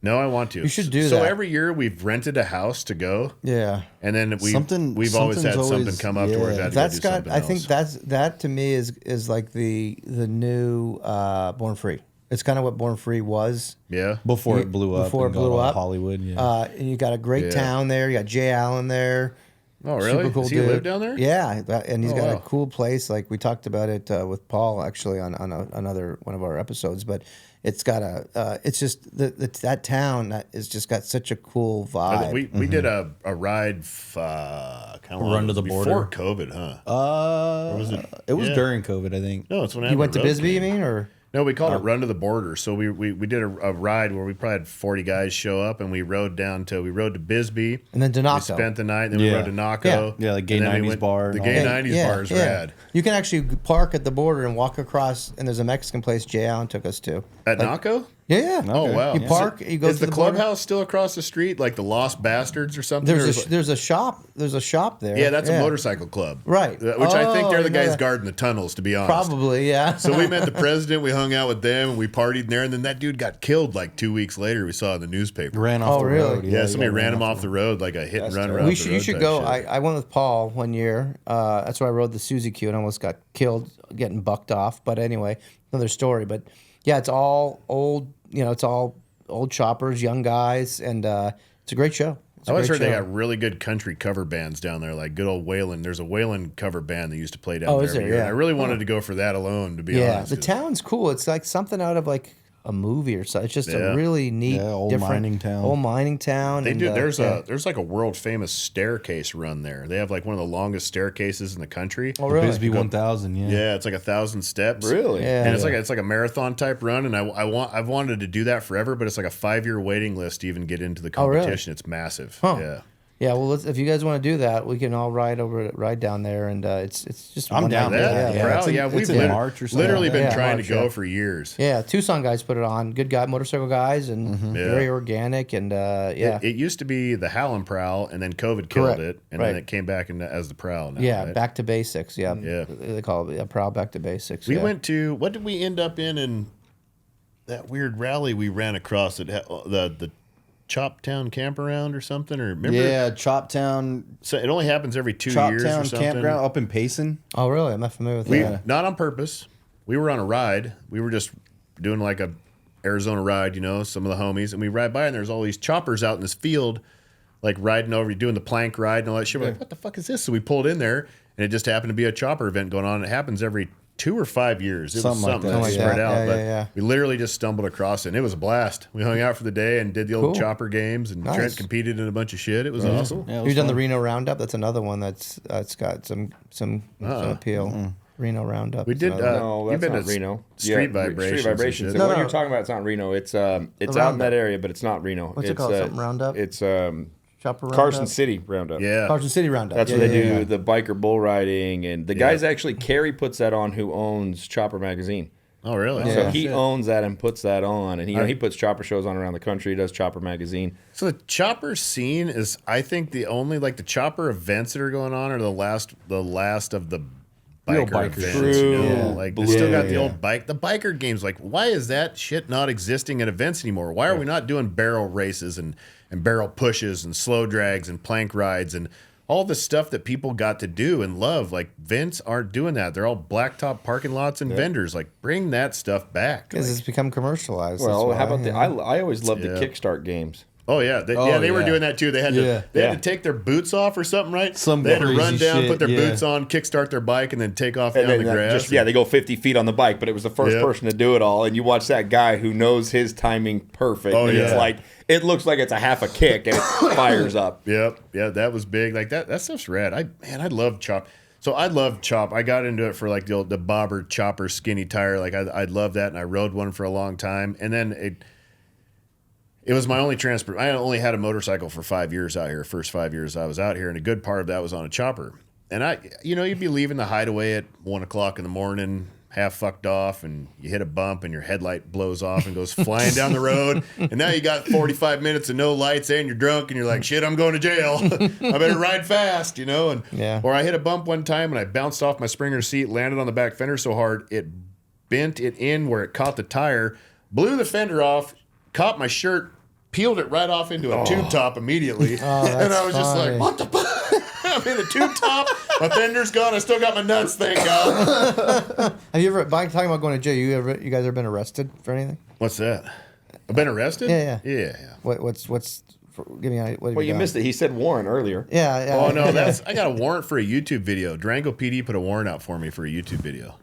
No, I want to. You should do that. So every year we've rented a house to go. Yeah. And then we've always had something come up to where we've had to go do something else. I think that to me is like the new Born Free. It's kind of what Born Free was. Yeah. Before it blew up. Before it blew up. Hollywood. Yeah. And you got a great town there. You got Jay Allen there. Oh, really? Super cool Does he dude. live down there? Yeah, and he's got a wow. cool place. Like we talked about it with Paul actually on another one of our episodes. But it's got it's just that town that has just got such a cool vibe. We did a ride, Run to the border before COVID, huh? Or was it? It was Yeah. during COVID, I think. No, it's when You went to Road Bisbee, came. you mean, or? No, we called it Run to the Border. So we did a ride where we probably had 40 guys show up, and we rode to Bisbee. And then to We Naco. spent the night, and then we Yeah. rode to Naco. Yeah, like Gay and then 90s bar The and Gay all that. 90s bar is rad. You can actually park at the border and walk across, and there's a Mexican place Jay Allen took us to. At Naco? Yeah. Oh, wow. You park, you go Is to the border. clubhouse still across the street, like the Lost Bastards or something? There's a shop. There's a shop there. Yeah, that's a motorcycle club. Right. Which I think they're Oh, the yeah. guys guarding the tunnels, to be honest. Probably, yeah. So we met the president, we hung out with them, and we partied in there, and then that dude got killed like 2 weeks later. We saw in the newspaper. Ran off Oh, the really? road. Yeah, somebody he got ran him off the road, like a hit and run around You the should, road you should type go. shit. I went with Paul one year. That's where I rode the Suzy Q and almost got killed getting bucked off. But anyway, another story. But yeah, it's all old. You know, it's all old choppers, young guys, and it's a great show. It's a I always great heard they show. got really good country cover bands down there, like good old Waylon. There's a Waylon cover band that used to play down there is every there? year. Yeah. And I really wanted to go for that alone, to be Yeah, honest. the 'cause- town's cool. It's like something out of like a movie or something. It's just Yeah. a really neat, Yeah, old different mining town. Old mining town. They and, do. There's yeah. there's like a world famous staircase run there. They have like one of the longest staircases in the country. Oh, really? Bisbee 1000, yeah. Yeah, it's like 1,000 steps. Really? Yeah. And it's like a marathon type run, and I've wanted to do that forever, but it's like a 5-year waiting list to even get into the Oh, really? competition. It's massive. Huh. Yeah. Yeah, well, if you guys want to do that, we can all ride down there, and it's just. I'm one down night. for That, that. Yeah, Prowl, it's in- yeah, it's we've in March or something. literally been Yeah, trying March, to go yeah. for years. Yeah, Tucson guys put it on. Good guy, motorcycle guys, and very organic, and yeah, It used to be the Howlin' Prowl, and then COVID killed Correct. it, and Right. then it came back as the Prowl now. yeah, right? back to basics. Yeah, Yeah. they call it Proud Back to Basics. We yeah. went to, what did we end up in that weird rally we ran across at the Choptown Campground or something? Or remember? Yeah, Choptown, So it only happens every 2 years or Choptown something. Campground up in Payson. Oh, really? I'm not familiar with We that. not on purpose. We were on a ride. We were just doing like a Arizona ride, you know, some of the homies, and we ride by, and there's all these choppers out in this field, like riding over, doing the plank ride and all that shit. We're like, what the fuck is this? So we pulled in there, and it just happened to be a chopper event going on. It happens every 2 or 5 years. It Something was like something that. that's Something like spread that. out. Yeah, But yeah. we literally just stumbled across it, and it was a blast. We hung out for the day and did the old Cool. chopper games, and Nice. Trent competed in a bunch of shit. It was awesome. Yeah, it was You've done the fun. Reno Roundup. That's another one that's got some appeal. Reno Roundup. We is did, another one. No, You've that's been not to Reno. Street Vibrations Street and Vibrations. shit. The one No, you're no. talking about, it's not Reno. It's out in Roundup. that area, but it's not Reno. What's it called? Something Roundup? It's Chopper Roundup. Carson City Roundup. Yeah. Carson City Roundup. That's yeah, where they yeah, do yeah. the biker bull riding, and the guys actually Kerry puts that on, who owns Chopper Magazine. Oh, really? So Yeah. he Shit. owns that and puts that on, and he puts chopper shows on around the country. He does Chopper Magazine. So the chopper scene is, I think, the only like the chopper events that are going on are the last of the Real biker bikers. events. True. You know? Yeah. Like they still got the Yeah. old bike, the biker games. Like, why is that shit not existing at events anymore? Why are we not doing barrel races and barrel pushes and slow drags and plank rides and all the stuff that people got to do and love? Like, Vince aren't doing that. They're all blacktop parking lots and vendors. Like, bring that stuff back. Because Like, it's become commercialized. Well, that's how why, about the? you know. I always loved the Yeah. Kickstart games. oh yeah, they were yeah. doing that too. They had Yeah. to had to take their boots off or something, right? Some they had to run crazy down, shit, put their yeah. boots on, kickstart their bike, and then take off And down then the grass. they go 50 feet on the bike, but it was the first Yep. person to do it all. And you watch that guy who knows his timing perfect. Oh, and it's yeah. like, it looks like it's a half a kick and it fires up. Yep, yeah, that was big. Like that stuff's rad. I love chop. So I love chop. I got into it for like the bobber chopper skinny tire. Like I love that, and I rode one for a long time. And then It was my only transport. I only had a motorcycle for 5 years out here. First 5 years I was out here, and a good part of that was on a chopper. And you'd be leaving the hideaway at 1 o'clock in the morning, half fucked off, and you hit a bump and your headlight blows off and goes flying down the road. And now you got 45 minutes of no lights and you're drunk and you're like, shit, I'm going to jail. I better ride fast, And or I hit a bump one time and I bounced off my Springer seat, landed on the back fender so hard it bent it in where it caught the tire, blew the fender off, caught my shirt, peeled it right off into a tube top immediately. And I was just like, what the fuck? I'm in a tube top. My fender's gone. I still got my nuts, thank God. Have you ever, talking about going to jail, you guys ever been arrested for anything? What's that? I've been arrested? Yeah. What's Give me an idea. Well, you missed it. He said warrant earlier. Yeah. Oh, no, I got a warrant for a YouTube video. Durango PD put a warrant out for me for a YouTube video.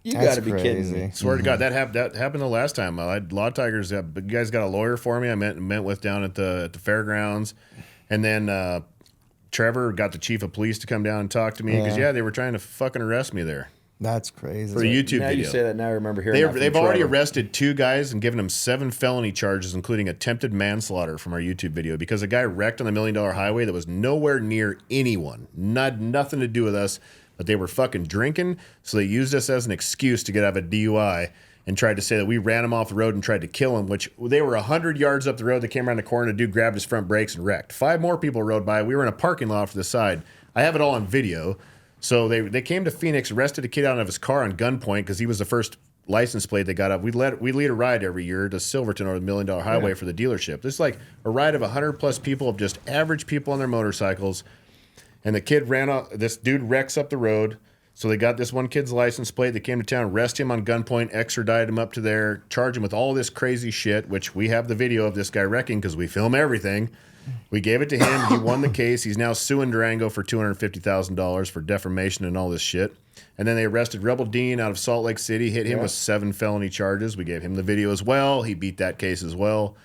You got to be kidding me. Swear to God, that happened the last time. I had Law Tigers. You guys got a lawyer for me. I met with down at the fairgrounds, and then Trevor got the chief of police to come down and talk to me because they were trying to fucking arrest me there. That's crazy. For a YouTube now video. You say that, now I remember hearing They've already arrested 2 guys and given them 7 felony charges, including attempted manslaughter from our YouTube video because a guy wrecked on the $1 Million Highway that was nowhere near anyone. Nothing to do with us, but they were fucking drinking, so they used us as an excuse to get out of a DUI and tried to say that we ran him off the road and tried to kill him, which they were 100 yards up the road. They came around the corner, the dude grabbed his front brakes and wrecked. 5 more people rode by. We were in a parking lot to the side. I have it all on video. So they came to Phoenix, arrested a kid out of his car on gunpoint because he was the first license plate they got up. We lead a ride every year to Silverton or the $1 Million Highway for the dealership. This is like a ride of 100 plus people of just average people on their motorcycles. And the kid ran off. This dude wrecks up the road. So they got this one kid's license plate. They came to town, arrested him on gunpoint, extradited him up to there, charged him with all this crazy shit, which we have the video of this guy wrecking because we film everything. We gave it to him. He won the case. He's now suing Durango for $250,000 for defamation and all this shit. And then they arrested Rebel Dean out of Salt Lake City, hit him with 7 felony charges. We gave him the video as well. He beat that case as well.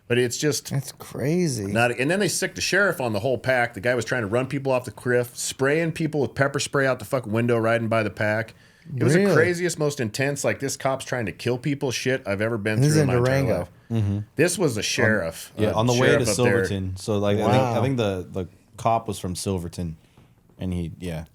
But it's just... That's crazy. And then they sicked the sheriff on the whole pack. The guy was trying to run people off the cliff, spraying people with pepper spray out the fucking window riding by the pack. It was the craziest, most intense, like this cop's trying to kill people shit I've ever been through in my entire life. Mm-hmm. This was the sheriff. On the way to Silverton. So like I think the cop was from Silverton. And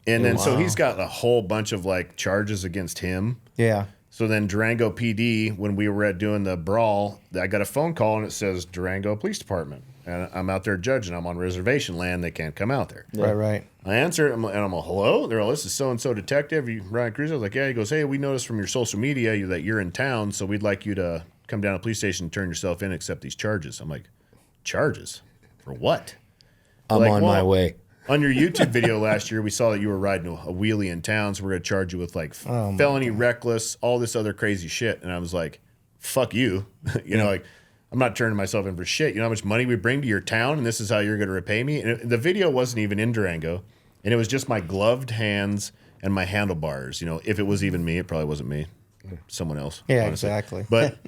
then so he's got a whole bunch of like charges against him. Yeah. So then Durango PD, when we were doing the brawl, I got a phone call and it says Durango Police Department. And I'm out there judging. I'm on reservation land. They can't come out there. Right. I answer it and I'm like, hello? They're all, this is so-and-so detective. Ryan Cruz. I was like, yeah. He goes, hey, we noticed from your social media that you're in town, so we'd like you to come down to the police station and turn yourself in and accept these charges. I'm like, charges? For what? I'm on my way. On your YouTube video last year, we saw that you were riding a wheelie in town, so we're going to charge you with like felony reckless, all this other crazy shit. And I was like, fuck you. Like, I'm not turning myself in for shit. You know how much money we bring to your town, and this is how you're going to repay me? And the video wasn't even in Durango, and it was just my gloved hands and my handlebars. If it was even me, it probably wasn't me. Someone else. Yeah, honestly. exactly. But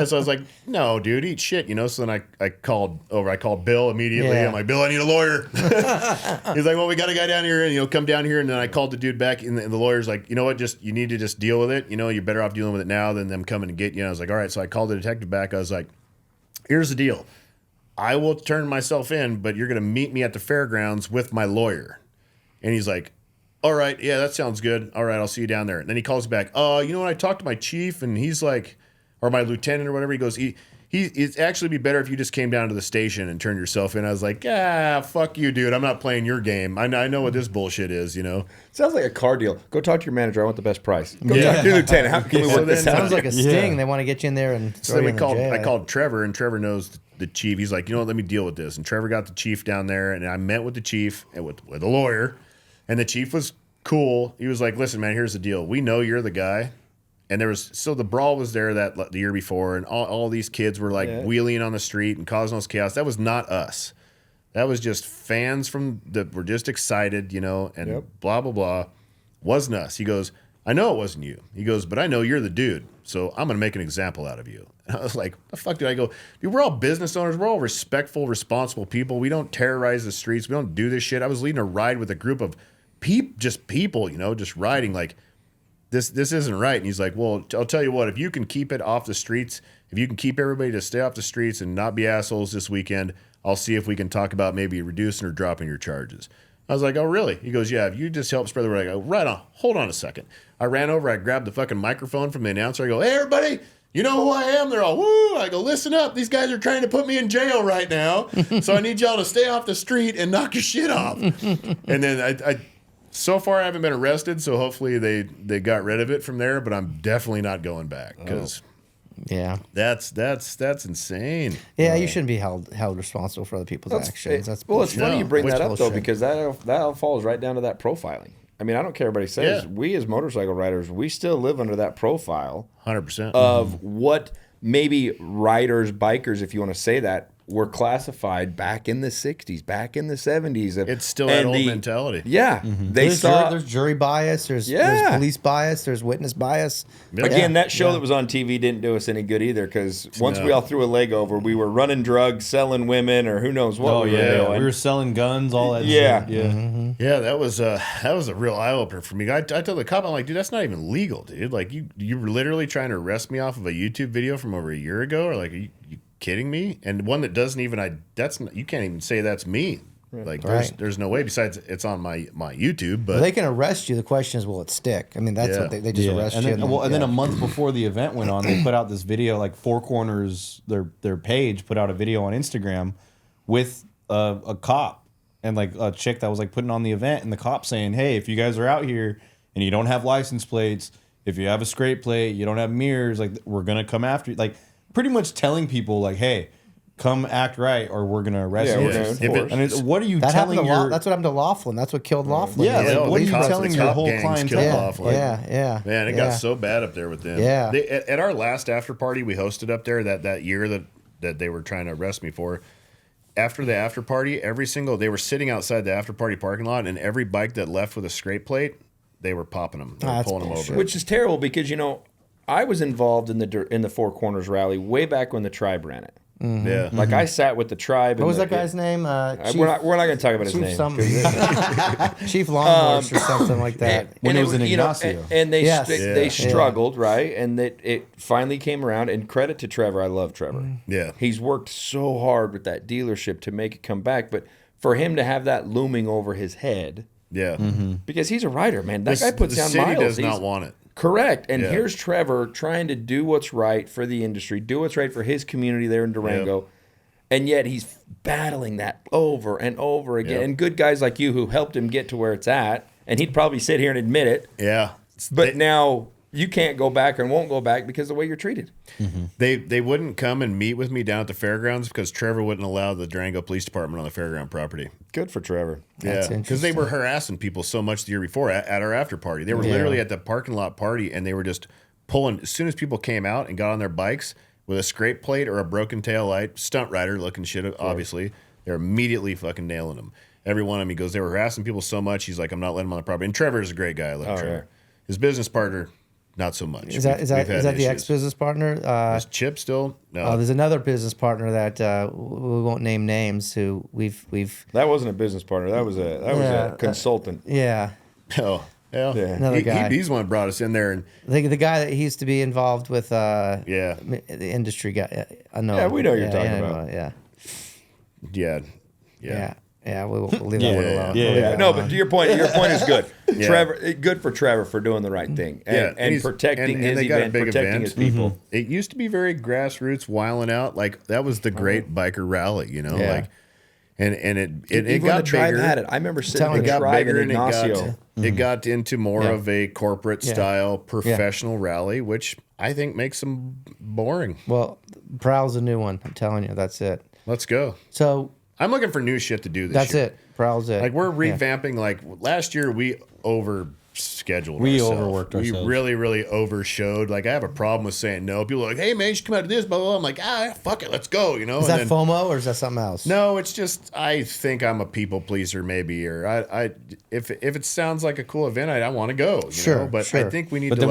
so I was like, no, dude, eat shit, So then I called Bill immediately. Yeah. I'm like, Bill, I need a lawyer. He's like, well, we got a guy down here, and come down here. And then I called the dude back, and the lawyer's like, you know what, you need to just deal with it. You're better off dealing with it now than them coming to get you. And I was like, all right. So I called the detective back. I was like, here's the deal. I will turn myself in, but you're going to meet me at the fairgrounds with my lawyer. And he's like, all right, yeah, that sounds good. All right, I'll see you down there. And then he calls me back. When I talked to my chief, and he's like, or my lieutenant or whatever, he goes, it'd actually be better if you just came down to the station and turned yourself in. I was like, fuck you, dude. I'm not playing your game. I know what this bullshit is, Sounds like a car deal. Go talk to your manager. I want the best price. Go talk to your lieutenant. How can we work this out? Sounds like a sting. They want to get you in there and throw you in the jail. I called Trevor, and Trevor knows the chief. He's like, let me deal with this. And Trevor got the chief down there, and I met with the chief and with a lawyer, and the chief was cool. He was like, listen, man, here's the deal. We know you're the guy. And the brawl was there the year before, and all these kids were like wheeling on the street and causing us chaos. That was not us. That was just fans that were just excited, and blah, blah, blah. Wasn't us. He goes, I know it wasn't you. He goes, but I know you're the dude, so I'm going to make an example out of you. And I was like, the fuck did I go? Dude, we're all business owners. We're all respectful, responsible people. We don't terrorize the streets. We don't do this shit. I was leading a ride with a group of people, just riding like, this isn't right. And he's like, well, I'll tell you what, if you can keep it off the streets, if you can keep everybody to stay off the streets and not be assholes this weekend, I'll see if we can talk about maybe reducing or dropping your charges. I was like, oh, really? He goes, yeah, if you just help spread the word. I go, right on. Hold on a second. I ran over. I grabbed the fucking microphone from the announcer. I go, hey, everybody, you know who I am? They're all, woo. I go, listen up. These guys are trying to put me in jail right now. So I need y'all to stay off the street and knock your shit off. And then I so far I haven't been arrested, so hopefully they got rid of it from there, but I'm definitely not going back because Yeah, that's insane. yeah. You shouldn't be held responsible for other people's actions. That's well, it's bullshit. funny you bring That's that up though, bullshit. because that all falls right down to that profiling. I mean, I don't care what everybody says. Yeah. We as motorcycle riders, we still live under that profile 100%. of what maybe riders, bikers, if you want to say that, were classified back in the 60s, back in the 70s. It's still that old mentality. Yeah. They saw... there's jury bias. There's police bias. There's witness bias. Yeah. Again, that show that was on TV didn't do us any good either, because once we all threw a leg over, we were running drugs, selling women, or who knows what we were doing. We were selling guns, all that Yeah. shit. Yeah. Yeah, that was a real eye opener for me. I told the cop, I'm like, dude, that's not even legal, dude. Like, you were literally trying to arrest me off of a YouTube video from over a year ago, or like, are you kidding me? And one that doesn't even you can't even say that's me. Like, there's no way. Besides, it's on my YouTube. But Well, they can arrest you. The question is, will it stick? I mean, that's what they just arrest and you. then, and then a month before the event went on, they put out this video, like Four Corners, their page put out a video on Instagram with a cop and like a chick that was like putting on the event, and the cop saying, hey, if you guys are out here and you don't have license plates, if you have a scrape plate, you don't have mirrors, like, we're gonna come after you. Like, pretty much telling people like, hey, come act right or we're gonna arrest you. We're gonna enforce. And what are you that telling happened to your... that's what happened to Laughlin. That's what killed Laughlin. Yeah, Yeah, like, what are the you cops- telling the your cop whole gangs clientele? killed Yeah, Laughlin. yeah. Man, it got so bad up there with them. Yeah. At our last after party we hosted up there that year that they were trying to arrest me for, after the after party, they were sitting outside the after party parking lot, and every bike that left with a scrape plate, they were popping them. They were That's pulling them bullshit. over. Which is terrible because, I was involved in the Four Corners rally way back when the Tribe ran it. Yeah. Like, I sat with the Tribe. What was that guy's name? Chief, We're not going to talk about his Chief name. something. Chief Longhorse or something like that. When it was an in Ignacio. and they Yes. they struggled, right? And that it finally came around. And credit to Trevor, I love Trevor. Yeah. He's worked so hard with that dealership to make it come back. But for him to have that looming over his head, Yeah. because he's a rider, man. That guy puts the down city miles. does He's- not want it. Correct. And Yeah. here's Trevor trying to do what's right for the industry, do what's right for his community there in Durango. Yep. And yet he's battling that over and over again. Yep. And good guys like you who helped him get to where it's at. And he'd probably sit here and admit it. Yeah. But now you can't go back and won't go back because of the way you're treated. They wouldn't come and meet with me down at the fairgrounds because Trevor wouldn't allow the Durango Police Department on the fairground property. Good for Trevor. That's Yeah, because they were interesting. harassing people so much the year before at our after party. They were literally at the parking lot party, and they were just pulling. As soon as people came out and got on their bikes with a scrape plate or a broken tail light, stunt rider looking shit, obviously, they're immediately fucking nailing them. Every one of them, he goes, they were harassing people so much, he's like, I'm not letting them on the property. And Trevor's a great guy. I love Trevor. yeah. His business partner, not so much. Is that We've had the issues. ex-business partner? Is Chip still? No. There's another business partner that we won't name names. Who we've That wasn't a business partner. That was a consultant. yeah. Oh, yeah. Another guy. He's the one that brought us in there. And The guy that he used to be involved with yeah, the industry guy. I know. Yeah, we know who you're talking about. Yeah. yeah. Yeah. We'll leave that one alone. Yeah. We'll leave that No, one but to your point is good. Yeah. Trevor, good for Trevor for doing the right thing and, Yeah, and he's- protecting and his they got a event, big protecting event. his people. It used to be very grassroots, wiling out. Like that was the great biker rally, Yeah. like, and it Even when got the Tribe bigger. had it. I remember sitting telling in It the got Tribe bigger in and Ignacio. it got into more Yeah. of a corporate Yeah. style, professional rally, which I think makes them boring. Well, Prowl's a new one. I'm telling you, that's it. Let's go. So I'm looking for new shit to do this that's year. it. Prowl's it. Like we're Yeah. revamping. Like last year, we overscheduled. We ourselves. overworked ourselves. We really overshowed. Like I have a problem with saying no. People are like, "Hey man, you should come out of this." Blah blah. blah. I'm like, fuck it, let's go. You know. Is And that then- FOMO or is that something else? No, it's just I think I'm a people pleaser, maybe, or if it sounds like a cool event, I want to go. You Sure, know? But sure. I think we need But to then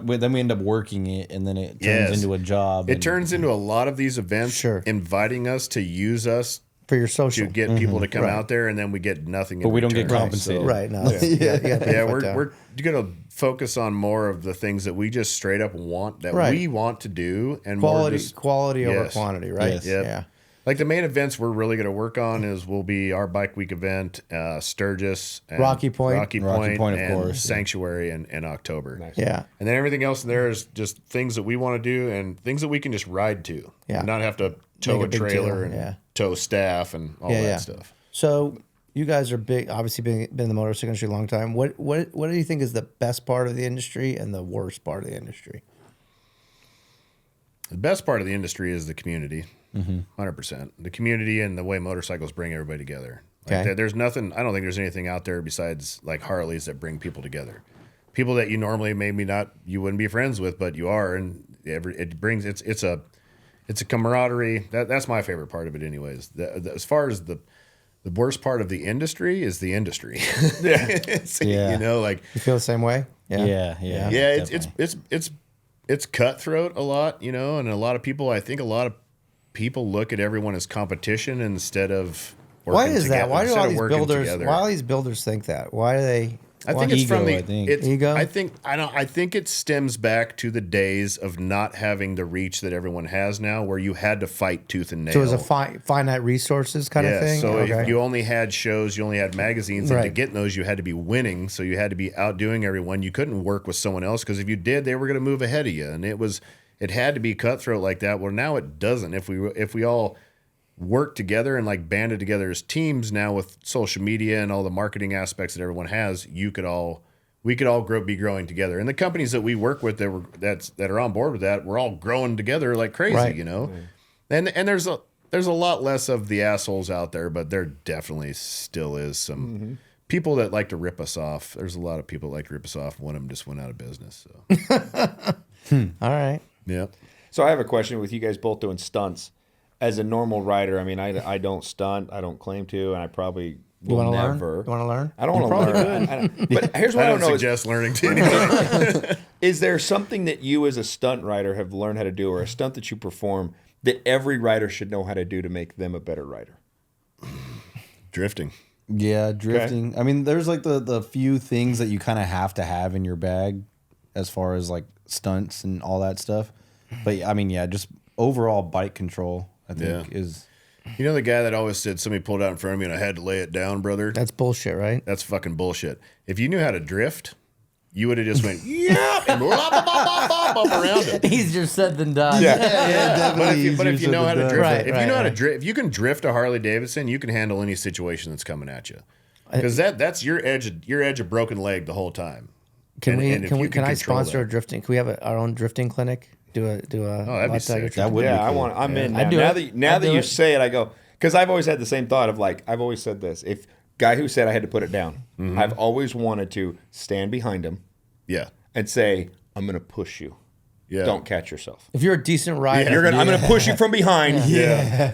like. then we end up working it, and then it turns Yes. into a job. It and- turns into a lot of these events Sure. inviting us to use us for your social. to get people to come out there, and then we get nothing. But we don't get compensated. Right. No. We're going to focus on more of the things that we just straight up want, that we want to do, and quality over quantity, right? Yes. Yep. Yeah. Like the main events we're really going to work on will be our Bike Week event, Sturgis, and Rocky Point, of and course, Sanctuary in October. Nice. Yeah. And then everything else in there is just things that we want to do and things that we can just ride to. Yeah. And not have to tow Make a a big trailer deal, and tow staff and all that stuff. So you guys are big, obviously been in the motorcycle industry a long time. What do you think is the best part of the industry and the worst part of the industry? The best part of the industry is the community. 100%. The community and the way motorcycles bring everybody together. Like there's nothing, I don't think there's anything out there besides like Harleys that bring people together. People that you normally maybe not, you wouldn't be friends with, but you are. And it brings, it's a camaraderie. That's my favorite part of it anyways. As far as the worst part of the industry is the industry. You know, like. You feel the same way? Yeah. It's cutthroat a lot, you know, and I think a lot of people look at everyone as competition instead of working Why is together, that? Why do all these builders? together. Why all these builders think that? Why do they? I think it's from the ego. I think it stems back to the days of not having the reach that everyone has now, where you had to fight tooth and nail. So it was a finite resources kind of thing. So if you only had shows, you only had magazines, and to get in those, you had to be winning. So you had to be outdoing everyone. You couldn't work with someone else because if you did, they were going to move ahead of you, and it had to be cutthroat like that. Well, now it doesn't. If we all work together and like banded together as teams now with social media and all the marketing aspects that everyone has, we could all be growing together. And the companies that we work with that are on board with that, we're all growing together like crazy, you know. And there's a lot less of the assholes out there, but there definitely still is some people that like to rip us off. There's a lot of people that like to rip us off. One of them just went out of business. So All right. yeah. So I have a question with you guys both doing stunts. As a normal rider, I mean, I don't stunt. I don't claim to, and I probably will never. You want to learn? I don't want to learn. But here's what I don't know. Suggest learning to anyone. Is there something that you as a stunt rider have learned how to do, or a stunt that you perform, that every rider should know how to do to make them a better rider? Drifting. Yeah, drifting. Okay. I mean, there's like the few things that you kind of have to have in your bag as far as like stunts and all that stuff. But I mean, yeah, just overall bike control, I think is. You know the guy that always said somebody pulled out in front of me and I had to lay it down, brother? That's bullshit, right? That's fucking bullshit. If you knew how to drift, you would have just went, yeah, and around it. Easier said than done. Yeah, definitely. But if you know how to drift, if you know how to drift, if you can drift a Harley-Davidson, you can handle any situation that's coming at you. Because that's your edge of broken leg the whole time. Can I sponsor a drifting? Can we have our own drifting clinic? Do a that'd be sick. That would be cool. I'm in now. I'd do Now that you it. say it, I go, because I've always had the same thought of like, I've always said this. If guy who said I had to put it down, I've always wanted to stand behind him and say, I'm going to push you. Yeah. Don't catch yourself. If you're a decent rider, I'm going to push you from behind.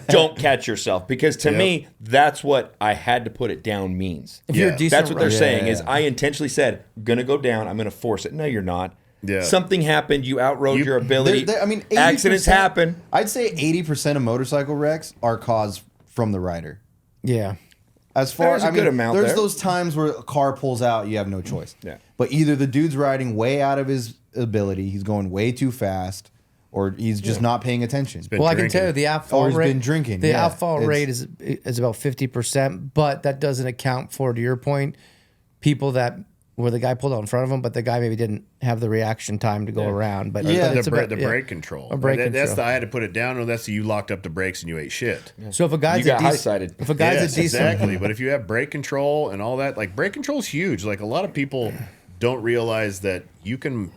Don't catch yourself. Because to me, that's what I had to put it down means. If you're a decent That's what they're rider, saying is I intentionally said, going to go down. I'm going to force it. No, you're not. Yeah. Something happened. You outrode your ability. I mean, accidents happen. I'd say 80% of motorcycle wrecks are caused from the rider. Yeah. As far There's a good amount there's there. those times where a car pulls out, you have no choice. Yeah. But either the dude's riding way out of his ability, he's going way too fast, or he's just not paying attention. Well, I can tell you the outfall he's rate. been drinking. The Yeah, outfall rate is about 50%, but that doesn't account for, to your point, people that where the guy pulled out in front of him, but the guy maybe didn't have the reaction time to go around. But the brake control. That's I had to put it down. Or that's you locked up the brakes and you ate shit. So if a guy's if a guy's a decent, exactly. But if you have brake control and all that, like brake control is huge. Like a lot of people don't realize that you can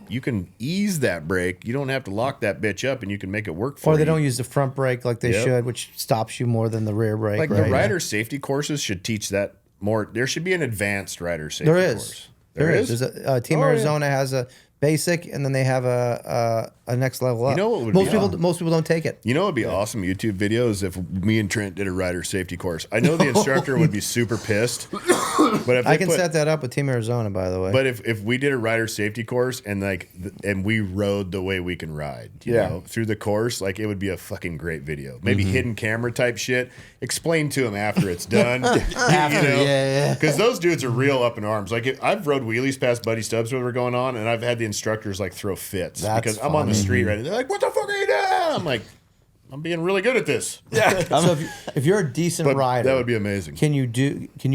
ease that brake. You don't have to lock that bitch up, and you can make it work for you. or they don't use the front brake like they should, which stops you more than the rear brake. Like right? the rider safety courses should teach that more. There should be an advanced rider safety There is. course. There is. There's Team Arizona has a basic, and then they have a next level up. You know what would most people don't take it. You know what would be awesome YouTube videos if me and Trent did a rider safety course. I know the instructor would be super pissed, but if I can set that up with Team Arizona, by the way. But if we did a rider safety course and and we rode the way we can ride, you know, through the course, like it would be a fucking great video. Maybe hidden camera type shit. Explain to him after it's done, because those dudes are real up in arms. Like I've rode wheelies past Buddy Stubbs when we're going on, and I've had the instructors like throw fits because I'm on the street right, and they're like, "What the fuck are you doing?" I'm like, "I'm being really good at this." Yeah. So if you're a decent rider, that would be amazing. Can you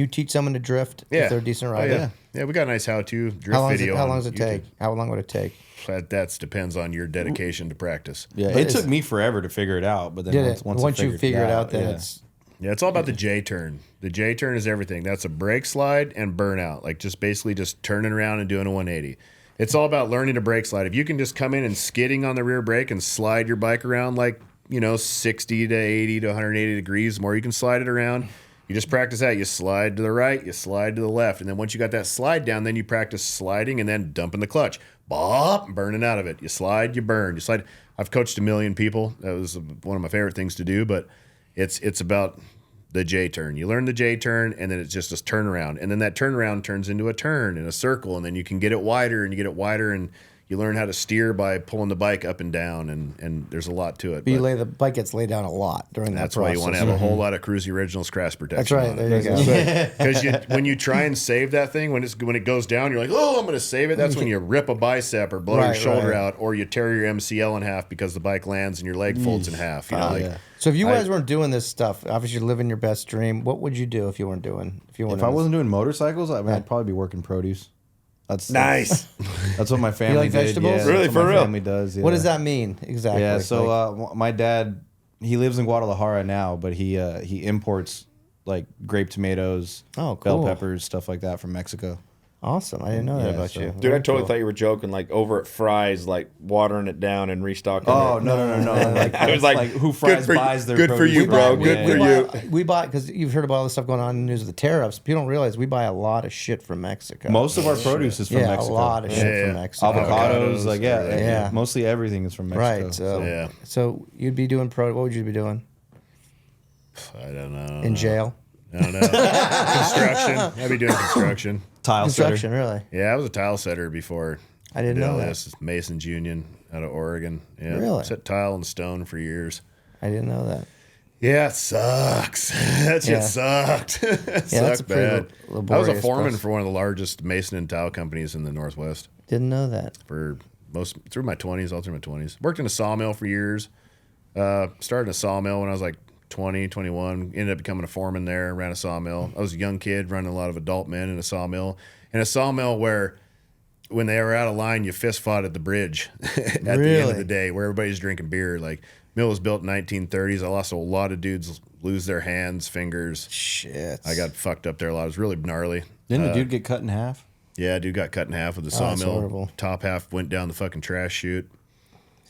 teach someone to drift if they're a decent rider? Yeah, we got a nice how-to drift video. How long does it take? How long would it take? That depends on your dedication to practice. Yeah, it took me forever to figure it out, but then once you figure it out, then it's. Yeah, it's all about the J turn. The J turn is everything. That's a brake slide and burnout. Like just basically just turning around and doing a 180. It's all about learning to brake slide. If you can just come in and skidding on the rear brake and slide your bike around like, 60 to 80 to 180 degrees, the more you can slide it around. You just practice that. You slide to the right, you slide to the left. And then once you got that slide down, then you practice sliding and then dumping the clutch. Bop, burning out of it. You slide, you burn. You slide. I've coached 1 million people. That was one of my favorite things to do, but it's about the J turn. You learn the J turn, and then it's just a turnaround. And then that turnaround turns into a turn and a circle, and then you can get it wider, and you learn how to steer by pulling the bike up and down, and there's a lot to it. But the bike gets laid down a lot during that process. That's why you want to have a whole lot of Kruesi Originals crash protection. That's right. There you go. Because when you try and save that thing, when it goes down, you're like, oh, I'm going to save it. That's when you rip a bicep or blow your shoulder out, or you tear your MCL in half because the bike lands and your leg folds in half. So if you guys weren't doing this stuff, obviously you're living your best dream. What would you do if you weren't doing? If I wasn't doing motorcycles, I'd probably be working produce. That's nice. That's what my family you like did. vegetables? Yeah, really, that's for what my real? family does. Yeah. What does that mean exactly? Yeah. So my dad, he lives in Guadalajara now, but he imports like grape tomatoes, cool. bell peppers, stuff like that from Mexico. Awesome. I didn't know that about you. Dude, I totally thought you were joking, like over at Fry's, like watering it down and restocking Oh, it. no. I was like, who Fry's buys their good for produce you, from. bro. Good for you. We buy, because you've heard about all this stuff going on in the news with the tariffs. People don't realize we buy a lot of shit from Mexico. Most of our produce is from Mexico. a lot of shit from Mexico. Avocados, mostly everything is from Mexico. Right. So you'd be doing what would you be doing? I don't know. In jail? I don't know. Construction. I'd be doing construction. Tile Construction, setter. really? Yeah, I was a tile setter before. I didn't know that. This Mason's Union out of Oregon. Yeah, Really? Set tile and stone for years. I didn't know that. Yeah, it sucks. That shit sucked. It sucked bad. I was a foreman for one of the largest mason and tile companies in the Northwest. Didn't know that. For through my 20s, all through my 20s. Worked in a sawmill for years. Started in a sawmill when I was like 20, 21. Ended up becoming a foreman there, ran a sawmill. I was a young kid running a lot of adult men in a sawmill. In a sawmill where when they were out of line, you fist fought at the bridge at the end of the day where everybody's drinking beer. Like, mill was built in 1930s. I lost a lot of dudes lose their hands, fingers. Shit. I got fucked up there a lot. It was really gnarly. Didn't the dude get cut in half? Yeah, dude got cut in half with the sawmill. Top half went down the fucking trash chute.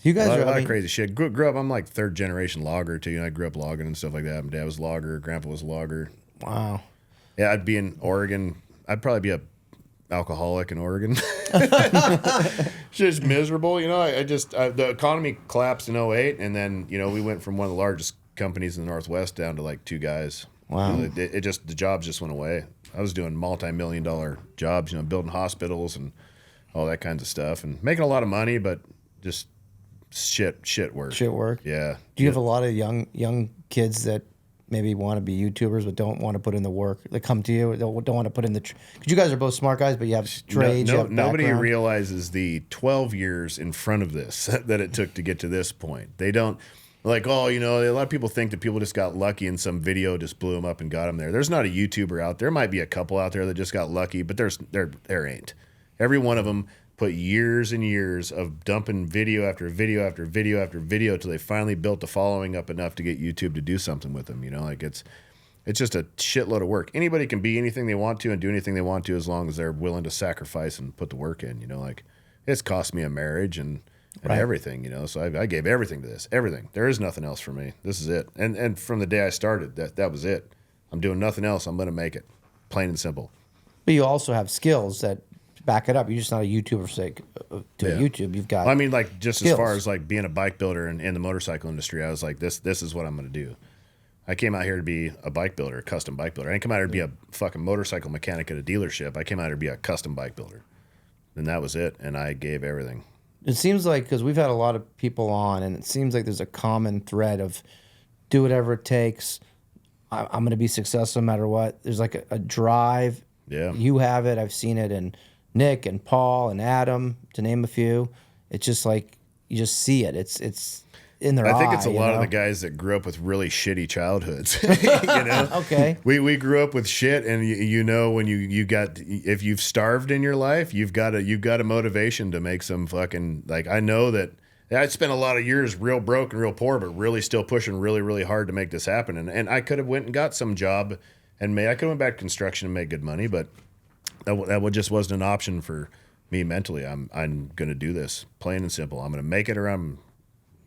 You guys a lot of crazy shit. Grew up, I'm like third generation logger too. I grew up logging and stuff like that. My dad was logger, grandpa was logger. Wow. Yeah, I'd be in Oregon. I'd probably be a alcoholic in Oregon. Just miserable, I just the economy collapsed in 2008, and then we went from one of the largest companies in the Northwest down to like two guys. Wow. It just, the jobs just went away. I was doing multi-million-dollar jobs, building hospitals and all that kinds of stuff, and making a lot of money, but just shit work. Shit work. Yeah. Do you have a lot of young kids that maybe want to be YouTubers but don't want to put in the work? They come to you, don't want to put in the. Because you guys are both smart guys, but you have trades. Nobody realizes the 12 years in front of this that it took to get to this point. They don't. Like, a lot of people think that people just got lucky and some video just blew them up and got them there. There's not a YouTuber out there. There might be a couple out there that just got lucky, but there ain't. Every one of them put years and years of dumping video after video after video after video till they finally built the following up enough to get YouTube to do something with them. It's just a shitload of work. Anybody can be anything they want to and do anything they want to as long as they're willing to sacrifice and put the work in. It's cost me a marriage and everything. So I gave everything to this. Everything. There is nothing else for me. This is it. And from the day I started, that was it. I'm doing nothing else. I'm going to make it. Plain and simple. But you also have skills that back it up. You're just not a YouTuber for sake of doing YouTube. You've got. Well, I mean, like just skills. as far as like being a bike builder in the motorcycle industry, I was like, this is what I'm going to do. I came out here to be a bike builder, a custom bike builder. I didn't come out here to be a fucking motorcycle mechanic at a dealership. I came out here to be a custom bike builder, and that was it. And I gave everything. It seems like, because we've had a lot of people on, and it seems like there's a common thread of do whatever it takes. I'm going to be successful no matter what. There's like a drive. Yeah. You have it. I've seen it in Nick and Paul and Adam, to name a few. It's just like you just see it. It's in their eye. I think it's a lot know? of the guys that grew up with really shitty childhoods. You know? Okay. We grew up with shit, and you know when you got, if you've starved in your life, you've got a motivation to make some fucking, like, I know that I spent a lot of years real broke and real poor, but really still pushing really, really hard to make this happen. And I could have went and got some job, and I could have went back to construction and made good money, but that just wasn't an option for me mentally. I'm going to do this, plain and simple. I'm going to make it, or I'm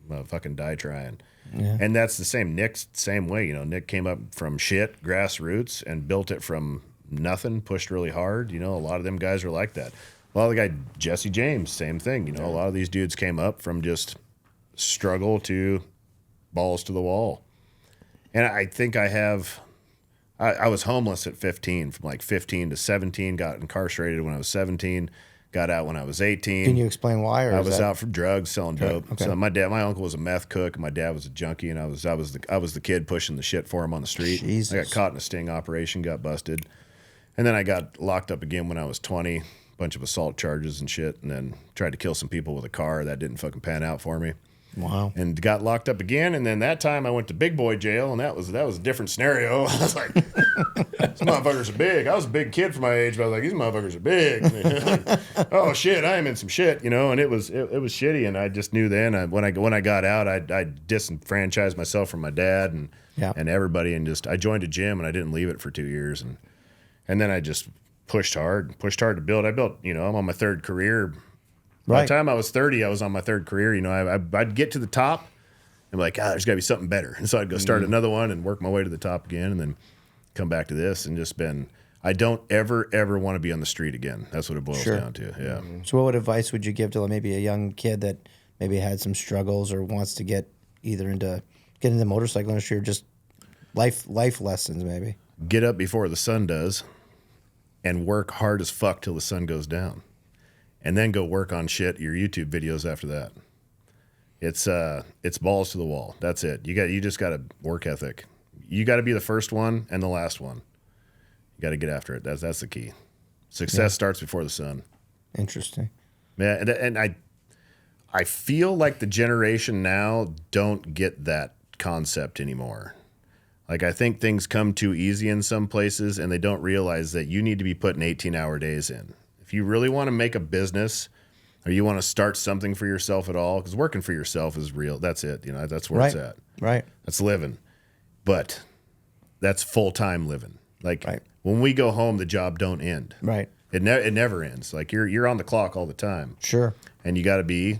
going to fucking die trying. Yeah. And that's the same. Nick's the same way. You know, Nick came up from shit, grassroots, and built it from nothing, pushed really hard. You know, a lot of them guys are like that. A lot of the guy, Jesse James, same thing. You know, a lot of these dudes came up from just struggle to balls to the wall. And I think I was homeless at 15, from like 15 to 17, got incarcerated when I was 17, got out when I was 18. Can you explain why? Or I was out for drugs, selling dope. Okay. So my uncle was a meth cook, and my dad was a junkie, and I was the kid pushing the shit for him on the street. Jesus. I got caught in a sting operation, got busted. And then I got locked up again when I was 20, bunch of assault charges and shit, and then tried to kill some people with a car. That didn't fucking pan out for me. Wow. And got locked up again, and then that time I went to big boy jail, and that was a different scenario. I was like, these motherfuckers are big. I was a big kid for my age, but I was like, these motherfuckers are big. Oh shit, I am in some shit, you know. And it was shitty, and I just knew then. When I got out, I disenfranchised myself from my dad and everybody, and I joined a gym, and I didn't leave it for 2 years, and then I just pushed hard to build. I built, you know, I'm on my third career. By the time I was 30, I was on my third career. You know, I'd get to the top and be like, there's got to be something better. And so I'd go start another one and work my way to the top again, and then come back to this, and just I don't ever want to be on the street again. That's what it boils down to. Yeah. So what advice would you give to maybe a young kid that maybe had some struggles or wants to get into the motorcycle industry, or just life lessons maybe? Get up before the sun does and work hard as fuck till the sun goes down. And then go work on your YouTube videos after that. It's balls to the wall. That's it. You just got to work ethic. You got to be the first one and the last one. You got to get after it. That's the key. Success starts before the sun. Interesting. Yeah, and I feel like the generation now don't get that concept anymore. Like, I think things come too easy in some places, and they don't realize that you need to be putting 18-hour days in. If you really want to make a business, or you want to start something for yourself at all, because working for yourself is real. That's it. You know, that's where it's at. Right. That's living. But that's full-time living. Like, when we go home, the job don't end. Right. It never ends. Like, you're on the clock all the time. Sure. And you got to be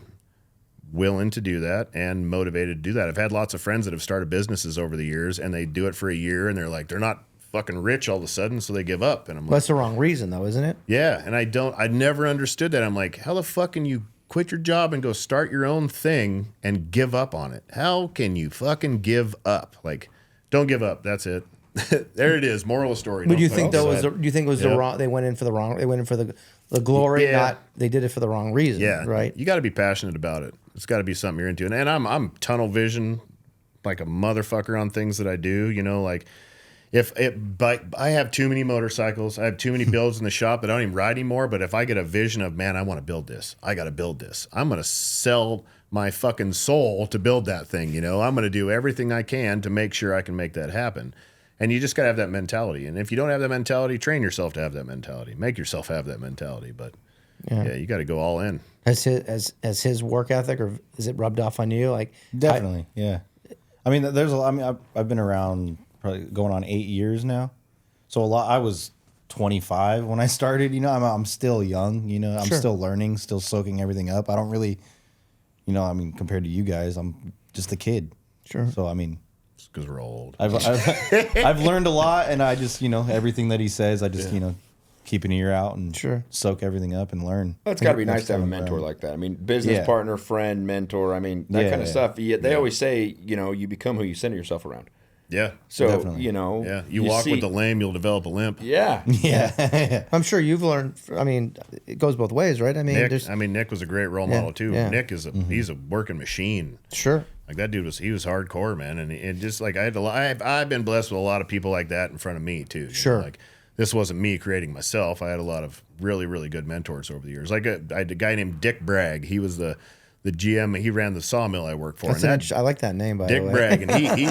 willing to do that and motivated to do that. I've had lots of friends that have started businesses over the years, and they do it for a year, and they're not fucking rich all of a sudden, so they give up. And I'm like, that's the wrong reason though, isn't it? Yeah. And I never understood that. I'm like, how the fuck can you quit your job and go start your own thing and give up on it? How can you fucking give up? Like, don't give up. That's it. There it is. Moral of the story. But do you think that was? Do you think it was the wrong? They went in for the wrong. They went in for the glory. Yeah. Not they did it for the wrong reason. Yeah. Right. You got to be passionate about it. It's got to be something you're into. And I'm tunnel vision, like a motherfucker on things that I do. You know, like. But I have too many motorcycles. I have too many builds in the shop that I don't even ride anymore. But if I get a vision of, man, I want to build this. I got to build this. I'm going to sell my fucking soul to build that thing. You know, I'm going to do everything I can to make sure I can make that happen. And you just got to have that mentality. And if you don't have that mentality, train yourself to have that mentality. Make yourself have that mentality. But yeah you got to go all in. Has his work ethic, or is it rubbed off on you? Like, Definitely, yeah. I mean, I've been around probably going on 8 years now. So I was 25 when I started, you know, I'm still young, you know, I'm still learning, still soaking everything up. I don't really, you know, I mean, compared to you guys, I'm just a kid. Sure. So, I mean, It's because we're old. I've learned a lot, and I just, you know, everything that he says, I just, you know, keep an ear out and soak everything up and learn. Well, it's got to be nice to have a mentor like that. I mean, business partner, friend, mentor. I mean, that kind of stuff. They always say, you become who you center yourself around. Yeah. So, definitely. You walk with the lame, you'll develop a limp. Yeah. Yeah. I'm sure you've learned, I mean, it goes both ways, right? I mean, Nick was a great role model too. Yeah. Nick is he's a working machine. Sure. Like that dude he was hardcore, man. And just like I've been blessed with a lot of people like that in front of me too. Sure. Like this wasn't me creating myself. I had a lot of really, really good mentors over the years. Like I had a guy named Dick Bragg. He was the GM. He ran the sawmill I worked for. I like that name, by the way. Dick Bragg, and he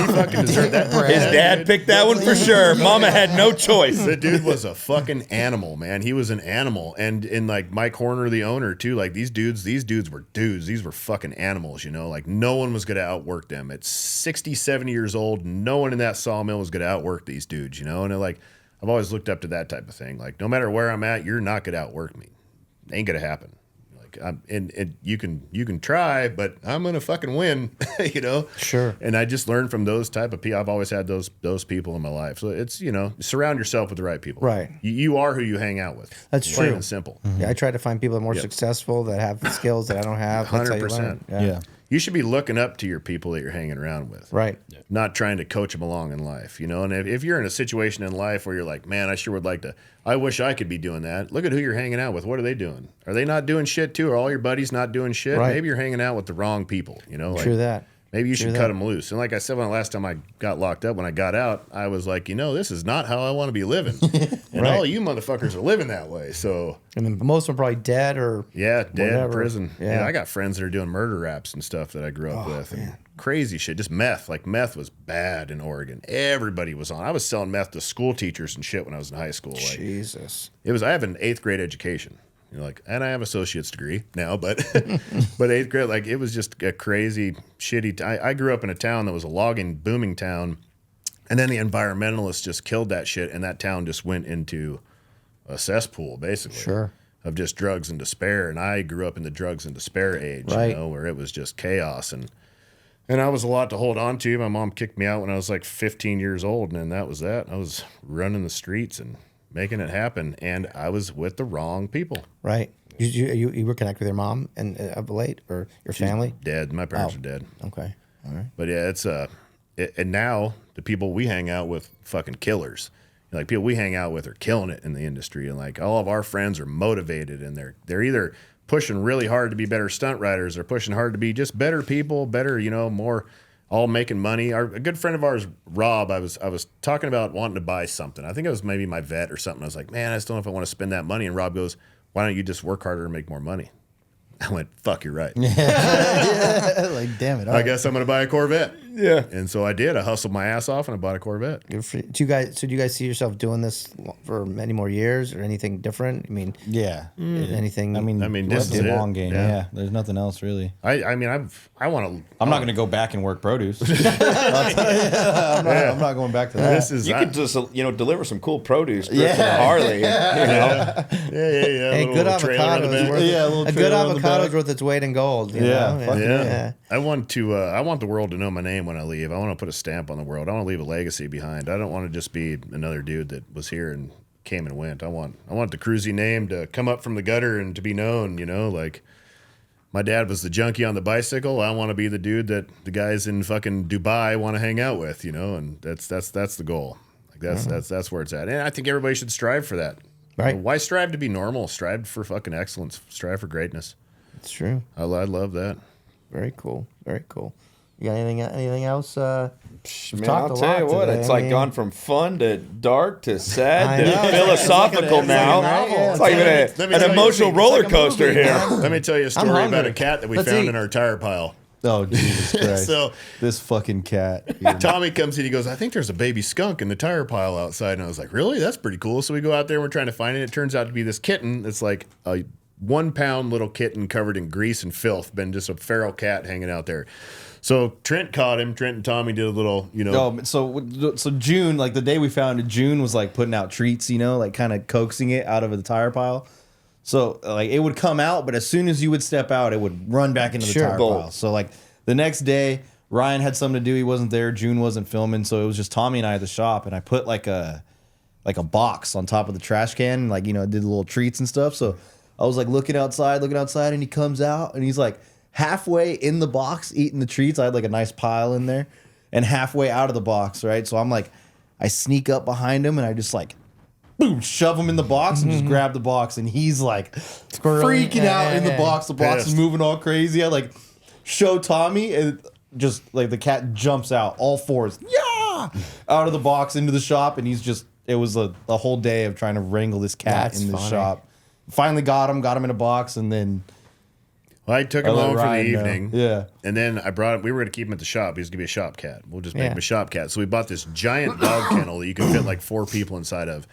fucking deserved that. His dad picked that one for sure. Mama had no choice. The dude was a fucking animal, man. He was an animal. And in like Mike Horner, the owner, too, like these dudes were dudes. These were fucking animals, Like no one was gonna outwork them. At 60, 70 years old, no one in that sawmill was gonna outwork these dudes, And like I've always looked up to that type of thing. Like no matter where I'm at, you're not gonna outwork me. Ain't gonna happen. And you can try, but I'm gonna fucking win, Sure. And I just learned from those type of people. I've always had those people in my life. So it's surround yourself with the right people. Right. You are who you hang out with. That's Plain true. and simple. Yeah, I try to find people that are more successful, that have skills that I don't have. 100%. Yeah. You should be looking up to your people that you're hanging around with. Right. Not trying to coach them along in life, And if you're in a situation in life where you're like, man, I sure would like to, I wish I could be doing that. Look at who you're hanging out with. What are they doing? Are they not doing shit too? Are all your buddies not doing shit? Right. Maybe you're hanging out with the wrong people, True that. Maybe you should cut them loose. And like I said, when the last time I got locked up, when I got out, I was like, this is not how I want to be living. And all you motherfuckers are living that way. So, I mean, most of them are probably dead or dead whatever. in prison. Yeah. I got friends that are doing murder raps and stuff that I grew up with. And crazy shit. Just meth. Like meth was bad in Oregon. Everybody was on. I was selling meth to school teachers and shit when I was in high school. Like, Jesus. I have an 8th grade education. And I have associate's degree now, but 8th grade, like it was just a crazy, shitty. I grew up in a town that was a logging booming town, and then the environmentalists just killed that shit, and that town just went into a cesspool, basically. Sure. Of just drugs and despair. And I grew up in the drugs and despair age, right. Where it was just chaos, and I was a lot to hold on to. My mom kicked me out when I was like 15 years old, and then that was that. I was running the streets and making it happen, and I was with the wrong people. Right. You were connected with your mom and of late, or your family? Dead. My parents are dead. Okay. All right. But yeah, it's and now the people we hang out with, fucking killers. Like people we hang out with are killing it in the industry, and like all of our friends are motivated, and they're either pushing really hard to be better stunt riders or pushing hard to be just better people, better, more. All making money. A good friend of ours, Rob, I was talking about wanting to buy something. I think it was maybe my vet or something. I was like, man, I just don't know if I want to spend that money. And Rob goes, why don't you just work harder and make more money? I went, fuck, you're right. Like, damn it. I guess I'm going to buy a Corvette. Yeah. And so I did. I hustled my ass off and I bought a Corvette. Do you guys see yourself doing this for many more years or anything different? I mean, anything? I mean, this is the it. long game. Yeah. There's nothing else really. I mean, I want to. I'm not going to go back and work produce. I'm not going back to that. This is. You could just deliver some cool produce to Harley. Yeah. Hey, good avocados. A good avocado's worth its weight in gold. You know? Yeah. I want the world to know my name when I leave. I want to put a stamp on the world. I want to leave a legacy behind. I don't want to just be another dude that was here and came and went. I want the Kruesi name to come up from the gutter and to be known, like my dad was the junkie on the bicycle. I want to be the dude that the guys in fucking Dubai want to hang out with, and that's the goal. Like that's where it's at. And I think everybody should strive for that. Right. Why strive to be normal? Strive for fucking excellence. Strive for greatness. It's true. I love that. Very cool. Very cool. You got anything else? Man, I'll tell you what, today. it's gone from fun to dark to sad to philosophical now. It's like an emotional roller coaster here. Let me tell you a story about a cat that we found in our tire pile. Oh, Jesus Christ. So this fucking cat. Tommy comes in, he goes, I think there's a baby skunk in the tire pile outside. And I was like, really? That's pretty cool. So we go out there and we're trying to find it. It turns out to be this kitten that's like a 1 pound little kitten covered in grease and filth, been just a feral cat hanging out there. So Trent caught him. Trent and Tommy did a little, So June, like the day we found it, June was like putting out treats, like kind of coaxing it out of the tire pile. So like it would come out, but as soon as you would step out, it would run back into the tire pile. So like the next day, Ryan had something to do. He wasn't there. June wasn't filming, so it was just Tommy and I at the shop. And I put like a like a box on top of the trash can, like, you know, did little treats and stuff. So I was like looking outside, and he comes out and he's like halfway in the box eating the treats. I had like a nice pile in there, and halfway out of the box, right? So I'm like, I sneak up behind him and I just like, boom, shove him in the box and just grab the box. And he's like freaking out in the box. The box is moving all crazy. I like show Tommy and just like the cat jumps out, all fours, out of the box into the shop. And he's just, it was a whole day of trying to wrangle this cat in the shop. Finally got him in a box, and then I took him home for the evening. Yeah. And then I brought him, we were going to keep him at the shop. He was going to be a shop cat. We'll just make him a shop cat. So we bought this giant dog kennel that you can fit like 4 people inside of.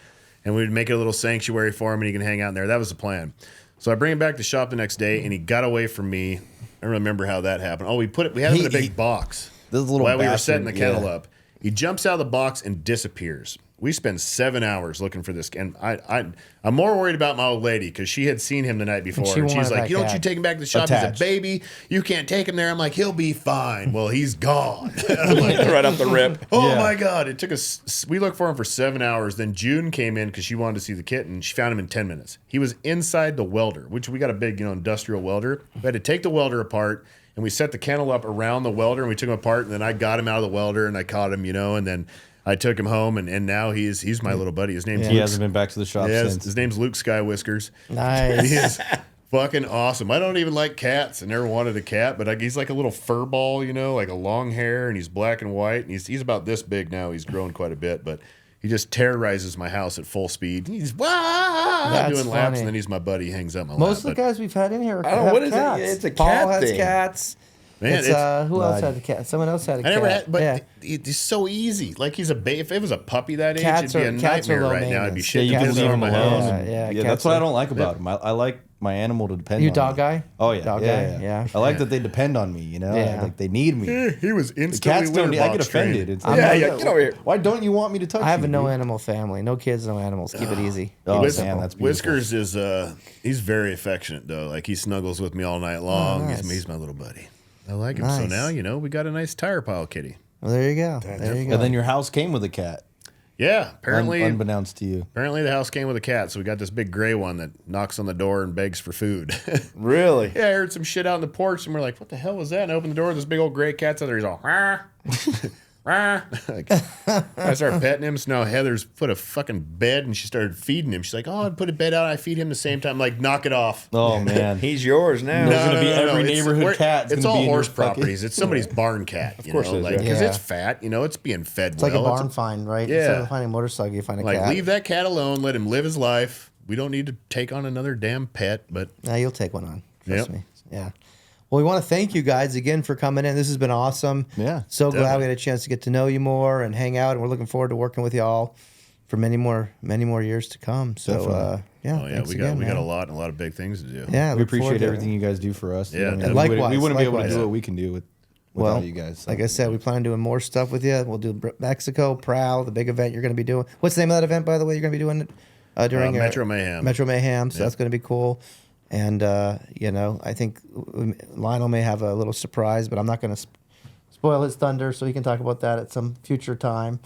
And we'd make it a little sanctuary for him, and he can hang out in there. That was the plan. So I bring him back to the shop the next day, and he got away from me. I don't remember how that happened. Oh, we had him in a big box. This little while we were setting the kennel up. He jumps out of the box and disappears. We spend 7 hours looking for this, and I'm more worried about my old lady because she had seen him the night before, and she's like, "You don't you take him back to the shop? He's a baby. You can't take him there." I'm like, "He'll be fine." Well, he's gone. Like, right off the rip. Oh my God! It took us. We looked for him for 7 hours. Then June came in because she wanted to see the kitten. She found him in 10 minutes. He was inside the welder, which we got a big, industrial welder. We had to take the welder apart, and we set the kennel up around the welder, and we took him apart. And then I got him out of the welder, and I caught him, and then I took him home, and now he's my little buddy. His name's Luke. He hasn't been back to the shop since. His name's Luke Sky Whiskers. Nice. He is fucking awesome. I don't even like cats. I never wanted a cat, but he's like a little fur ball, like a long hair, and he's black and white, and he's about this big now. He's grown quite a bit, but he just terrorizes my house at full speed. He's doing laps, and then he's my buddy. He hangs out my lap. Most of the guys we've had in here have what is cats. It's a cat Paul has thing. Cats. Man, who else had a cat? Someone else had a cat. I never had, but it's so easy. Like he's if it was a puppy that age, it'd be a nightmare right now. I'd be shit. You can leave him alone. Yeah, that's what I don't like about him. I like my animal to depend on You me. dog guy? Oh yeah, dog guy. Yeah. I like that they depend on me. Like they need me. He was instantly Cats don't. litter I get box offended. trained. It's like, Get over here. why don't you want me to touch you? I have a no animal family. No kids, no animals. Keep it easy. Oh man, that's beautiful. Whiskers is he's very affectionate though. Like he snuggles with me all night long. Nice. He's my little buddy. I like him. So now, we got a nice tire pile kitty. Well, there you go. There you go. And then your house came with a cat. Yeah, apparently, unbeknownst to you. Apparently, the house came with a cat, so we got this big gray one that knocks on the door and begs for food. Really? Yeah, I heard some shit out on the porch, and we're like, "What the hell was that?" And I opened the door, this big old gray cat's out there. He's all, "Rah." Like, I started petting him. So now Heather's put a fucking bed, and she started feeding him. She's like, "Oh, I'd put a bed out. I feed him the same time." I'm like, knock it off. Oh man, He's yours now. There's gonna be every neighborhood cat. It's all horse properties. It's somebody's barn cat. Of course it is, because it's fat. It's being fed It's like a barn find, right? Yeah. Instead of finding a motorcycle, you find a cat. Leave that cat alone. Let him live his life. We don't need to take on another damn pet. But Now you'll take one on. Trust me. Yeah. Well, we want to thank you guys again for coming in. This has been awesome. Yeah, So glad we had a chance to get to know you more and hang out. And we're looking forward to working with y'all for many more years to come. So, thanks we again, got a lot of big things to do. Yeah, we appreciate everything you guys do for us. Yeah, and likewise, we wouldn't be able to do what we can do without you guys. So. Like I said, we plan on doing more stuff with you. We'll do Mexico, Prowl, the big event you're going to be doing. What's the name of that event, by the way? You're going to be doing during Metro Mayhem. Metro Mayhem. So that's going to be cool. And, I think Lionel may have a little surprise, but I'm not going to spoil his thunder, so he can talk about that at some future time.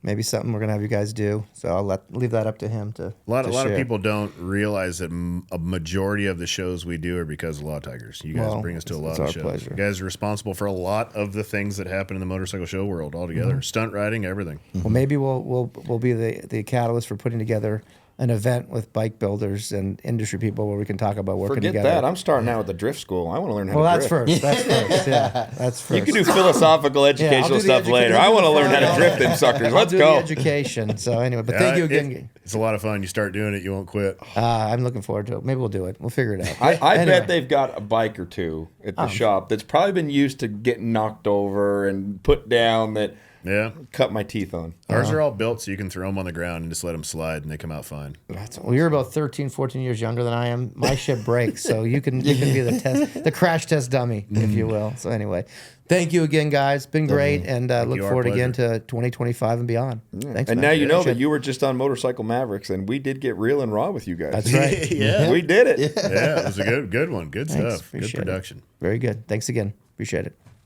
Maybe something we're going to have you guys do. So I'll leave that up to him to A lot of people don't realize that a majority of the shows we do are because of Law Tigers. You guys bring us to a lot of shows. Pleasure. You guys are responsible for a lot of the things that happen in the motorcycle show world altogether. Stunt riding, everything. Well, maybe we'll be the catalyst for putting together an event with bike builders and industry people where we can talk about working Forget together. that. I'm starting out with the drift school. I want to learn how Well, to that's drift. first. That's first. Yeah, that's first. You can do philosophical, educational the stuff later. I want to learn how to drift them suckers. I'll Let's do go. the education. So anyway, but thank you again. It's a lot of fun. You start doing it, you won't quit. I'm looking forward to it. Maybe we'll do it. We'll figure it out. I Anyway. bet they've got a bike or two at the shop that's probably been used to getting knocked over and put down that Yeah. cut my teeth on. Ours are all built so you can throw them on the ground and just let them slide and they come out fine. Well, you're about 13, 14 years younger than I am. My shit breaks, so you can be the crash test dummy, if you will. So anyway, thank you again, guys. Been great, and look you. Our forward again pleasure. to 2025 and beyond. Thanks, And man. now you know that you were just on Motorcycle Mavericks, and we did get real and raw with you guys. That's right. Yeah. We did it. Yeah, it was a good one. Good Thanks. stuff. Good Appreciate it. production. Very good. Thanks again. Appreciate it.